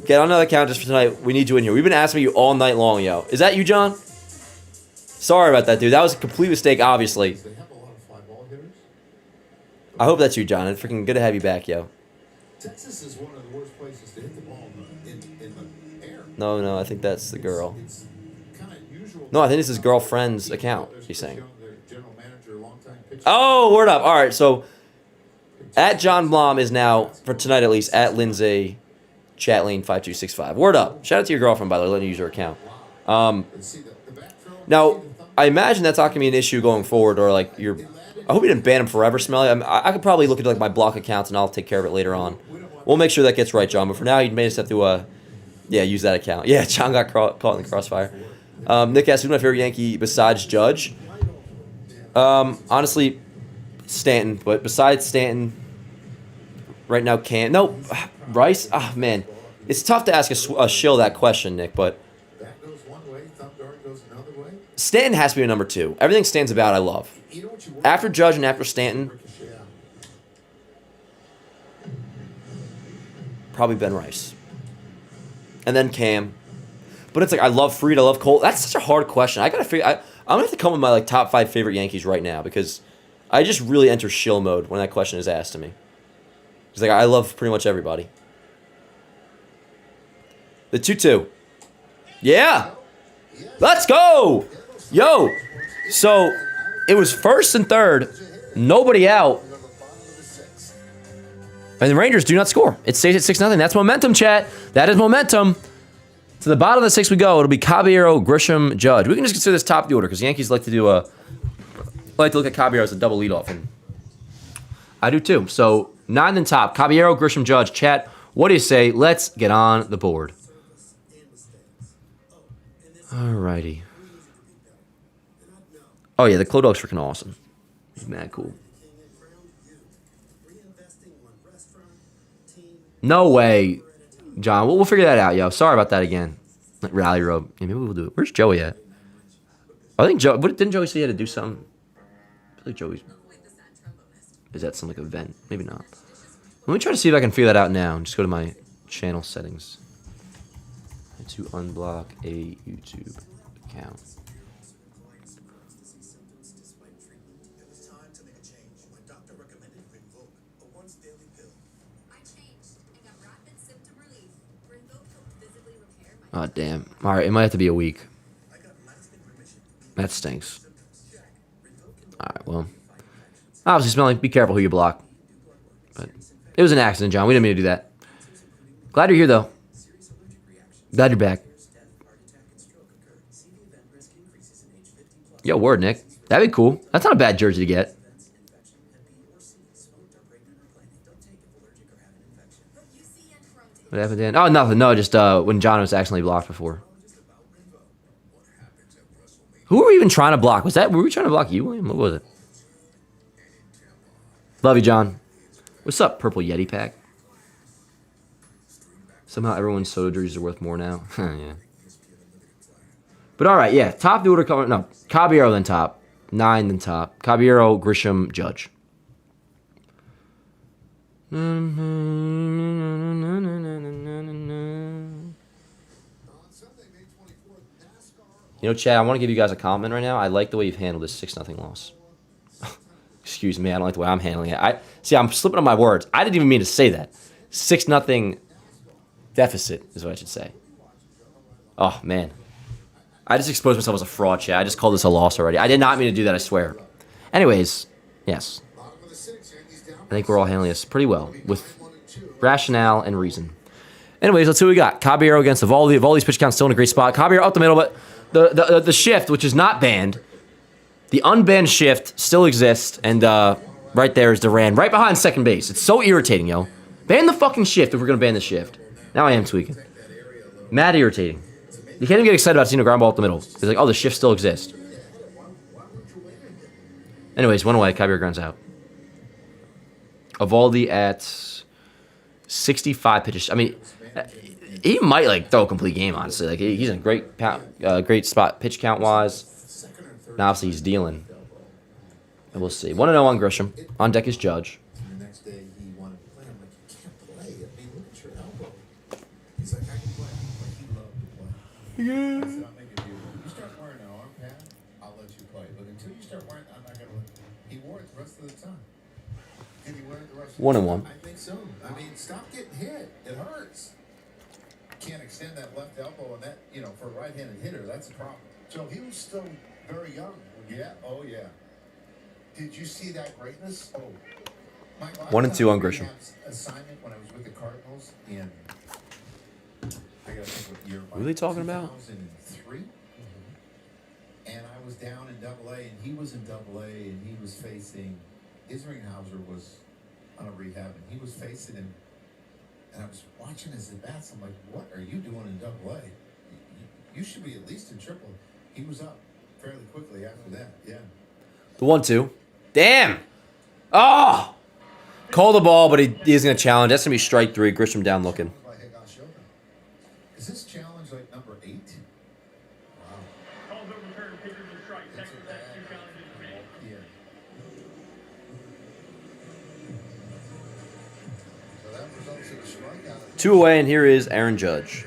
get on another account just for tonight. We need you in here. We've been asking you all night long, yo. Is that you, John? Sorry about that, dude. That was a complete mistake, obviously. They have a lot of fly ball hitters. I hope that's you, John. It's freaking good to have you back, yo. Texas is one of the worst places to hit the ball in the air. No, I think that's the girl. It's kind of usual. No, I think this is girlfriend's account, she's saying. Their general manager, longtime pitcher. Oh, word up. All right, so at John Blom is now, for tonight at least, at Lindsay Chatlane5265. Word up. Shout out to your girlfriend, by the way, letting you use her account. Now, I imagine that's not going to be an issue going forward, or like you're... I hope you didn't ban him forever, Smelly. I could probably look into like my block accounts, and I'll take care of it later on. We'll make sure that gets right, John. But for now, you may just have to, use that account. Yeah, John got caught in the crossfire. Nick asked, who's my favorite Yankee besides Judge? Honestly, Stanton. But besides Stanton, right now, Rice? Ah, man. It's tough to ask a shill that question, Nick, but... That goes one way, thumb dart goes another way. Stanton has to be a number 2. Everything Stanton's about, I love. You know what you want? After Judge and after Stanton, Yeah. probably Ben Rice. And then Cam. But it's like, I love Fried, I love Cole. That's such a hard question. I gotta figure... I'm gonna have to come with my like top 5 favorite Yankees right now, because I just really enter shill mode when that question is asked to me. It's like, I love pretty much everybody. The 2-2. Yeah! Let's go! Yo! So, it was first and third. Nobody out. And the Rangers do not score. It stays at 6-0. That's momentum, chat. That is momentum. To the bottom of the 6 we go. It'll be Caballero, Grisham, Judge. We can just consider this top of the order, because the Yankees like to look at Caballero as a double leadoff, and I do too. So 9th and top, Caballero, Grisham, Judge. Chat, what do you say? Let's get on the board. Alrighty. Oh yeah, the Clo Dog's freaking awesome. He's mad cool. No way, John. We'll figure that out, yo. Sorry about that again. Like Rally Road. Yeah, maybe we'll do it. Where's Joey at? I think Joey... Didn't Joey say he had to do something? I feel like Joey's... Is that some like event? Maybe not. Let me try to see if I can figure that out now. And just go to my channel settings. To unblock a YouTube account. Oh, damn. All right, it might have to be a week. That stinks. All right, well. Obviously, Smelling, be careful who you block. But it was an accident, John. We didn't mean to do that. Glad you're here, though. Glad you're back. Yo, word, Nick. That'd be cool. That's not a bad jersey to get. What happened then? Oh, nothing. No, just when John was accidentally blocked before. Who were we even trying to block? Were we trying to block you, William? What was it? Love you, John. What's up, Purple Yeti pack? Somehow everyone's soda jerseys are worth more now. Yeah. But all right, yeah. Top of the order coming. No, Caballero then top. 9 then top. Caballero, Grisham, Judge. You know, Chad, I want to give you guys a comment right now. I like the way you've handled this 6-0 loss. Excuse me, I don't like the way I'm handling it. I'm slipping on my words. I didn't even mean to say that. 6-0 deficit is what I should say. Oh, man. I just exposed myself as a fraud, Chad. I just called this a loss already. I did not mean to do that, I swear. Anyways, yes. I think we're all handling this pretty well with rationale and reason. Anyways, let's see what we got. Caballero against Evaldi. Evaldi's pitch count still in a great spot. Caballero up the middle, but the shift, which is not banned, the unbanned shift still exists, and right there is Duran, right behind second base. It's so irritating, yo. Ban the fucking shift if we're going to ban the shift. Now I am tweaking. Mad irritating. You can't even get excited about seeing a ground ball up the middle. It's like, oh, the shift still exists. Anyways, 1 away. Kyrie grounds out. Evaldi at 65 pitches. I mean, he might like throw a complete game. Honestly, like he's in a great spot pitch count wise. Now obviously he's dealing. And we'll see. 1-0 on Grisham. On deck is Judge. And the next day he wanted to play. I'm like, you can't play. I mean, look at your elbow. He's like, I can play. Like, he loved to play. I said, I'll make it beautiful. You start wearing an arm pad, I'll let you play. But until you start wearing it, I'm not going to let you. He wore it the rest of the time. Did he wear it the rest of the 1-1. time? I think so. I mean, stop getting hit. It hurts. Can't extend that left elbow, and that, you know, for a right-handed hitter, that's a problem. So he was still very young. Yeah. Oh, yeah. Did you see that greatness? Oh. Michael, 1-2 on Grisham. Assignment when I was with the Cardinals in, I gotta think what year. Who are they talking about? 2003. And I was down in Double A, and he was in Double A, and he was facing, Isringhauser was on a rehab, and he was facing him. And I was watching his at-bats. I'm like, what are you doing in Double A? You should be at least in Triple. He was up fairly quickly after that, yeah. The 1-2. Damn. Oh. Call the ball, but he's going to challenge. That's going to be strike 3. Grisham down looking. Is this challenge like number 8? Wow. Calls overturned, pitchers and strikes. That's Next a to bad. that, 2 challenges remaining. Yeah. So that results in a strikeout. 2 away, and here is Aaron Judge.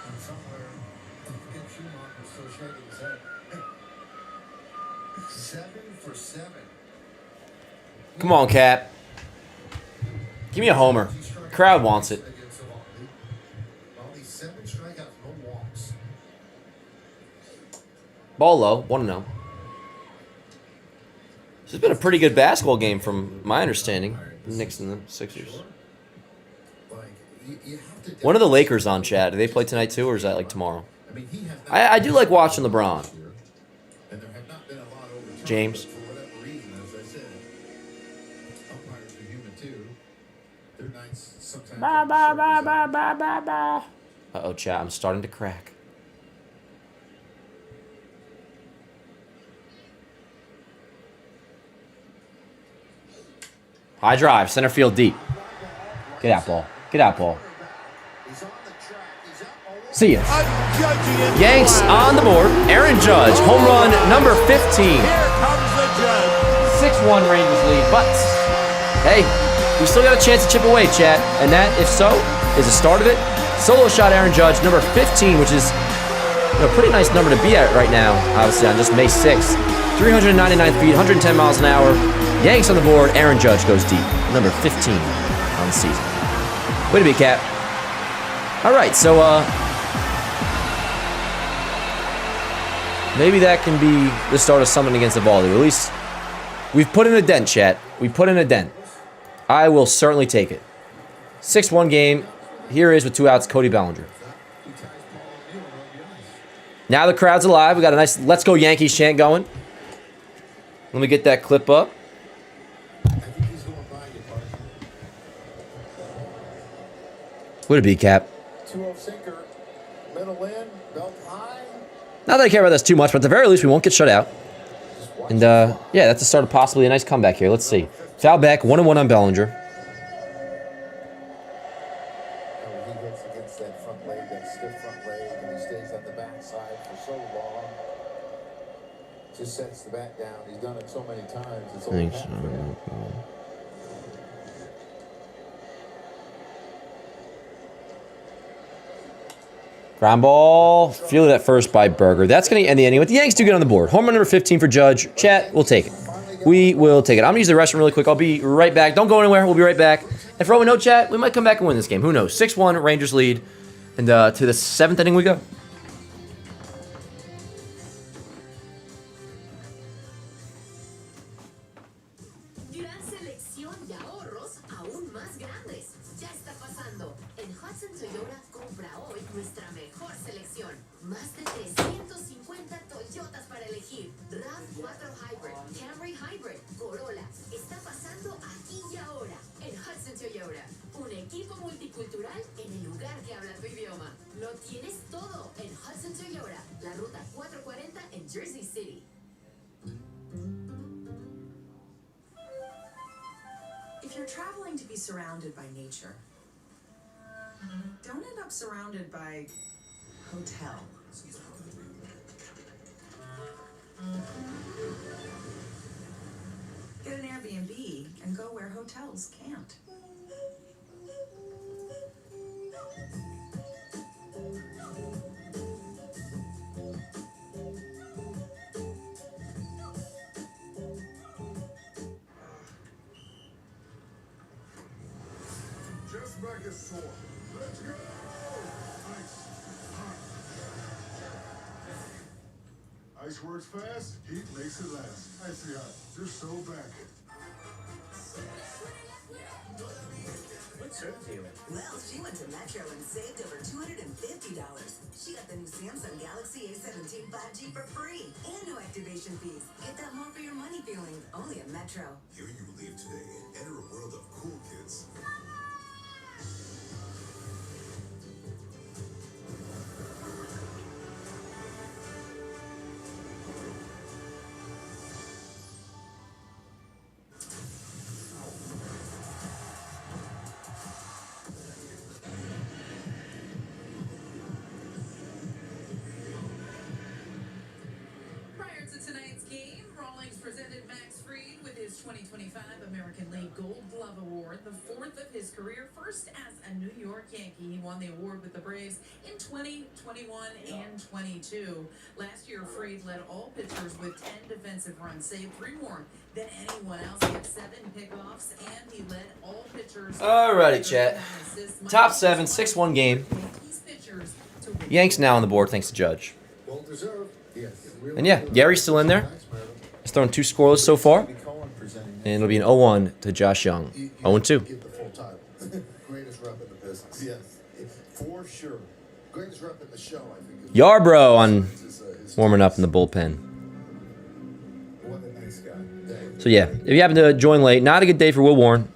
And somewhere, Jim Schumacher was still shaking his head. 7 for 7. Come on, Cap. Give me a homer. Crowd wants it. Against Evaldi. Only 7 strikeouts, no walks. Ball low. 1-0. This has been a pretty good basketball game from my understanding. Knicks and the Sixers. Like, you have to One of the Lakers on chat. Do they play tonight too, or is that like tomorrow? I mean, he has not I do like watching LeBron. and there have not been a lot overturned, James. but for whatever reason, as I said, umpires are human too. Their nights sometimes. Uh-oh, chat. I'm starting to crack. High drive. Center field deep. Get out, ball. Get out, ball. He's on the track. He's out already. See ya. Yanks on the board. Aaron Judge. Home run number 15. 6-1 Rangers lead. But, hey, we still got a chance to chip away, chat. And that, if so, is the start of it. Solo shot Aaron Judge, number 15, which is a pretty nice number to be at right now, obviously, on just May 6th. 399 feet, 110 miles an hour. Yanks on the board. Aaron Judge goes deep. Number 15 on the season. Way to be, Cap. All right, so maybe that can be the start of something against Evaldi. At least we've put in a dent, chat. We put in a dent. I will certainly take it. 6-1 game. Here is with 2 outs, Cody Bellinger. Now the crowd's alive. We got a nice "Let's Go Yankees" chant going. Let me get that clip up. I think he's going by you, partner. Would it be, Cap? 2-0 sinker. Middle in. Belt high. Not that I care about this too much, but at the very least, we won't get shut out. And, yeah, that's the start of possibly a nice comeback here. Let's see. Foul back, 1-1 on Bellinger. He hits against that front leg, that stiff front leg, and he stays on the backside for so long. Just sets the bat down. He's done it so many times. It's all Thanks. happened. Ground ball. Fielded at first by Berger. That's going to end the inning with the Yanks do get on the board. Home run number 15 for Judge. Chat, we'll take it. We will take it. I'm going to use the restroom really quick. I'll be right back. Don't go anywhere. We'll be right back. And for all we know, chat, we might come back and win this game. Who knows? 6-1, Rangers lead. And to the 7th inning we go. Gran selección de ahorros aún más grandes. Ya está pasando. En Hudson Toyota compra hoy nuestra mejor selección. Más de 350 Toyotas para elegir. RAV4 Hybrid, Camry Hybrid, Corolla. Está pasando aquí y ahora en Hudson Toyota. Un equipo multicultural en el lugar que habla tu idioma. Lo tienes todo en Hudson Toyota. La ruta 440 en Jersey City. If you're traveling to be surrounded by nature, don't end up surrounded by hotel. Get an Airbnb and go where hotels can't. Just back is sore. Let's go! Ice works fast, heat makes it last. Icy hot, just so back. What's her deal? Well, she went to Metro and saved over $250. She got the new Samsung Galaxy A17 5G for free and no activation fees. Get that more for your money feeling only at Metro. Here you leave today and enter a world of cool kids. Prior to tonight's game, Rawlings presented Max Fried with his 2025 American League Gold Glove Award, the fourth of his career, first as a New York Yankee. He won the award with the Braves in 2021 and 22. Last year, Fried led all pitchers with 10 defensive runs saved, 3 more than anyone else. He had 7 pickoffs, and he led all pitchers. Alrighty, chat. Top 7, 6-1 game. Yankees pitchers to win. Yanks now on the board thanks to Judge. Well deserved. Yes. And yeah, Gary's still in there. He's thrown 2 scoreless so far. And it'll be an 0-1 to Josh Young. 0-2. Get the full title. Greatest rep in the business. Yes, for sure. Greatest rep in the show, I think. Yarbrough on warming up in the bullpen. What a nice guy. So yeah, if you happen to join late, not a good day for Will Warren.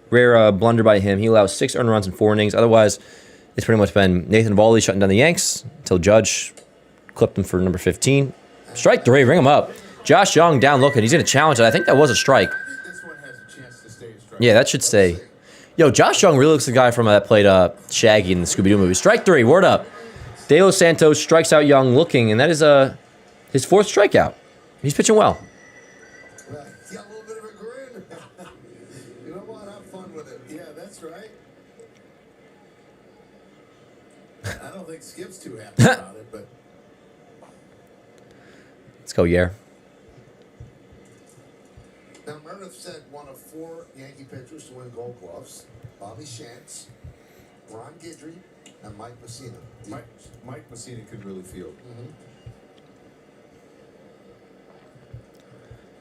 Rare blunder by him. He allows 6 earned runs in 4 innings. Otherwise, it's pretty much been Nathan Eovaldi shutting down the Yanks until Judge clipped him for number 15. Strike 3, ring him up. Josh Young down looking. He's going to challenge it. I think that was a strike. I think this one has a chance to stay a strike. Yeah, that should stay. Yo, Josh Young really looks like the guy from that played Shaggy in the Scooby-Doo movie. Strike 3, word up. De Los Santos strikes out Young looking, and that is his 4th strikeout. He's pitching well. Well, he's got a little bit of a grin. You know what? Have fun with it. Yeah, that's right. I don't think Skip's too happy about it, but Let's go, Yer. Now, Meredith said one of 4 Yankee pitchers to win Gold Gloves: Bobby Shantz, Ron Guidry, and Mike Messina. Mike Messina could really field.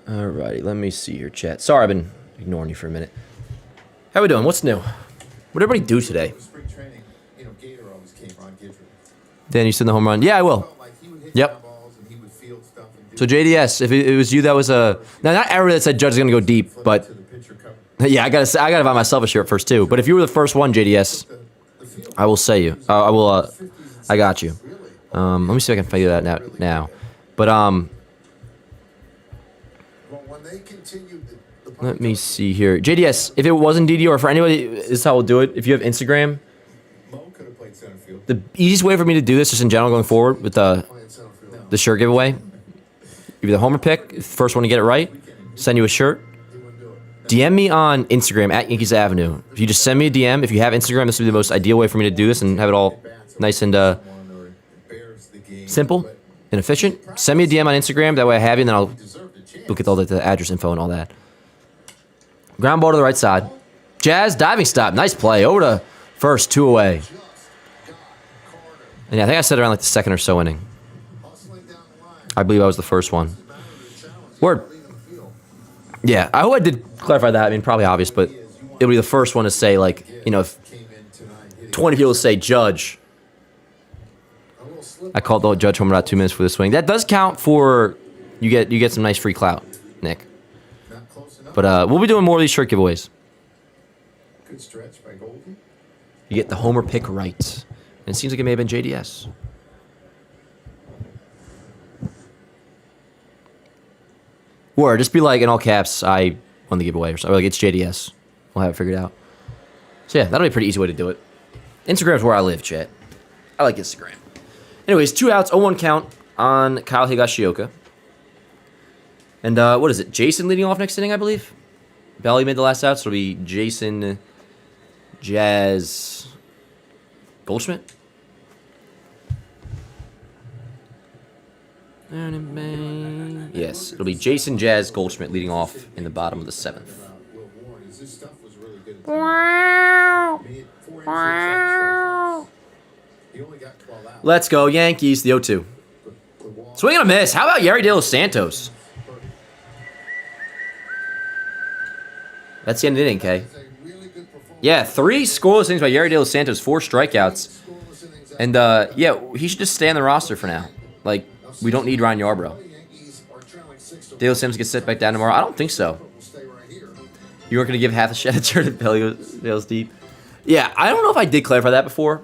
Alrighty, let me see here, chat. Sorry, I've been ignoring you for a minute. How we doing? What's new? What'd everybody do today? Spring training, Gator always came on Guidry. Dan, you said the home run. Yeah, I will. Felt like he would hit Yep. ground balls and he would field stuff and do So JDS, if it was you, that was a now not error that said Judge is gonna go deep, but to the pitcher cover. yeah, I gotta buy myself a shirt first too. But if you were the first one, JDS, The field I will say you. I will. I got you. Let me see if I can figure that out now. But Well, when they continued the let me see here. JDS, if it wasn't DD or for anybody, this is how we'll do it. If you have Instagram, Mo could have played center field. the easiest way for me to do this, just in general going forward with the shirt giveaway, you're the homer pick, first one to get it right, send you a shirt. DM me on Instagram at Yankees Avenue. If you just send me a DM, if you have Instagram, this would be the most ideal way for me to do this and have it all nice and simple and efficient. Send me a DM on Instagram. That way I have you, and then I'll look at all the address info and all that. Ground ball to the right side. Jazz diving stop. Nice play. Over to first, 2 away. And yeah, I think I said around like the 2nd or so inning. I believe I was the first one. Word. Yeah, I hope I did clarify that. I mean, probably obvious, but it would be the first one to say, like, if 20 people say Judge, A little slip. I called the Judge home about 2 minutes for the swing. That does count for you get some nice free clout, Nick. Not close enough. But we'll be doing more of these shirt giveaways. Good stretch by Goldie. You get the homer pick right. And it seems like it may have been JDS. Or just be like, in all caps, I won the giveaway. Or something. Or like, it's JDS. We'll have it figured out. So yeah, that'll be a pretty easy way to do it. Instagram's where I live, chat. I like Instagram. Anyways, 2 outs, 0-1 count on Kyle Higashioka. And what is it? Jason leading off next inning, I believe? Belly made the last out, so it'll be Jason, Jazz, Goldschmidt. Yes, it'll be Jason, Jazz, Goldschmidt leading off in the bottom of the 7th. Will Warren is his stuff was really good. Wow. He only got 12 out. Let's go, Yankees, the 0-2. Swing and a miss. How about Yerry De Los Santos? That's the end of the inning, Kay. Yeah, 3 scoreless innings by Yerry De Los Santos, 4 strikeouts. And, yeah, he should just stay on the roster for now. Like, we don't need Ryan Yarbrough. De Los Santos gets set back down tomorrow? I don't think so. You weren't going to give half a shot at shirt at Bales Deep? Yeah, I don't know if I did clarify that before.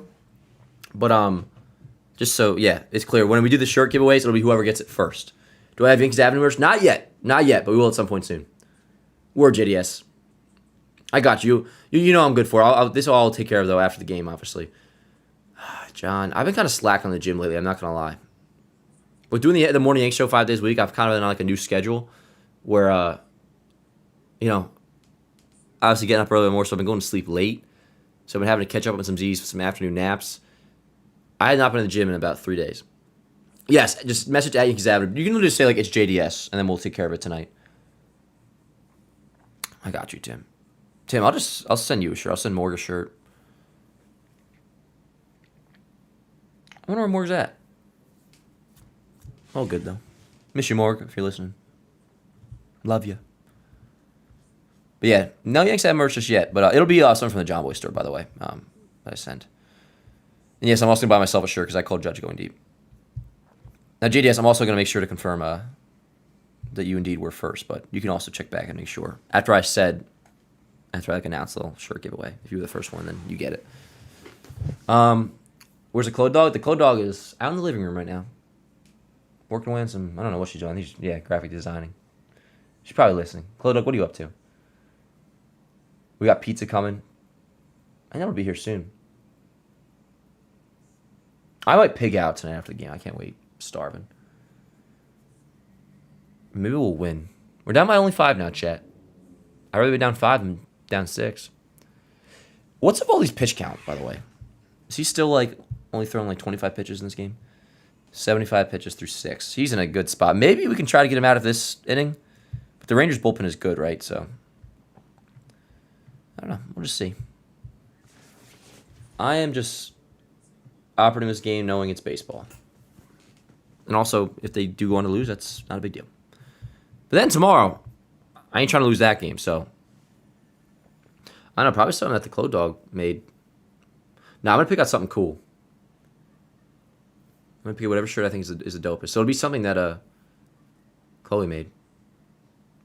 But, just so, yeah, it's clear. When we do the shirt giveaways, it'll be whoever gets it first. Do I have Yankees Avenue merch? Not yet. Not yet, but we will at some point soon. Or JDS. I got you. You know I'm good for. This I'll take care of, though, after the game, obviously. John, I've been kind of slack on the gym lately. I'm not going to lie. But doing the Morning Yanks show 5 days a week, I've kind of been on like a new schedule where, you know, obviously getting up early more, so I've been going to sleep late. So I've been having to catch up on some Z's, some afternoon naps. I had not been in the gym in about 3 days. Yes, just message at Yankees Avenue. You can just say, like, it's JDS, and then we'll take care of it tonight. I got you, Tim. Tim, I'll send you a shirt. I'll send Morg a shirt. I wonder where Morg's at. All good, though. Miss you, Morg, if you're listening. Love you. But yeah, no Yanks have merch just yet. But it'll be something from the John Boy store, by the way, that I sent. And yes, I'm also going to buy myself a shirt because I called Judge going deep. Now, JDS, I'm also going to make sure to confirm that you indeed were first. But you can also check back and make sure. After I announced the little shirt giveaway. If you were the first one, then you get it. Where's the Clode Dog? The Clode Dog is out in the living room right now. Working away on some, I don't know what she's doing. Graphic designing. She's probably listening. Clode Dog, what are you up to? We got pizza coming. I know it'll be here soon. I might pig out tonight after the game. I can't wait. Starving. Maybe we'll win. We're down by only 5 now, chat. I'd rather be down 5 than down 6. What's up all these pitch count, by the way? Is he still like only throwing like 25 pitches in this game? 75 pitches through 6. He's in a good spot. Maybe we can try to get him out of this inning. But the Rangers bullpen is good, right? So I don't know. We'll just see. I am just operating this game knowing it's baseball. And also, if they do go on to lose, that's not a big deal. But then tomorrow, I ain't trying to lose that game, so I don't know, probably something that the Clode Dog made. Now, I'm going to pick out something cool. I'm going to pick out whatever shirt I think is the dopest. So it'll be something that Chloe made.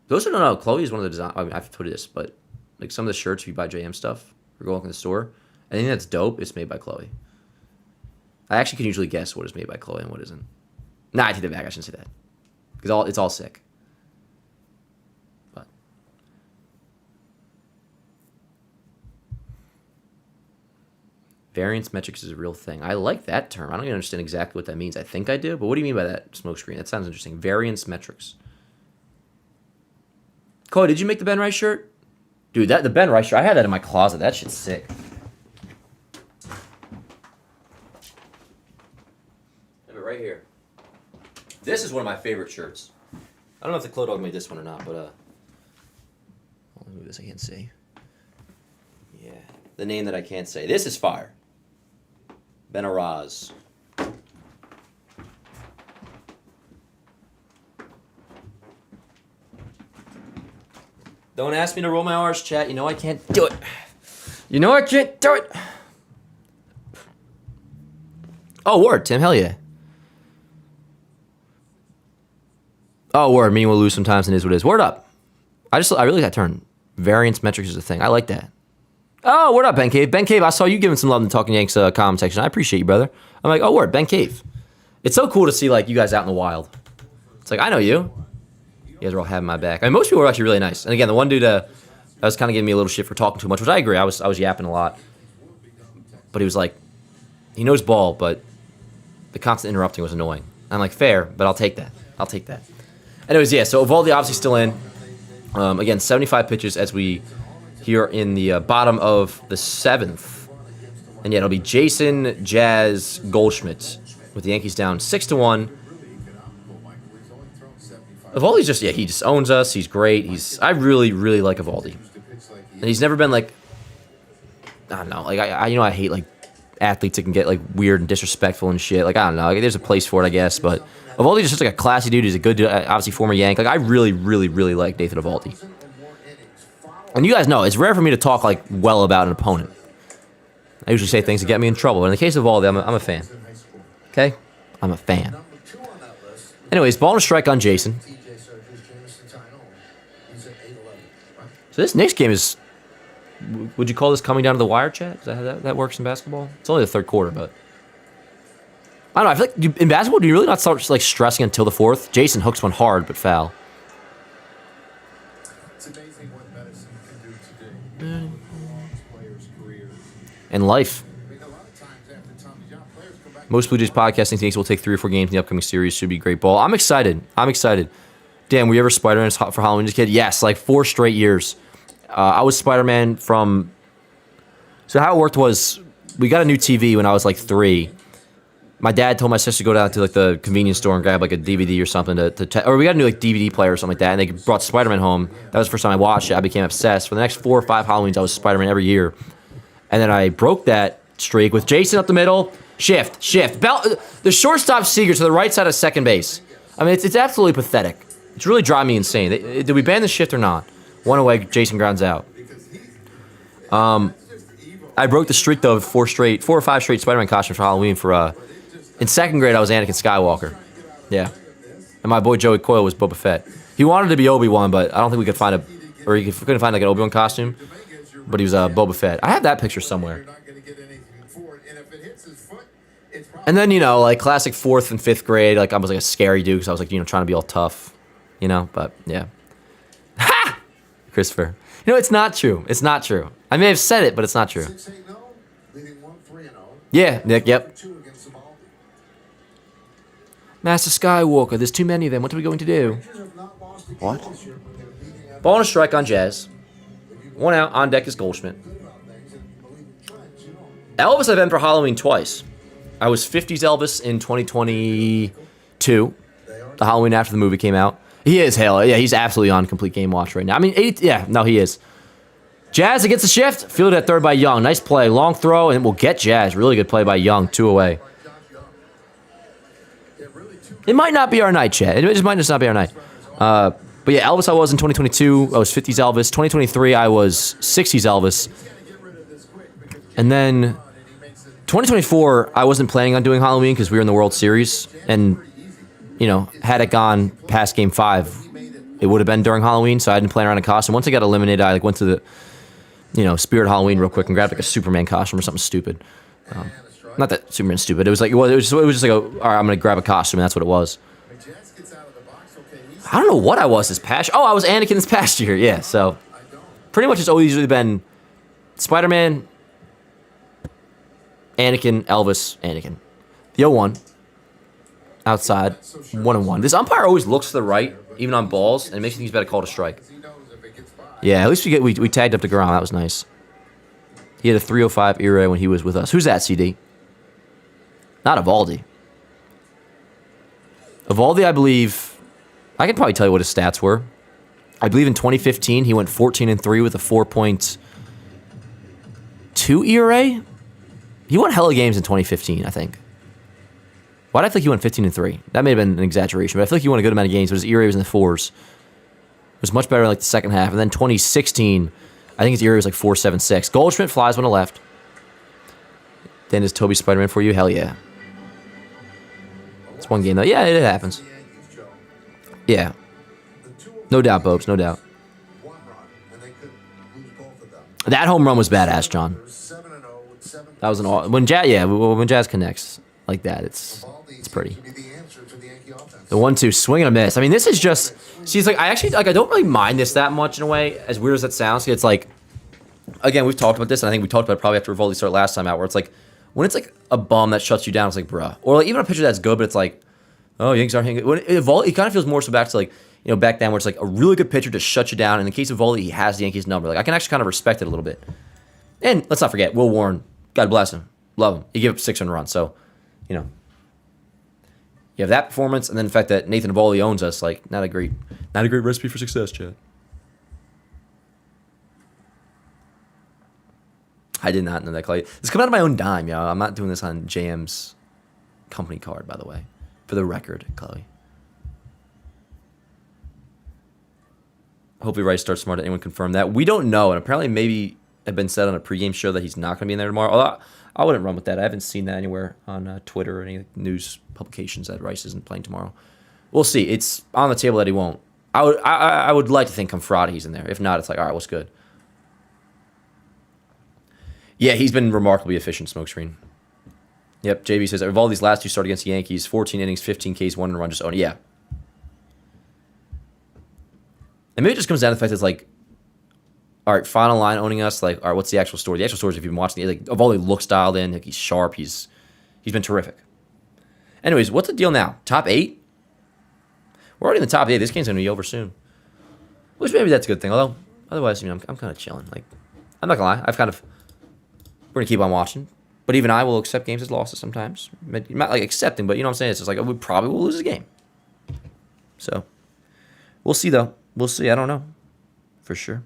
Those who don't know, Chloe is one of the design. I mean, I've put this, but like some of the shirts, if you buy JM stuff or go look in the store, I think that's dope. It's made by Chloe. I actually can usually guess what is made by Chloe and what isn't. Nah, I take it back. I shouldn't say that. Because it's all sick. But variance metrics is a real thing. I like that term. I don't even understand exactly what that means. I think I do, but what do you mean by that, Smokescreen? That sounds interesting. Variance metrics. Chloe, did you make the Ben Rice shirt? Dude, the Ben Rice shirt, I had that in my closet. That shit's sick. I have it right here. This is one of my favorite shirts. I don't know if the Clode Dog made this one or not, but let me move this. I can't see. Yeah, the name that I can't say. This is fire. Ben Araz. Don't ask me to roll my R's, chat. You know I can't do it. You know I can't do it. Oh, word, Tim. Hell yeah. Oh, word. Meaning we'll lose sometimes and it is what it is. Word up. I really got to turn. Variance metrics is a thing. I like that. Oh, word up, Ben Cave. Ben Cave, I saw you giving some love in the Talking Yanks comment section. I appreciate you, brother. I'm like, oh, word, Ben Cave. It's so cool to see, like, you guys out in the wild. It's like, I know you. You guys are all having my back. I mean, most people are actually really nice. And again, the one dude that was kind of giving me a little shit for talking too much, which I agree. I was yapping a lot. But he was like, he knows ball, but the constant interrupting was annoying. I'm like, fair, but I'll take that. I'll take that. Anyways, yeah, so Evaldi obviously still in. Again, 75 pitches as we here in the bottom of the 7th. And yeah, it'll be Jason, Jazz, Goldschmidt with the Yankees down 6-1. Evaldi's just, yeah, he just owns us. He's great. I really, really like Evaldi. And he's never been like, I don't know, like, I hate like athletes that can get like weird and disrespectful and shit. Like, I don't know, like, there's a place for it, I guess, but Evaldi's just like a classy dude. He's a good dude, obviously former Yank. Like, I really, really, really like Nathan Evaldi. And you guys know, it's rare for me to talk like well about an opponent. I usually say things that get me in trouble. But in the case of Evaldi, I'm a fan. Okay? I'm a fan. Anyways, ball and a strike on Jason. So this next game is, would you call this coming down to the wire, Chad? Is that how that works in basketball? It's only the third quarter, but I don't know. I feel like in basketball, do you really not start like stressing until the fourth? Jason hooks one hard, but foul. It's amazing what medicine can do today. Players' careers. And life. I mean, a lot of times after Tommy John, players come back. Most Blue Jays podcasting thinks we'll take 3 or 4 games in the upcoming series. Should be great ball. I'm excited. Dan, were you ever Spider-Man for Halloween as a kid? Yes, like 4 straight years. I was Spider-Man from... So how it worked was, we got a new TV when I was like 3. My dad told my sister to go down to like the convenience store and grab like a DVD or something or we got a new like DVD player or something like that, and they brought Spider-Man home. That was the first time I watched it. I became obsessed. For the next 4 or 5 Halloweens, I was Spider-Man every year. And then I broke that streak with Jason up the middle. Shift. The shortstop Seager to the right side of second base. I mean, it's absolutely pathetic. It's really driving me insane. Did we ban the shift or not? 1 away, Jason grounds out. I broke the streak though of 4 or 5 straight Spider-Man costumes for Halloween for in 2nd grade I was Anakin Skywalker. Yeah. And my boy Joey Coyle was Boba Fett. He wanted to be Obi-Wan, but I don't think we could find couldn't find like an Obi-Wan costume. But he was Boba Fett. I have that picture somewhere. And then, like classic 4th and 5th grade, like I was like a scary dude because I was like, trying to be all tough, but yeah. Ha! Christopher. It's not true. It's not true. I may have said it, but it's not true. Yeah, Nick, yep. Master Skywalker, there's too many of them. What are we going to do? What? Ball and a strike on Jazz. 1 out, on deck is Goldschmidt. Elvis I've been for Halloween twice. I was 50s Elvis in 2022, the Halloween after the movie came out. He is hell. Yeah, he's absolutely on complete game watch right now. I mean, he is. Jazz against the shift. Fielded at third by Young. Nice play. Long throw, and we'll get Jazz. Really good play by Young. 2 away. It might not be our night, Chad. It just might just not be our night. But yeah, Elvis I was in 2022. I was 50s Elvis. 2023, I was 60s Elvis. And then 2024, I wasn't planning on doing Halloween because we were in the World Series. And, had it gone past Game 5, it would have been during Halloween, so I didn't plan around a costume. Once I got eliminated, I went to the, Spirit Halloween real quick and grabbed like a Superman costume or something stupid. Not that Superman's stupid. It was just like, all right, I'm gonna grab a costume, and that's what it was. I don't know what I was this past. Oh, I was Anakin this past year. Yeah, so pretty much it's always usually been Spider-Man, Anakin, Elvis, Anakin. The 0-1 outside, 1-1. This umpire always looks to the right, even on balls, and it makes me think he's better called a strike. Yeah, at least we tagged up the ground. That was nice. He had a 305 ERA when he was with us. Who's that, CD? Not Evaldi. Evaldi, I believe, I can probably tell you what his stats were. I believe in 2015 he went 14-3 with a 4.2 ERA. He won hella games in 2015, I think. Why did I think he went 15-3? That may have been an exaggeration, but I feel like he won a good amount of games, but his ERA was in the 4s. It was much better in like the second half. And then 2016, I think his ERA was like 4.76. Goldschmidt flies one to left. Then is Toby Spider-Man for you? Hell yeah. one game though. Yeah, it happens. The Yankees, Joe. Yeah, The two of no them doubt, Bobes, no doubt. one run, and they could lose both of them. That home run was badass, John. They're 7-0 with 7. That was an all when Jazz, yeah, when Jazz connects like that, it's pretty. To be the answer to the Yankee offense. The 1-2 swing and a miss. I mean, this is just. See, it's like I actually like I don't really mind this that much in a way. As weird as that sounds, it's like. Again, we've talked about this, and I think we talked about it probably after Rivaldi started last time out, where it's like when it's like a bum that shuts you down, it's like bruh, or like even a pitcher that's good, but it's like, oh, Yankees aren't hitting. When it kind of feels more so back to like back then where it's like a really good pitcher to shut you down. In the case of Rivaldi, he has the Yankees number. Like I can actually kind of respect it a little bit. And let's not forget Will Warren, God bless him, love him. He gave up 600 runs, so you have that performance, and then the fact that Nathan Eovaldi owns us, like not a great recipe for success, Chad. I did not know that, Clay. It's coming out of my own dime, yo. I'm not doing this on JM's company card, by the way. For the record, Chloe. Hopefully Rice starts tomorrow. Did anyone confirm that? We don't know, and apparently maybe have been said on a pregame show that he's not going to be in there tomorrow. Although I wouldn't run with that. I haven't seen that anywhere on Twitter or any news publications that Rice isn't playing tomorrow. We'll see. It's on the table that he won't. I would like to think come Friday he's in there. If not, it's like, all right, what's good? Yeah, he's been remarkably efficient, Smokescreen. Yep, JB says, of all these last two start against the Yankees, 14 innings, 15 Ks, 1 run, just own it. Yeah. And maybe it just comes down to the fact that it's like, all right, final line owning us. Like, all right, what's the actual story? The actual story is if you've been watching, like, Eovaldi looks dialed in. Like, he's sharp. He's been terrific. Anyways, what's the deal now? Top 8? We're already in the top 8. This game's going to be over soon. Which maybe that's a good thing. Although, otherwise, I'm kind of chilling. Like, I'm not going to lie. We're going to keep on watching. But even I will accept games as losses sometimes. Not like accepting, but you know what I'm saying? It's just like, we probably will lose a game. So, we'll see, though. We'll see. I don't know. For sure.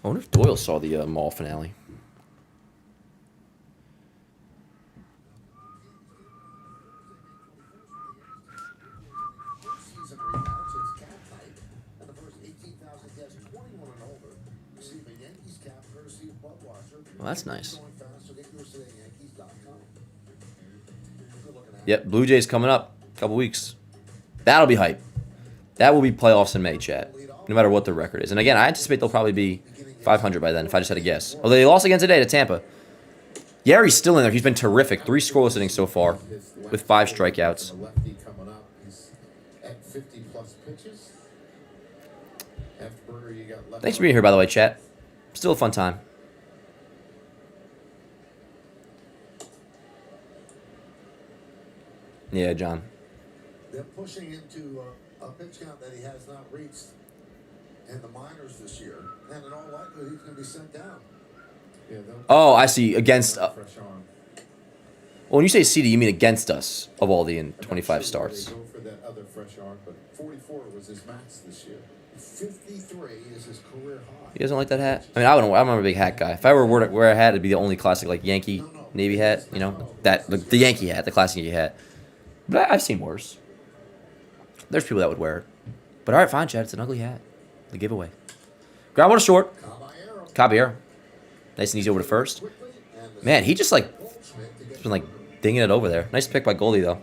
I wonder if Doyle saw the mall finale. Season rematch, it's cap night, and the first 18,000 guests 21 and older receive a Yankees cap courtesy of Budweiser. Well, that's nice. Going fast, so get yours today at Yankees.com. Good looking at Yep, Blue Jays coming up. A couple weeks. That'll be hype. That will be playoffs in May, chat. No matter what the record is. And again, I anticipate they'll probably be 500 by then, if I just had to guess. Although they lost again today to Tampa. Yari's still in there. He's been terrific. 3 scoreless innings so far, with 5 strikeouts. The lefty coming up. He's at 50-plus pitches. After Burger, you got left. Thanks for being here, by the way, chat. Still a fun time. Yeah, John. They're pushing him to a pitch count that he has not reached in the minors this year, and in all likelihood, he's going to be sent down. Yeah, Oh, I see. Against. fresh arm. Well, when you say CD, you mean against us, Eovaldi in 25 starts. They go for that other fresh arm, but 44 was his max this year. 53 is his career high. He doesn't like that hat? I mean, I'm a big hat guy. If I were to wear a hat, it'd be the only classic, like, Yankee Navy hat, you know? That the Yankee hat, the classic Yankee hat. But I've seen worse. There's people that would wear it. But all right, fine, Chad. It's an ugly hat. The giveaway. Ground one short. Caballero. Nice and easy over to first. Man, he just like been like dinging it over there. Nice pick by Goldie though.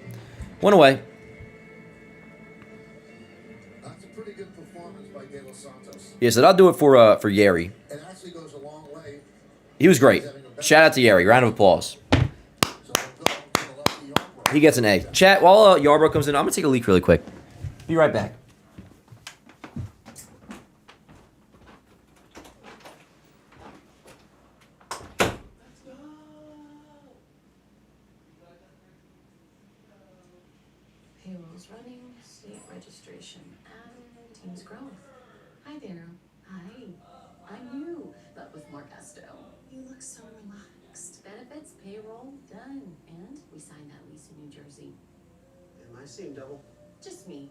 One away. That's a pretty good performance by De Los Santos. Yeah, so that'll do it for Yeri. It actually goes a long way. He was great. Shout out to Yeri. Round of applause. So they'll go to the lefty Yarbrough. He gets an A. Chat, while Yarbrough comes in, I'm gonna take a leak really quick. Be right back. Payrolls running, state registration added, teams growing. Hi there. Hi. I'm you, but with more gusto. You look so relaxed. Benefits, payroll, done. And we signed that lease in New Jersey. Am I seeing double? Just me.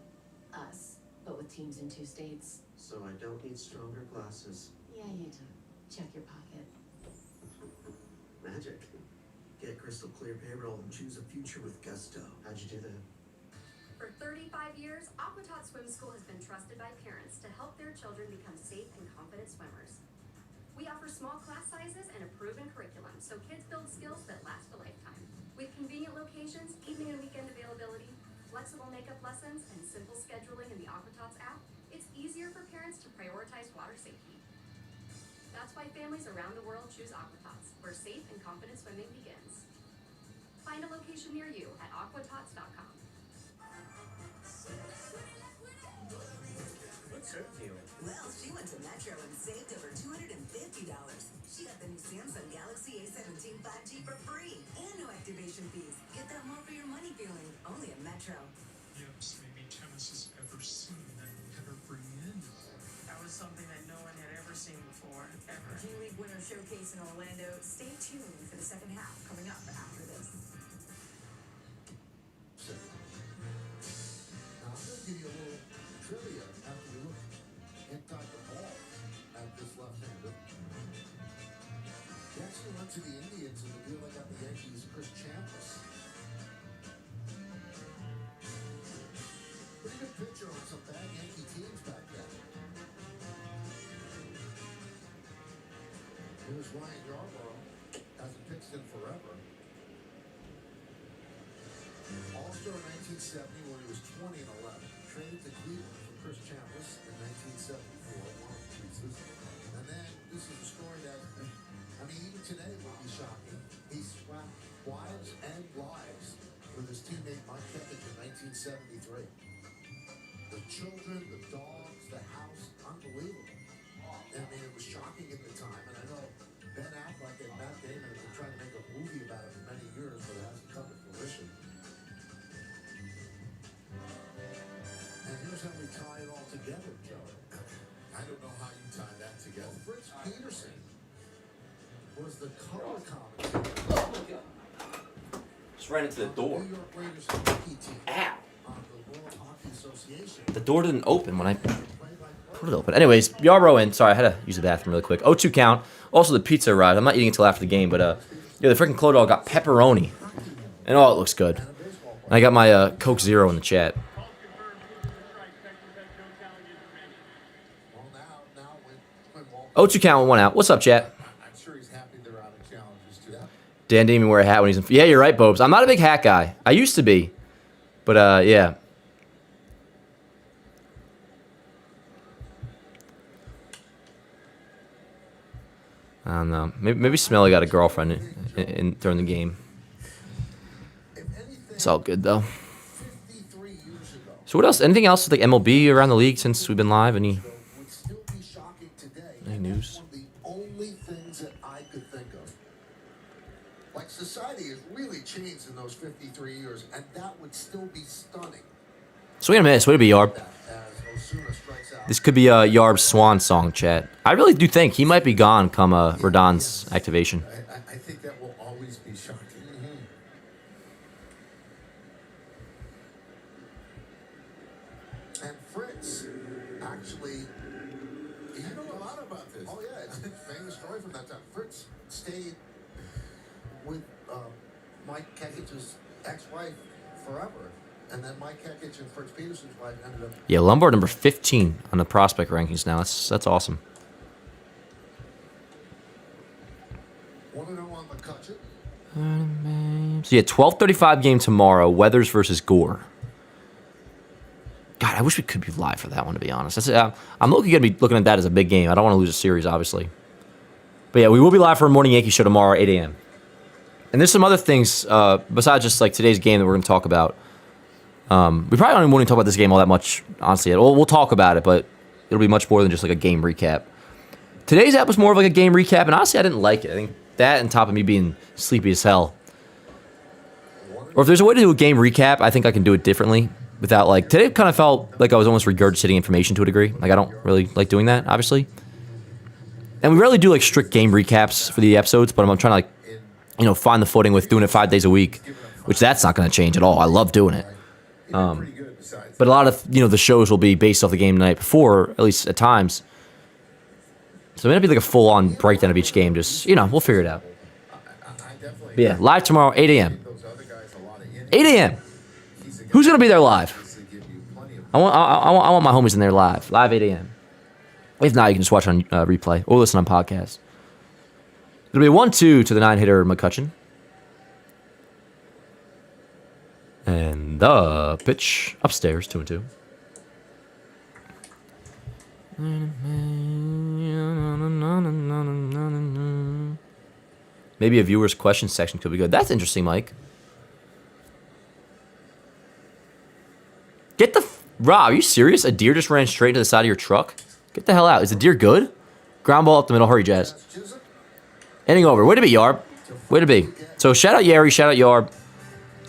Us. But with teams in 2 states. So I don't need stronger glasses. Yeah, you do. Check your pocket. Magic. Get crystal clear payroll and choose a future with gusto. How'd you do that? For 30 25 years, Aquatot Swim School has been trusted by parents to help their children become safe and confident swimmers. We offer small class sizes and a proven curriculum so kids build skills that last a lifetime. With convenient locations, evening and weekend availability, flexible makeup lessons, and simple scheduling in the Aquatots app, it's easier for parents to prioritize water safety. That's why families around the world choose Aquatots, where safe and confident swimming begins. Find a location near you at aquatots.com. What's her deal? Well, she went to Metro and saved over $250. She got the new Samsung Galaxy A17 5G for free and no activation fees. Get that more for your money feeling only at Metro. Yips, maybe tennis has ever seen and ever bring in. That was something that no one had ever seen before, ever. G-League Winter Showcase in Orlando. Stay tuned for the second half coming up after this. Now, I'm going to give you a little trivia after we look inside the ball at this left-hander. He actually went to the Indians in the deal they got the Yankees, Chris Chambliss. Pretty good pitcher on some bad Yankee teams back then. Here's Ryan Yarbrough. Hasn't pitched in forever. All-Star in 1970 when he was 20 and 11. Traded to Cleveland for Chris Chambliss in 1974. One of the pieces. And then this is a story that, I mean, even today would be shocking. He swapped wives and lives with his teammate Mike Kekich in 1973. The children, the dogs, the house, unbelievable. I mean, it was shocking at the time. And I know Ben Affleck and Matt Damon have been trying to make a movie about it for many years, but it hasn't come to fruition. And here's how we tie it all together, Joe. I don't know how you tie that together. Fritz Peterson was the color commentator Just ran into the door. on New York Raiders hockey team Ow. on the World Hockey Association. The door didn't open when I put it open. Anyways, Yarbrough in. Sorry, I had to use the bathroom really quick. 0-2 count. Also, the pizza arrived. I'm not eating until after the game, but yeah, the freaking Clo Dog got pepperoni. And oh, it looks good. And I got my Coke Zero in the chat. Calls confirmed. Texas has no challenge information. Well, now when 0-2 count with 1 out. What's up, chat? I'm sure he's happy they're out of challenges too. Dan didn't even wear a hat when he's in. Yeah, you're right, Bobes. I'm not a big hat guy. I used to be. But, yeah. I don't know. Maybe Smelly got a girlfriend during the game. It's all good, though. 53 years ago, So what else? Anything else with like MLB around the league since we've been live? Any would still be shocking today. Any And news? that's one of the only things that I could think of. Like, society has really changed in those 53 years, and that would still be stunning. So wait a minute. So wait a minute, Yarb. As Osuna strikes out. This could be Yarb's swan song, chat. I really do think he might be gone come Rodon's activation. I think that will always be shocking. And Fritz, actually, You know a lot about this. oh yeah, it's a famous story from that time. Fritz stayed with Mike Kekich's ex-wife forever, and then Mike Kekich and Fritz Peterson's wife ended up. Yeah, Lombard number 15 on the prospect rankings now. That's awesome. 1-0 on McCutcheon. So yeah, 12:35 game tomorrow. Weathers versus Gore. God, I wish we could be live for that one. To be honest, I'm going to be looking at that as a big game. I don't want to lose a series, obviously. But yeah, we will be live for a morning Yankee show tomorrow, 8 a.m. And there's some other things besides just like today's game that we're going to talk about. We probably don't even want to talk about this game all that much, honestly. We'll talk about it, but it'll be much more than just like a game recap. Today's app was more of like a game recap, and honestly, I didn't like it. I think that, on top of me being sleepy as hell. Or if there's a way to do a game recap, I think I can do it differently. Without like today, it kind of felt like I was almost regurgitating information to a degree. Like I don't really like doing that, obviously. And we rarely do like strict game recaps for the episodes, but I'm trying to like, find the footing with doing it 5 days a week, which that's not going to change at all. I love doing it. But a lot of the shows will be based off the game the night before, at least at times. So it might be like a full-on breakdown of each game. Just we'll figure it out. But yeah, live tomorrow, 8 a.m. 8 a.m. Who's going to be there live? I want my homies in there live 8 a.m. If not, you can just watch on replay or listen on podcast. It'll be 1-2 to the 9-hitter McCutcheon. And the pitch upstairs, 2-2. Maybe a viewer's question section could be good. That's interesting, Mike. Get the... Rob, are you serious? A deer just ran straight into the side of your truck? Get the hell out. Is the deer good? Ground ball up the middle. Hurry, Jazz. Inning over. Way to be, Yarb. Way to be. So shout out Yeri. Shout out Yarb.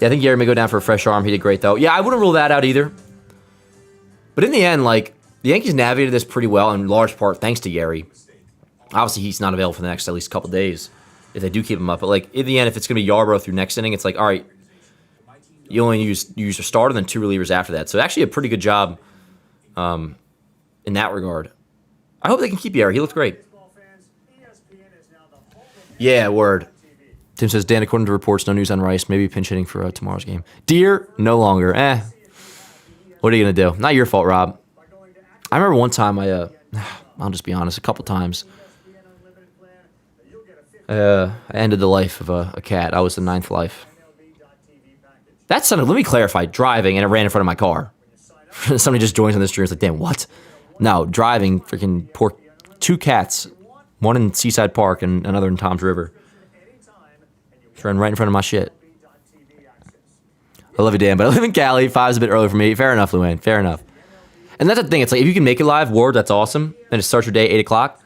Yeah, I think Yeri may go down for a fresh arm. He did great, though. Yeah, I wouldn't rule that out either. But in the end, like, the Yankees navigated this pretty well in large part thanks to Yeri. Obviously, he's not available for the next at least couple days if they do keep him up. But, like, in the end, if it's going to be Yarbrough through next inning, it's like, all right, you only use your starter and then 2 relievers after that. So actually a pretty good job in that regard. I hope they can keep Yeri. He looked great. Yeah, word. Tim says, Dan, according to reports, no news on Rice. Maybe pinch hitting for tomorrow's game. Deer, no longer. What are you going to do? Not your fault, Rob. I remember one time I'll just be honest, a couple times. I ended the life of a cat. I was the 9th life. That sounded, let me clarify, driving, and it ran in front of my car. Somebody just joins on this stream. It's like, damn, what? No, driving, freaking poor 2 cats. One in Seaside Park and another in Tom's River. Just ran right in front of my shit. I love you, Dan, but I live in Cali. 5's a bit early for me. Fair enough, Luann. Fair enough. And that's the thing. It's like, if you can make it live, Ward, that's awesome. And it starts your day at 8 o'clock.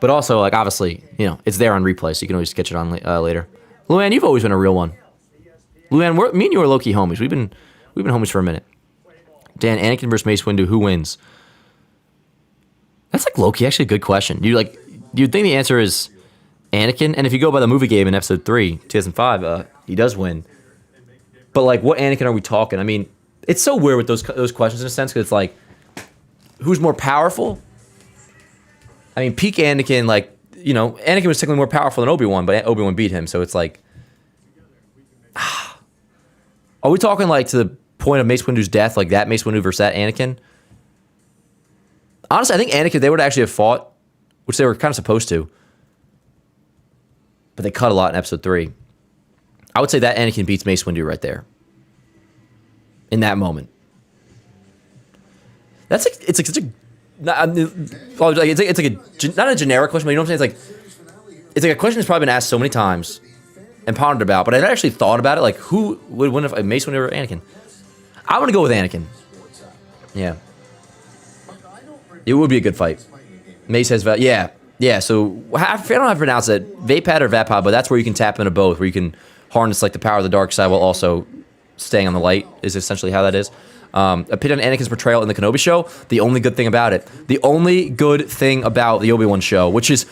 But also, like, obviously, you know, it's there on replay, so you can always catch it on later. Luann, you've always been a real one. Luann, me and you are low-key homies. We've been homies for a minute. Dan, Anakin versus Mace Windu, who wins? That's like low-key actually a good question. You'd think the answer is Anakin, and if you go by the movie game in episode 3, 2005, he does win. But like, what Anakin are we talking? I mean, it's so weird with those questions in a sense, because it's like, who's more powerful? I mean, peak Anakin, like, you know, Anakin was technically more powerful than Obi-Wan, but Obi-Wan beat him, so it's like, are we talking like to the point of Mace Windu's death, like that Mace Windu versus that Anakin? Honestly, I think Anakin, they would actually have fought, which they were kind of supposed to, but they cut a lot in episode 3. I would say that Anakin beats Mace Windu right there. In that moment. That's like, it's like such a, it's like a, not a generic question, but you know what I'm saying? It's like a question that's probably been asked so many times and pondered about, but I never actually thought about it. Like, who would win if Mace Windu or Anakin? I want to go with Anakin. Yeah. It would be a good fight. Mace has, yeah. So I don't know how to pronounce it, Vapad or Vapod, but that's where you can tap into both, where you can harness like the power of the dark side while also staying on the light. Is essentially how that is. A pit on Anakin's portrayal in the Kenobi show. The only good thing about it, the only good thing about the Obi-Wan show, which is,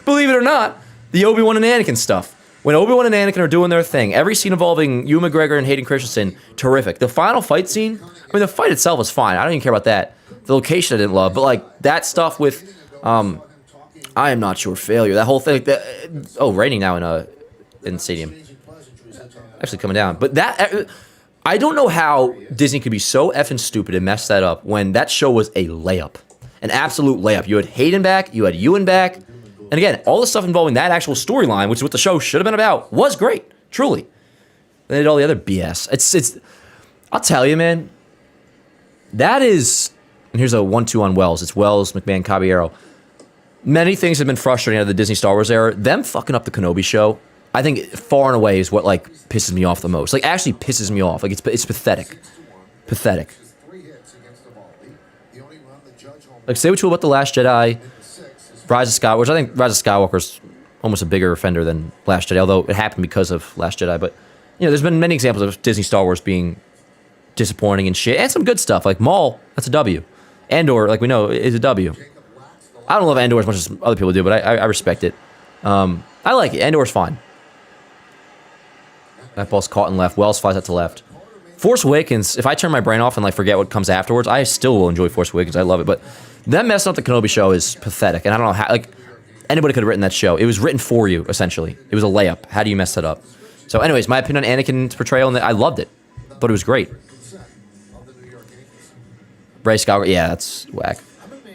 believe it or not, the Obi-Wan and Anakin stuff. When Obi-Wan and Anakin are doing their thing, every scene involving Ewan McGregor and Hayden Christensen, terrific. The final fight scene, I mean, the fight itself was fine. I don't even care about that. The location I didn't love, but like that stuff with, I am not sure, failure. That whole thing. Raining now in the stadium. Actually coming down, but that I don't know how Disney could be so effing stupid and mess that up when that show was a layup, an absolute layup. You had Hayden back, you had Ewan back. And again, all the stuff involving that actual storyline, which is what the show should have been about, was great, truly. They did all the other BS. It's. I'll tell you, man. That is, and here's a 1-2 on Wells. It's Wells, McMahon, Caballero. Many things have been frustrating out of the Disney Star Wars era. Them fucking up the Kenobi show, I think far and away is what like pisses me off the most. Like actually pisses me off. Like it's pathetic, pathetic. Like say what you will about the Last Jedi. Rise of Skywalker, which I think Rise of Skywalker's almost a bigger offender than Last Jedi, although it happened because of Last Jedi. But, you know, there's been many examples of Disney Star Wars being disappointing and shit, and some good stuff. Like Maul, that's a W. Andor, like we know, is a W. I don't love Andor as much as other people do, but I respect it. I like it. Andor's fine. That ball's caught and left. Wells flies out to left. Force Awakens, if I turn my brain off and like forget what comes afterwards, I still will enjoy Force Awakens. I love it, but them messing up the Kenobi show is pathetic, and I don't know how, like, anybody could have written that show. It was written for you, essentially. It was a layup. How do you mess that up? So anyways, my opinion on Anakin's portrayal, and I loved it. Thought it was great. Ray Scott. Yeah, that's whack.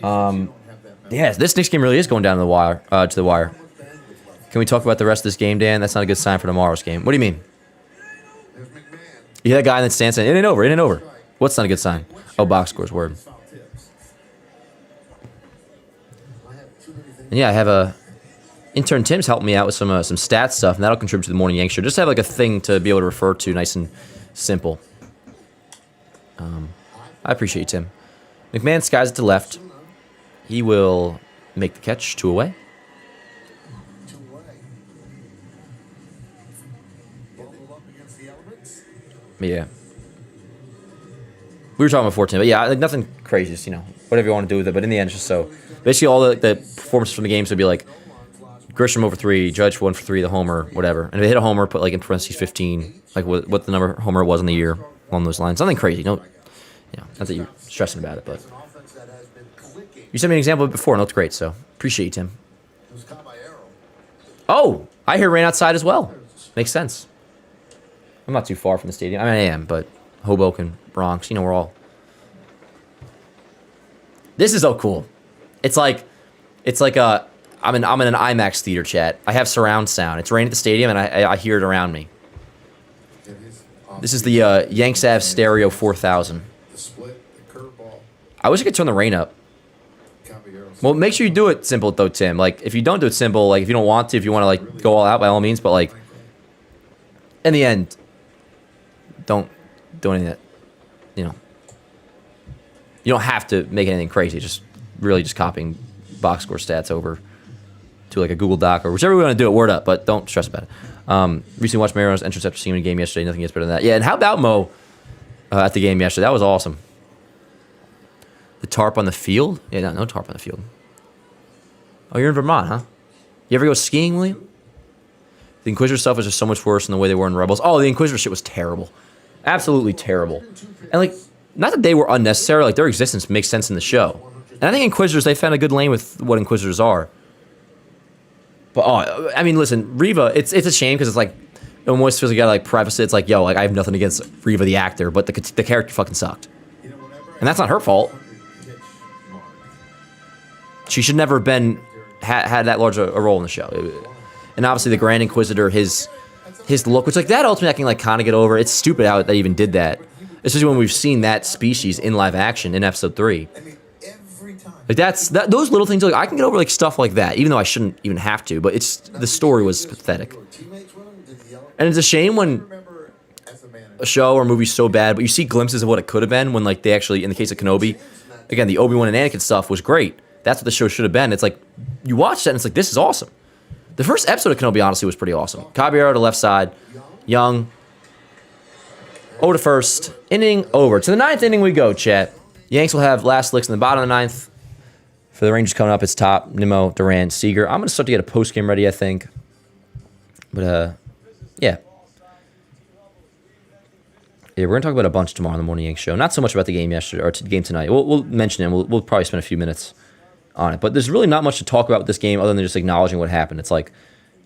Yeah, this Knicks game really is going down to the wire. Can we talk about the rest of this game, Dan? That's not a good sign for tomorrow's game. What do you mean? You hear that guy in the stands saying, "It ain't over. It ain't over." What's not a good sign? Oh, box scores. Word. And yeah, I have a intern Tim's helping me out with some stats stuff, and that'll contribute to the morning Yank show. Just have like a thing to be able to refer to, nice and simple. I appreciate you, Tim. McMahon skies it to left. He will make the catch, 2 away. Yeah. We were talking about 14, but yeah, like nothing crazy, just, whatever you want to do with it. But in the end, it's just so. Basically, all the performances from the games would be like Grisham over 3, Judge 1 for 3, the homer, whatever. And if they hit a homer, put like in parentheses 15, like what the number homer was in the year along those lines. Nothing crazy. Not that you're stressing about it, but you sent me an example of it before and it looked great, so appreciate you, Tim. Oh, I hear rain outside as well. Makes sense. I'm not too far from the stadium. I mean, I am, but Hoboken, Bronx, we're all. This is so cool. It's like I'm in an IMAX theater, chat. I have surround sound. It's raining at the stadium, and I hear it around me. This is the Yanks Ave Stereo 4000. I wish I could turn the rain up. Well, make sure you do it simple, though, Tim. Like, if you don't do it simple, like, if you don't want to, if you want to, like, go all out, by all means, but, like, in the end, don't do anything that, you don't have to make anything crazy. Just really just copying box score stats over to, like, a Google Doc or whichever we want to do it, word up, but don't stress about it. Recently watched Mario's entrance after seeing him in a game yesterday. Nothing gets better than that. Yeah, and how about Mo at the game yesterday? That was awesome. The tarp on the field? Yeah, no tarp on the field. Oh, you're in Vermont, huh? You ever go skiing, William? The Inquisitor stuff was just so much worse than the way they were in Rebels. Oh, the Inquisitor shit was terrible. Absolutely terrible. And, like, not that they were unnecessary. Like, their existence makes sense in the show. And I think Inquisitors, they found a good lane with what Inquisitors are. But, I mean, listen, Reva, it's a shame because it's like, it almost feels like you gotta, like, preface it. It's like, yo, like, I have nothing against Reva the actor, but the character fucking sucked. And that's not her fault. She should never have been had that large a role in the show. And obviously the Grand Inquisitor, his look, which like that ultimately I can like kind of get over. It's stupid how they even did that, especially when we've seen that species in live action in episode 3. Like those little things. Like I can get over like stuff like that, even though I shouldn't even have to. But the story was pathetic, and it's a shame when a show or movie's so bad, but you see glimpses of what it could have been when like they actually, in the case of Kenobi, again the Obi-Wan and Anakin stuff was great. That's what the show should have been. It's like, you watch that and it's like, this is awesome. The first episode of Kenobi, honestly, was pretty awesome. Caballero to left side. Young. Over to first. Inning over. To the 9th inning we go, chat. Yanks will have last licks in the bottom of the 9th. For the Rangers coming up, it's Top, Nimmo, Durant, Seager. I'm going to start to get a post-game ready, I think. But, yeah. Yeah, we're going to talk about a bunch tomorrow on the Morning Yanks show. Not so much about the game yesterday, or the game tonight. We'll mention it. We'll probably spend a few minutes on it. But there's really not much to talk about with this game other than just acknowledging what happened. It's like,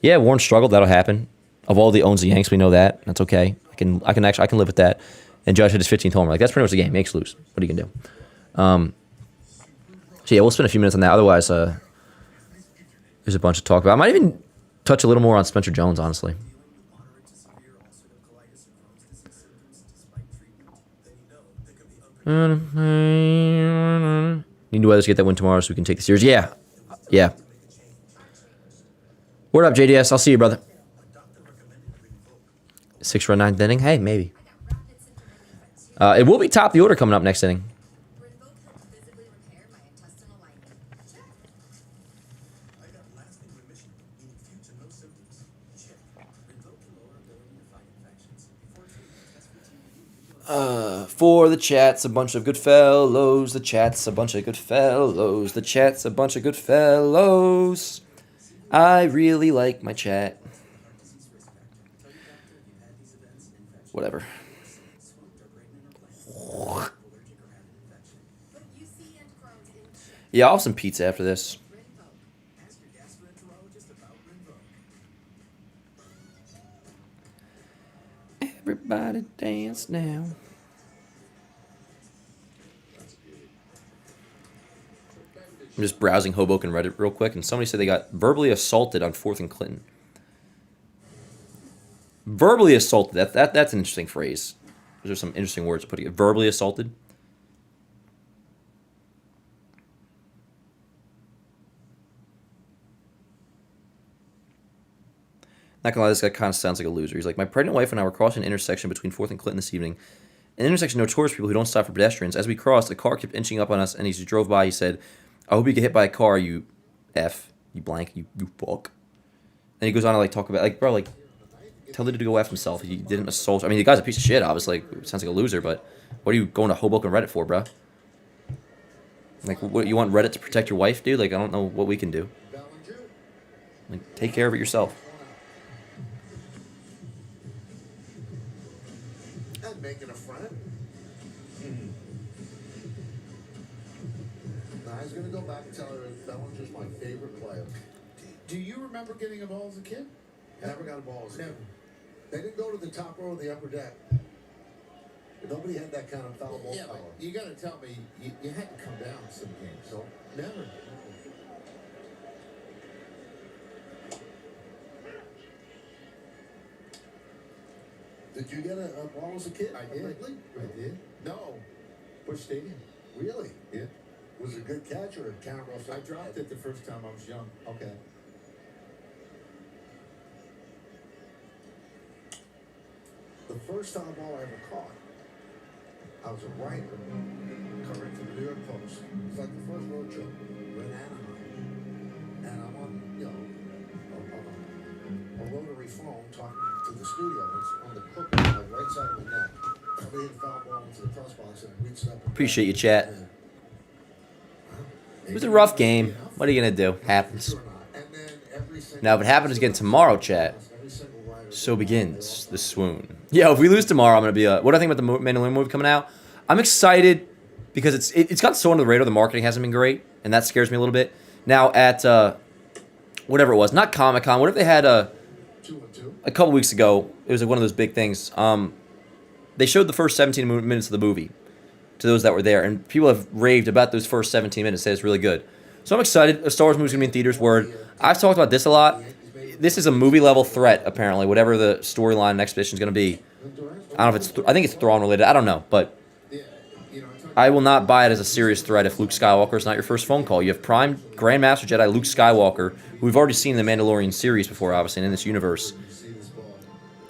yeah, Warren struggled. That'll happen. Of all the owns the Yanks, we know that. That's okay. I can live with that. And Judge hit his 15th homer. Like that's pretty much the game. Yanks lose. What are you gonna do? So yeah, we'll spend a few minutes on that. Otherwise, there's a bunch to talk about. I might even touch a little more on Spencer Jones, honestly. Need the Weathers to get that win tomorrow so we can take the series. Yeah. Word up, JDS. I'll see you, brother. 6-run 9th inning. Hey, maybe. It will be top of the order coming up next inning. For the chat's a bunch of good fellows. The chat's a bunch of good fellows. The chat's a bunch of good fellows. I really like my chat. Whatever. Yeah, I'll have some pizza after this. Everybody dance now. I'm just browsing Hoboken Reddit real quick, and somebody said they got verbally assaulted on 4th and Clinton. Verbally assaulted. That's an interesting phrase. Those are some interesting words to put together. Verbally assaulted. Not gonna lie, this guy kind of sounds like a loser. He's like, my pregnant wife and I were crossing an intersection between 4th and Clinton this evening. An intersection notorious for people who don't stop for pedestrians. As we crossed, a car kept inching up on us, and as he drove by, he said, I hope you get hit by a car, you F, you blank, you fuck. And he goes on to like talk about, like, bro, like, tell the dude to go F himself. He didn't assault. I mean, the guy's a piece of shit, obviously. Like, sounds like a loser, but what are you going to Hoboken Reddit for, bro? Like, what, you want Reddit to protect your wife, dude? Like, I don't know what we can do. Like, take care of it yourself. And making a friend. Now he's gonna go back and tell her Bellinger's my favorite player. Do you remember getting a ball as a kid? Never got a ball as a Never. kid. They didn't go to the top row of the upper deck. Nobody had that kind of foul ball Yeah, power. but you got to tell me, you had to come down some games. So never. Did you get a ball as a kid? I did. Wrigley? I did. No. Bush Stadium. Really? Yeah. Was it a good catch or a counter off? I dropped it the first time I was young. Okay. The first foul ball I ever caught, I was a writer covering for the New York Post. It was like the first road trip. We're in Anaheim. And I'm on, a rotary phone talking to the studio. It's on the crook, like right side of the neck. Somebody hit a foul ball into the press box and I reached up. And Appreciate you, chat. It was a rough game. What are you going to do? Happens. Now, if it happens again tomorrow, chat, so begins the swoon. Yeah, if we lose tomorrow, I'm going to be what do I think about the Mandalorian movie coming out? I'm excited because it's got so under the radar. The marketing hasn't been great, and that scares me a little bit. Now, at whatever it was, not Comic-Con, whatever they had a couple weeks ago, it was like one of those big things. They showed the first 17 minutes of the movie to those that were there, and people have raved about those first 17 minutes, say it's really good. So I'm excited. A Star Wars movie's going to be in theaters. Word. I've talked about this a lot. This is a movie-level threat, apparently, whatever the storyline and expedition is going to be. I don't know if it's... I think it's Thrawn-related. I don't know, but I will not buy it as a serious threat if Luke Skywalker is not your first phone call. You have Prime Grandmaster Jedi Luke Skywalker, who we've already seen in the Mandalorian series before, obviously, and in this universe.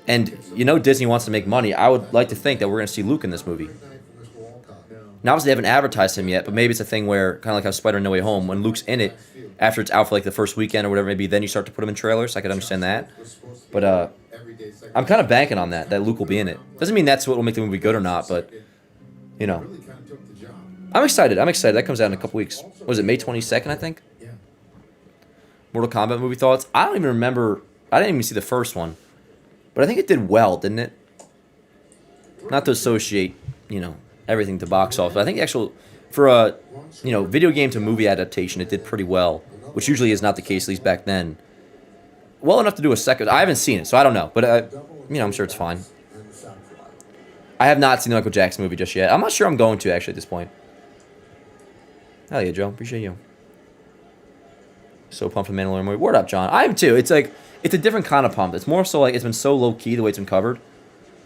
And you know Disney wants to make money. I would like to think that we're going to see Luke in this movie. Now, obviously, they haven't advertised him yet, but maybe it's a thing where, kind of like how Spider-Man No Way Home, when Luke's in it, after it's out for like the first weekend or whatever, maybe then you start to put him in trailers. I could understand that. But I'm kind of banking on that Luke will be in it. Doesn't mean that's what will make the movie good or not, but, you know. I'm excited. That comes out in a couple weeks. What was it, May 22nd, I think? Mortal Kombat movie thoughts? I don't even remember. I didn't even see the first one. But I think it did well, didn't it? Not to associate, everything to box office. But I think for a, video game to movie adaptation, it did pretty well, which usually is not the case, at least back then. Well enough to do a second. I haven't seen it, so I don't know. But, I'm sure it's fine. I have not seen the Michael Jackson movie just yet. I'm not sure I'm going to, actually, at this point. Hell yeah, Joe. Appreciate you. So pumped for the Mandalorian movie. Word up, John. I am too. It's like, it's a different kind of pump. It's more so like, it's been so low-key the way it's been covered.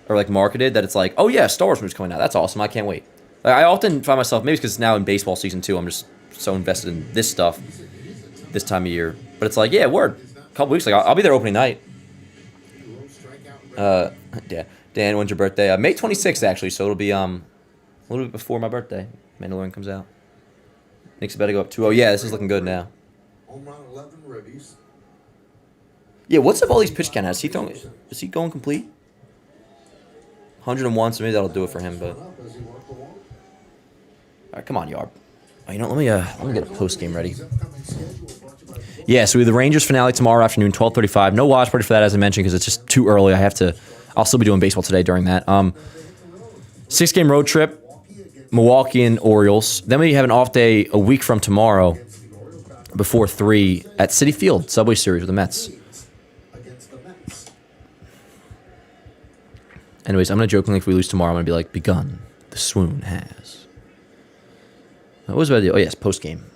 Or like marketed, that it's like, oh yeah, Star Wars movie's coming out. That's awesome. I can't wait. Like, I often find myself, maybe it's because it's now in baseball season too, I'm just so invested in this stuff this time of year. But it's like, yeah, word. A couple weeks, like I'll be there opening night. Yeah. Dan, when's your birthday? May 26th actually, so it'll be a little bit before my birthday. Mandalorian comes out. Nick's about to go up 2-0. Yeah, this is looking good now. Yeah, what's up all these pitch count? Is he going complete? 101, so maybe that'll do it for him, but... Alright, come on, Yarb. Oh, let me get a post-game ready. Yeah, so we have the Rangers finale tomorrow afternoon, 12:35. No watch party for that, as I mentioned, because it's just too early. I'll still be doing baseball today during that. 6-game road trip, Milwaukee and Orioles. Then we have an off day a week from tomorrow, before 3, at Citi Field, Subway Series with the Mets. Anyways, I'm going to jokingly, if we lose tomorrow, I'm going to be like, begun. The swoon has. What was about to do? Oh, yes, post-game.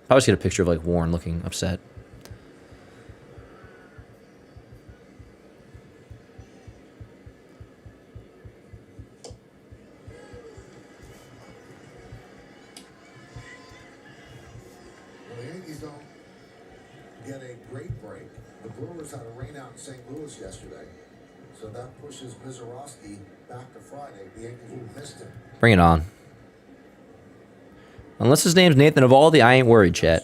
Probably just get a picture of like Warren looking upset. Well, the Yankees don't get a great break. The Brewers had a rain out in St. Louis yesterday, so that pushes Mizorowski back to Friday. The Yankees will miss him. Bring it on. Unless his name's Nathan Eovaldi, I ain't worried, chat.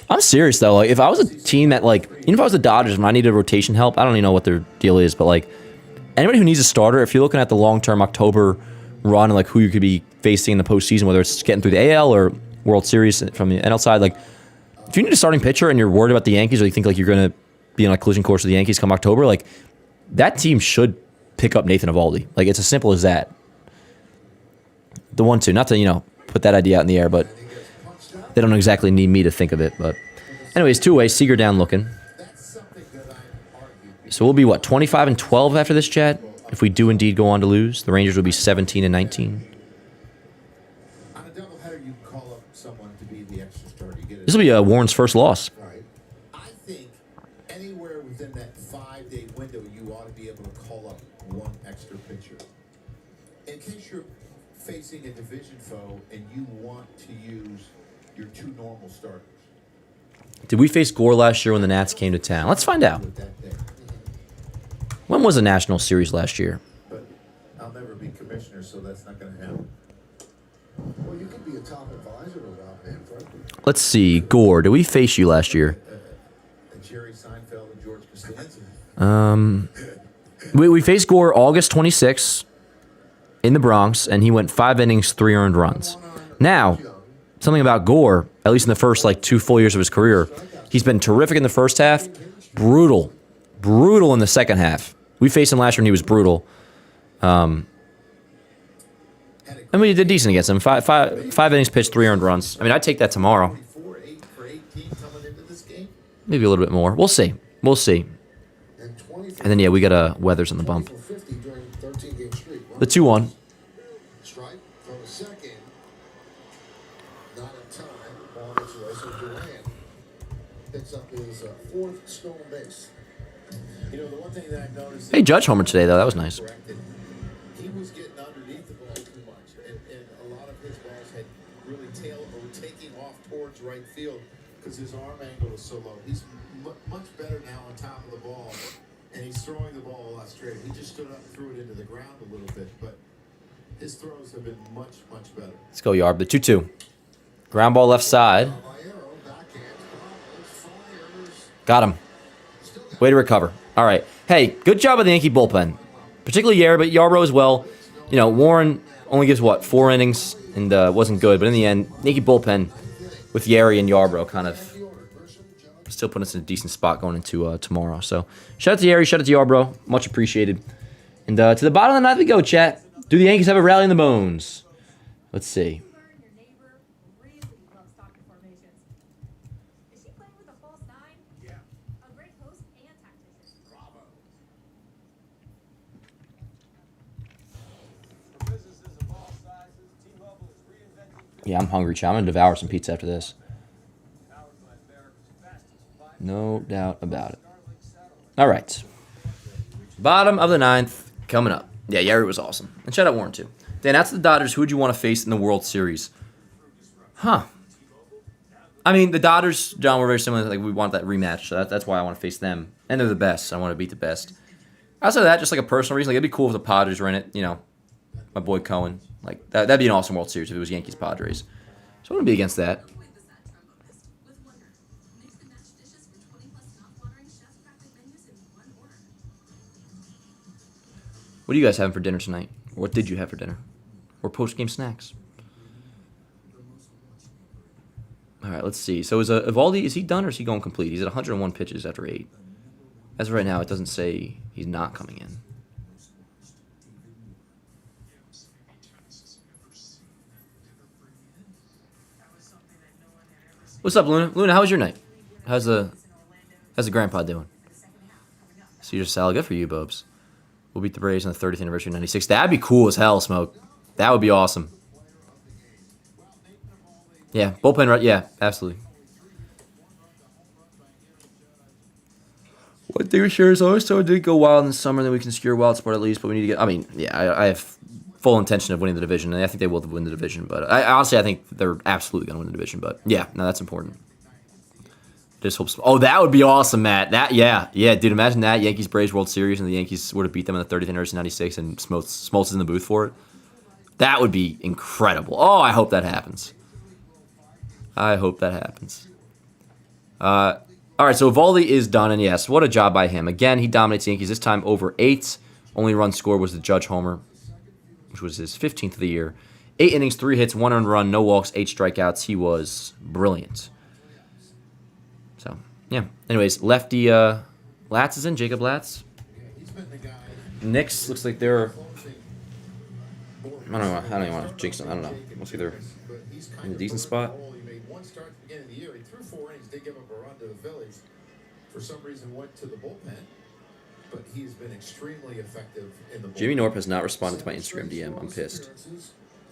I'm serious though. Like, if I was a team that like, even if I was the Dodgers and I needed rotation help, I don't even know what their deal is, but like, anybody who needs a starter, if you're looking at the long-term October run and like who you could be facing in the postseason, whether it's getting through the AL or World Series from the NL side, like, if you need a starting pitcher and you're worried about the Yankees or you think like you're gonna be on a collision course with the Yankees come October, like, that team should pick up Nathan Eovaldi. Like, it's as simple as that. The 1-2, not to, you know, put that idea out in the air, but they don't exactly need me to think of it. But anyways, 2-way, Seager down looking. So we'll be, what, 25-12 after this, chat? If we do indeed go on to lose, the Rangers will be 17-19. On a doubleheader, you call up someone to be the extra starter. You get it. This will be Warren's first loss. Right. I think anywhere within that 5-day window, you ought to be able to call up one extra pitcher. In case you're facing a division foe and you want to use your 2 normal starters. Did we face Gore last year when the Nats came to town? Let's find out. When was the National Series last year? But I'll never be commissioner, so that's not going to happen. Well, you could be a top advisor to Rob Manfred. Let's see. Gore, did we face you last year? Jerry Seinfeld and George Costanza. We faced Gore August 26th in the Bronx, and he went 5 innings, 3 earned runs. Now, something about Gore, at least in the first like 2 full years of his career, he's been terrific in the first half, brutal in the second half. We faced him last year and he was brutal. And we did decent against him. Five innings pitched, 3 earned runs. I mean, I'd take that tomorrow. Maybe a little bit more. We'll see. And then, yeah, we got Weathers on the bump. The 2-1. Strike from a second. Not in time. Ball gets away, so Duran picks up his 4th stolen base. You know, the one thing that I noticed. Hey, Judge homer today, though. That was nice. He was getting underneath the ball too much, and a lot of his balls had really tailed or taking off towards right field because his arm angle was so low. He's much better now on top of the ball, and he's throwing the ball a lot straighter. He just stood up and threw it into the ground a little bit, but his throws have been much better. Let's go, Yarb. The 2-2. Ground ball left side. Got him. Way to recover. All right. Hey, good job of the Yankee bullpen. Particularly Yarbrough as well. You know, Warren only gives, what, 4 innings and wasn't good. But in the end, Yankee bullpen with Yeri and Yarbrough kind of still putting us in a decent spot going into tomorrow. So shout out to Yeri, shout out to Yarbrough. Much appreciated. And to the bottom of the ninth we go, chat. Do the Yankees have a rally in the bones? Let's see. Yeah, I'm hungry, chat. I'm going to devour some pizza after this. No doubt about it. All right. Bottom of the ninth coming up. Yeah, Yeri was awesome. And shout out Warren, too. Dan, that's the Dodgers. Who would you want to face in the World Series? Huh. I mean, the Dodgers, John, were very similar. Like, we want that rematch, so that's why I want to face them. And they're the best. I want to beat the best. Outside of that, just like a personal reason, like, it'd be cool if the Padres were in it. You know, my boy Cohen. Like, that'd be an awesome World Series if it was Yankees-Padres. So I wouldn't be against that. What are you guys having for dinner tonight? Or what did you have for dinner? Or post-game snacks? All right, let's see. So is Eovaldi, is he done or is he going complete? He's at 101 pitches after 8. As of right now, it doesn't say he's not coming in. What's up, Luna? Luna, how was your night? How's the grandpa doing? Caesar salad, good for you, Bobs. We'll beat the Braves on the 30th anniversary of '96. That'd be cool as hell, Smoke. That would be awesome. Yeah, bullpen, right? Yeah, absolutely. One thing sure is always so it did go wild in the summer, then we can secure a wild spot at least. But we need to get. I mean, yeah, I have full intention of winning the division, and I think they will win the division. But honestly, I think they're absolutely going to win the division. But yeah, no, that's important. Just hope. Oh, that would be awesome, Matt. Yeah, dude. Imagine that Yankees Braves World Series, and the Yankees would have beat them in the 30th anniversary '96, and Smoltz is in the booth for it. That would be incredible. Oh, I hope that happens. I hope that happens. All right, so Eovaldi is done, and yes, what a job by him. Again, he dominates the Yankees, this time over 8. Only run scored was the Judge homer, which was his 15th of the year. 8 innings, 3 hits, 1 earned run, no walks, 8 strikeouts. He was brilliant. So, yeah. Anyways, lefty Latz is in, Jacob Latz. Knicks, looks like they're... I don't even want to jinx them. I don't know. Looks like they're in a decent spot. He made one start at the beginning of the year. He threw 4 innings, did give up a run to the Phillies. For some reason, went to the bullpen. But he's been extremely effective in the bullpen. Jimmy Norp has not responded to my Instagram DM. I'm pissed.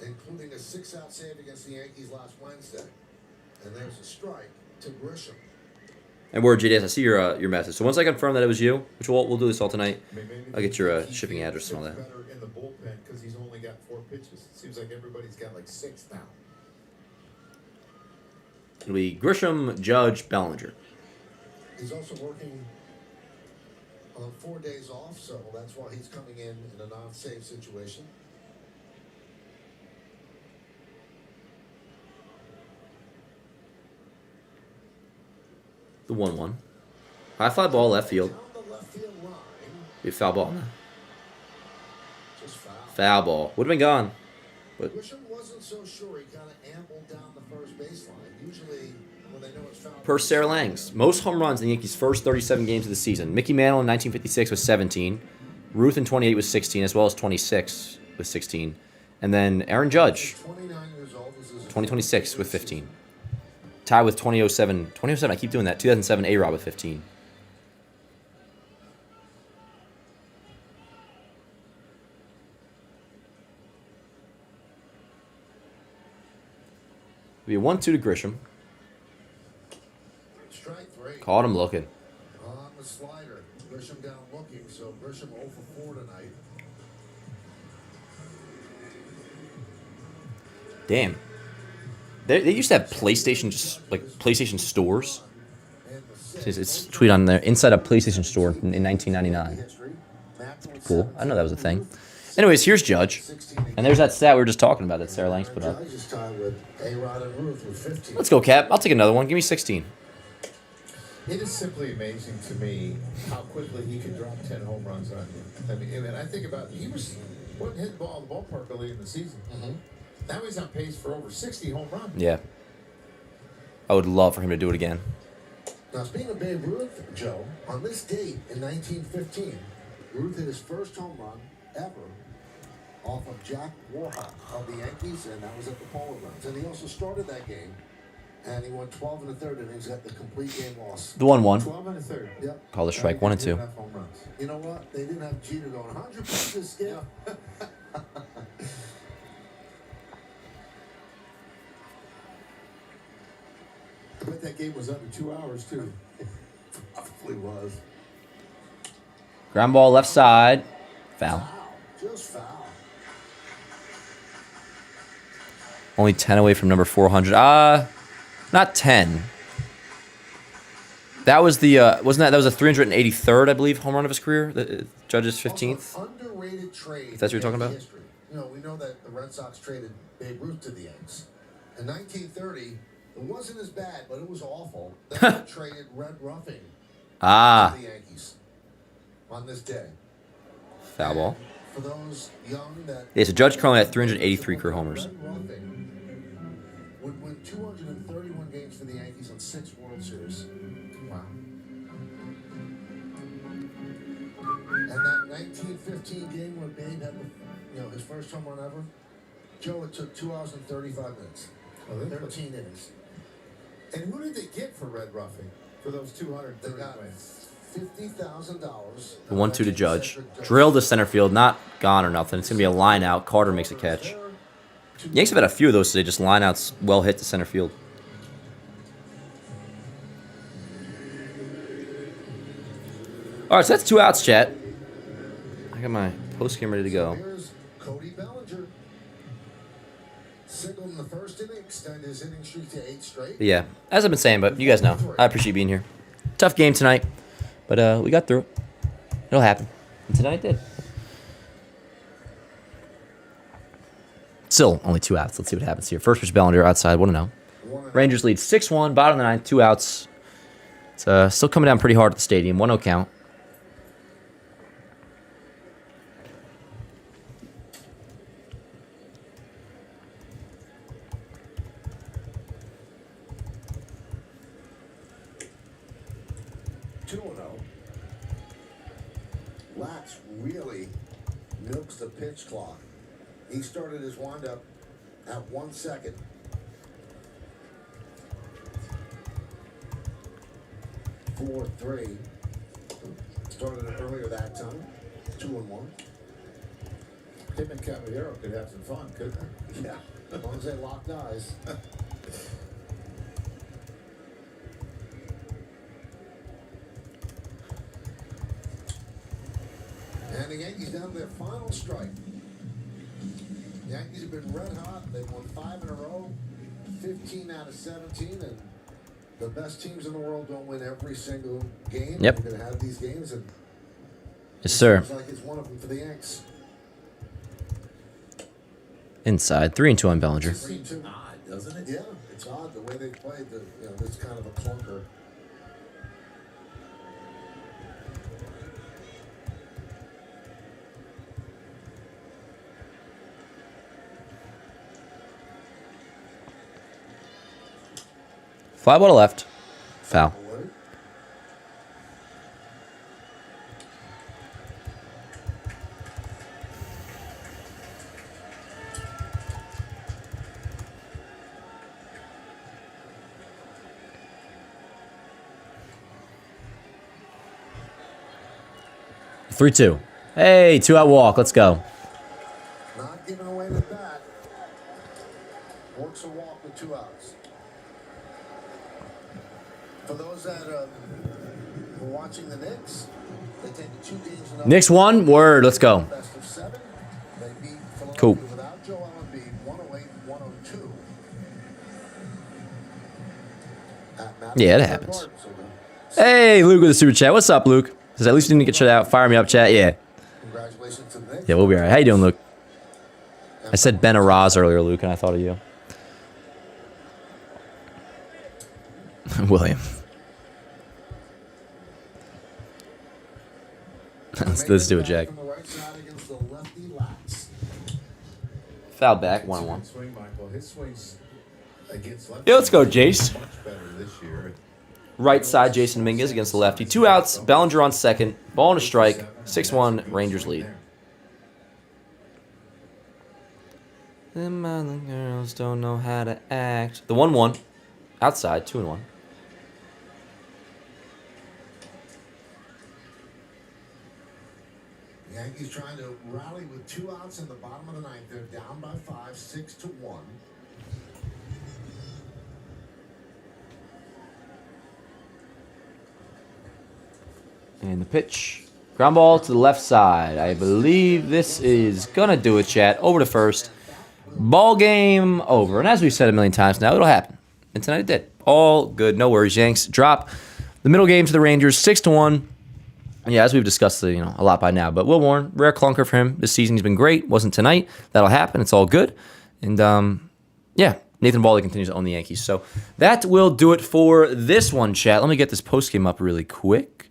Including a 6-out save against the Yankees last Wednesday. And there's a strike to Grisham. And word, JDS, I see your message. So once I confirm that it was you, which we'll do this all tonight, I'll get your shipping address and all that. Better in the bullpen because he's only got 4 pitches. It seems like everybody's got like 6 now. It'll be Grisham, Judge, Bellinger. He's also working on 4 days off, so that's why he's coming in a non-save situation. The 1-1. High fly ball, left field. Down the left field line, Be a foul ball. just foul. Foul ball. Would have been gone. But Grisham wasn't so sure. He kind of ambled down the first baseline. Usually, when they know it's foul. per Sarah Langs, most home runs in the Yankees' first 37 games of the season. Mickey Mantle in 1956 was 17. Ruth in 28 was 16, as well as 26 with 16. And then Aaron Judge, 2026 with 15. Tied with 2007. 2007, I keep doing that. 2007 A-Rod with 15. It'll be a 1-2 to Grisham. Strike 3. Caught him looking. On the slider. Grisham down looking, so Grisham 0 for 4 tonight. Damn. They used to have PlayStation, just like PlayStation stores. It's tweet on there. Inside a PlayStation store in 1999. That's pretty cool. I know that was a thing. Anyways, here's Judge. And there's that stat we were just talking about that Sarah Langs put up. Let's go, Cap. I'll take another one. Give me 16. It is simply amazing to me how quickly he could drop 10 home runs on you. I mean, and I think about he wasn't hitting the ball in the ballpark early in the season. Mm-hmm. Now he's on pace for over 60 home runs. Yeah. I would love for him to do it again. Now, speaking of Babe Ruth, Joe, on this date in 1915, Ruth hit his first home run ever off of Jack Warhawk of the Yankees, and that was at the Polo Grounds. And he also started that game, and he won 12 1/3 innings, got the complete game loss. The 1-1. 12 1/3. Yep. Call the strike 1 and 2. You know what? They didn't have Jeter going 100 pitches, Skip. I bet that game was under 2 hours, too. Probably was. Ground ball left side. Foul. Just foul. Only 10 away from number 400. Not 10. That was the that was a 383rd, I believe, home run of his career. The Judge's 15th. Also, underrated trade. If that's what you're talking about. History. You know, we know that the Red Sox traded Babe Ruth to the Yanks. In 1930, it wasn't as bad, but it was awful. They traded Red Ruffing to the Yankees on this day. Foul ball. For those young that Yeah, so Judge currently at 383 career homers. Red Ruffing would win 231 games for the Yankees on 6 World Series. Wow. And that 1915 game where Babe had his first home run ever, Joe, it took 2 hours and 35 minutes. 13 innings. And who did they get for Red Ruffing for those 230 wins? $50,000. The 1-2 to Judge. Drilled to center field, not gone or nothing. It's going to be a line out. Carter makes a catch. Yanks have had a few of those today, just lineouts well hit to center field. All right, so that's 2 outs, chat. I got my post game ready to go. Here's Cody Bellinger. Singled in the first inning, extend his inning streak to 8 straight. But yeah, as I've been saying, but you guys know, I appreciate being here. Tough game tonight, but we got through it. It'll happen. And tonight it did. Still only 2 outs. Let's see what happens here. First pitch Bellinger outside, 1-0. Rangers lead 6-1, bottom of the ninth, 2 outs. It's still coming down pretty hard at the stadium. 1-0 count. Lax really milks the pitch clock. He started his windup at 1 second. Four, 3. Started it earlier that time. 2-1. Him and Caballero could have some fun, couldn't they? Yeah, as long as they locked eyes. And the Yankees down to their final strike. The Yankees have been red hot. They've won 5 in a row, 15 out of 17, and the best teams in the world don't win every single game. Yep. We're going to have these games, and Yes, sir. it seems like it's one of them for the Yanks. Inside, 3-2 on Bellinger. It seems odd, doesn't it? Yeah, it's odd the way they played. It's kind of a clunker. Fly ball to left. Foul. 3-2. Hey, 2-out walk. Let's go. Not giving away the bat. Works a walk with 2 outs. For those that were watching the Knicks, they take the 2 games. Knicks won. Word. Let's go. Best of 7. They beat Philadelphia Cool. without Joel Embiid, 108-102. Yeah, it happens. Hey, Luke with the super chat. What's up, Luke? Says at least you didn't get shut out. Fire me up, chat. Yeah. Congratulations to the Knicks. Yeah, we'll be all right. How you doing, Luke? I said Ben Araz earlier, Luke, and I thought of you. William. Let's do it, Jack. From the right side against the lefty Lax. Foul back, 1-1. Swing, Michael. His swings against left. Yeah, let's go, Jace. Much better this year. Right side, Jason Dominguez against the lefty. 2 outs, Bellinger on second. Ball and a strike. 6-1, Rangers lead. Them other girls don't know how to act. The 1-1. Outside, 2-1. The Yankees trying to rally with 2 outs in the bottom of the ninth. They're down by 5, 6-1. And the pitch. Ground ball to the left side. I believe this is going to do it, chat. Over to first. Ball game over. And as we've said a million times now, it'll happen. And tonight it did. All good. No worries. Yanks drop the middle game to the Rangers, 6-1. And yeah, as we've discussed a lot by now. But Will Warren, rare clunker for him this season. He's been great. Wasn't tonight. That'll happen. It's all good. And yeah, Nathan Baldwin continues to own the Yankees. So that will do it for this one, chat. Let me get this post game up really quick.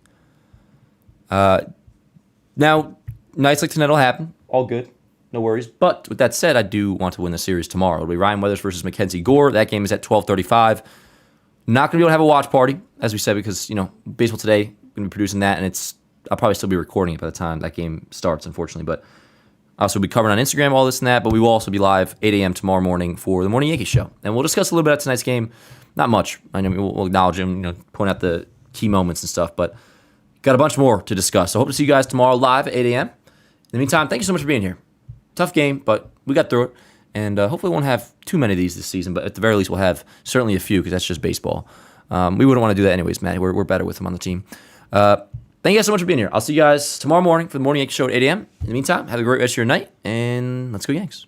Now, nights like tonight will happen. All good. No worries. But with that said, I do want to win the series tomorrow. It'll be Ryan Weathers versus Mackenzie Gore. That game is at 12:35. Not going to be able to have a watch party, as we said, because, Baseball Today, going to be producing that, and I'll probably still be recording it by the time that game starts, unfortunately. But I'll also be covering on Instagram, all this and that, but we will also be live 8 a.m. tomorrow morning for the Morning Yankees show. And we'll discuss a little bit about tonight's game. Not much. I know we'll acknowledge him, point out the key moments and stuff, but got a bunch more to discuss. So hope to see you guys tomorrow live at 8 a.m. In the meantime, thank you so much for being here. Tough game, but we got through it. And hopefully we won't have too many of these this season, but at the very least we'll have certainly a few because that's just baseball. We wouldn't want to do that anyways, Matt. We're better with him on the team. Thank you guys so much for being here. I'll see you guys tomorrow morning for the Morning Yankees Show at 8 a.m. In the meantime, have a great rest of your night, and let's go Yanks.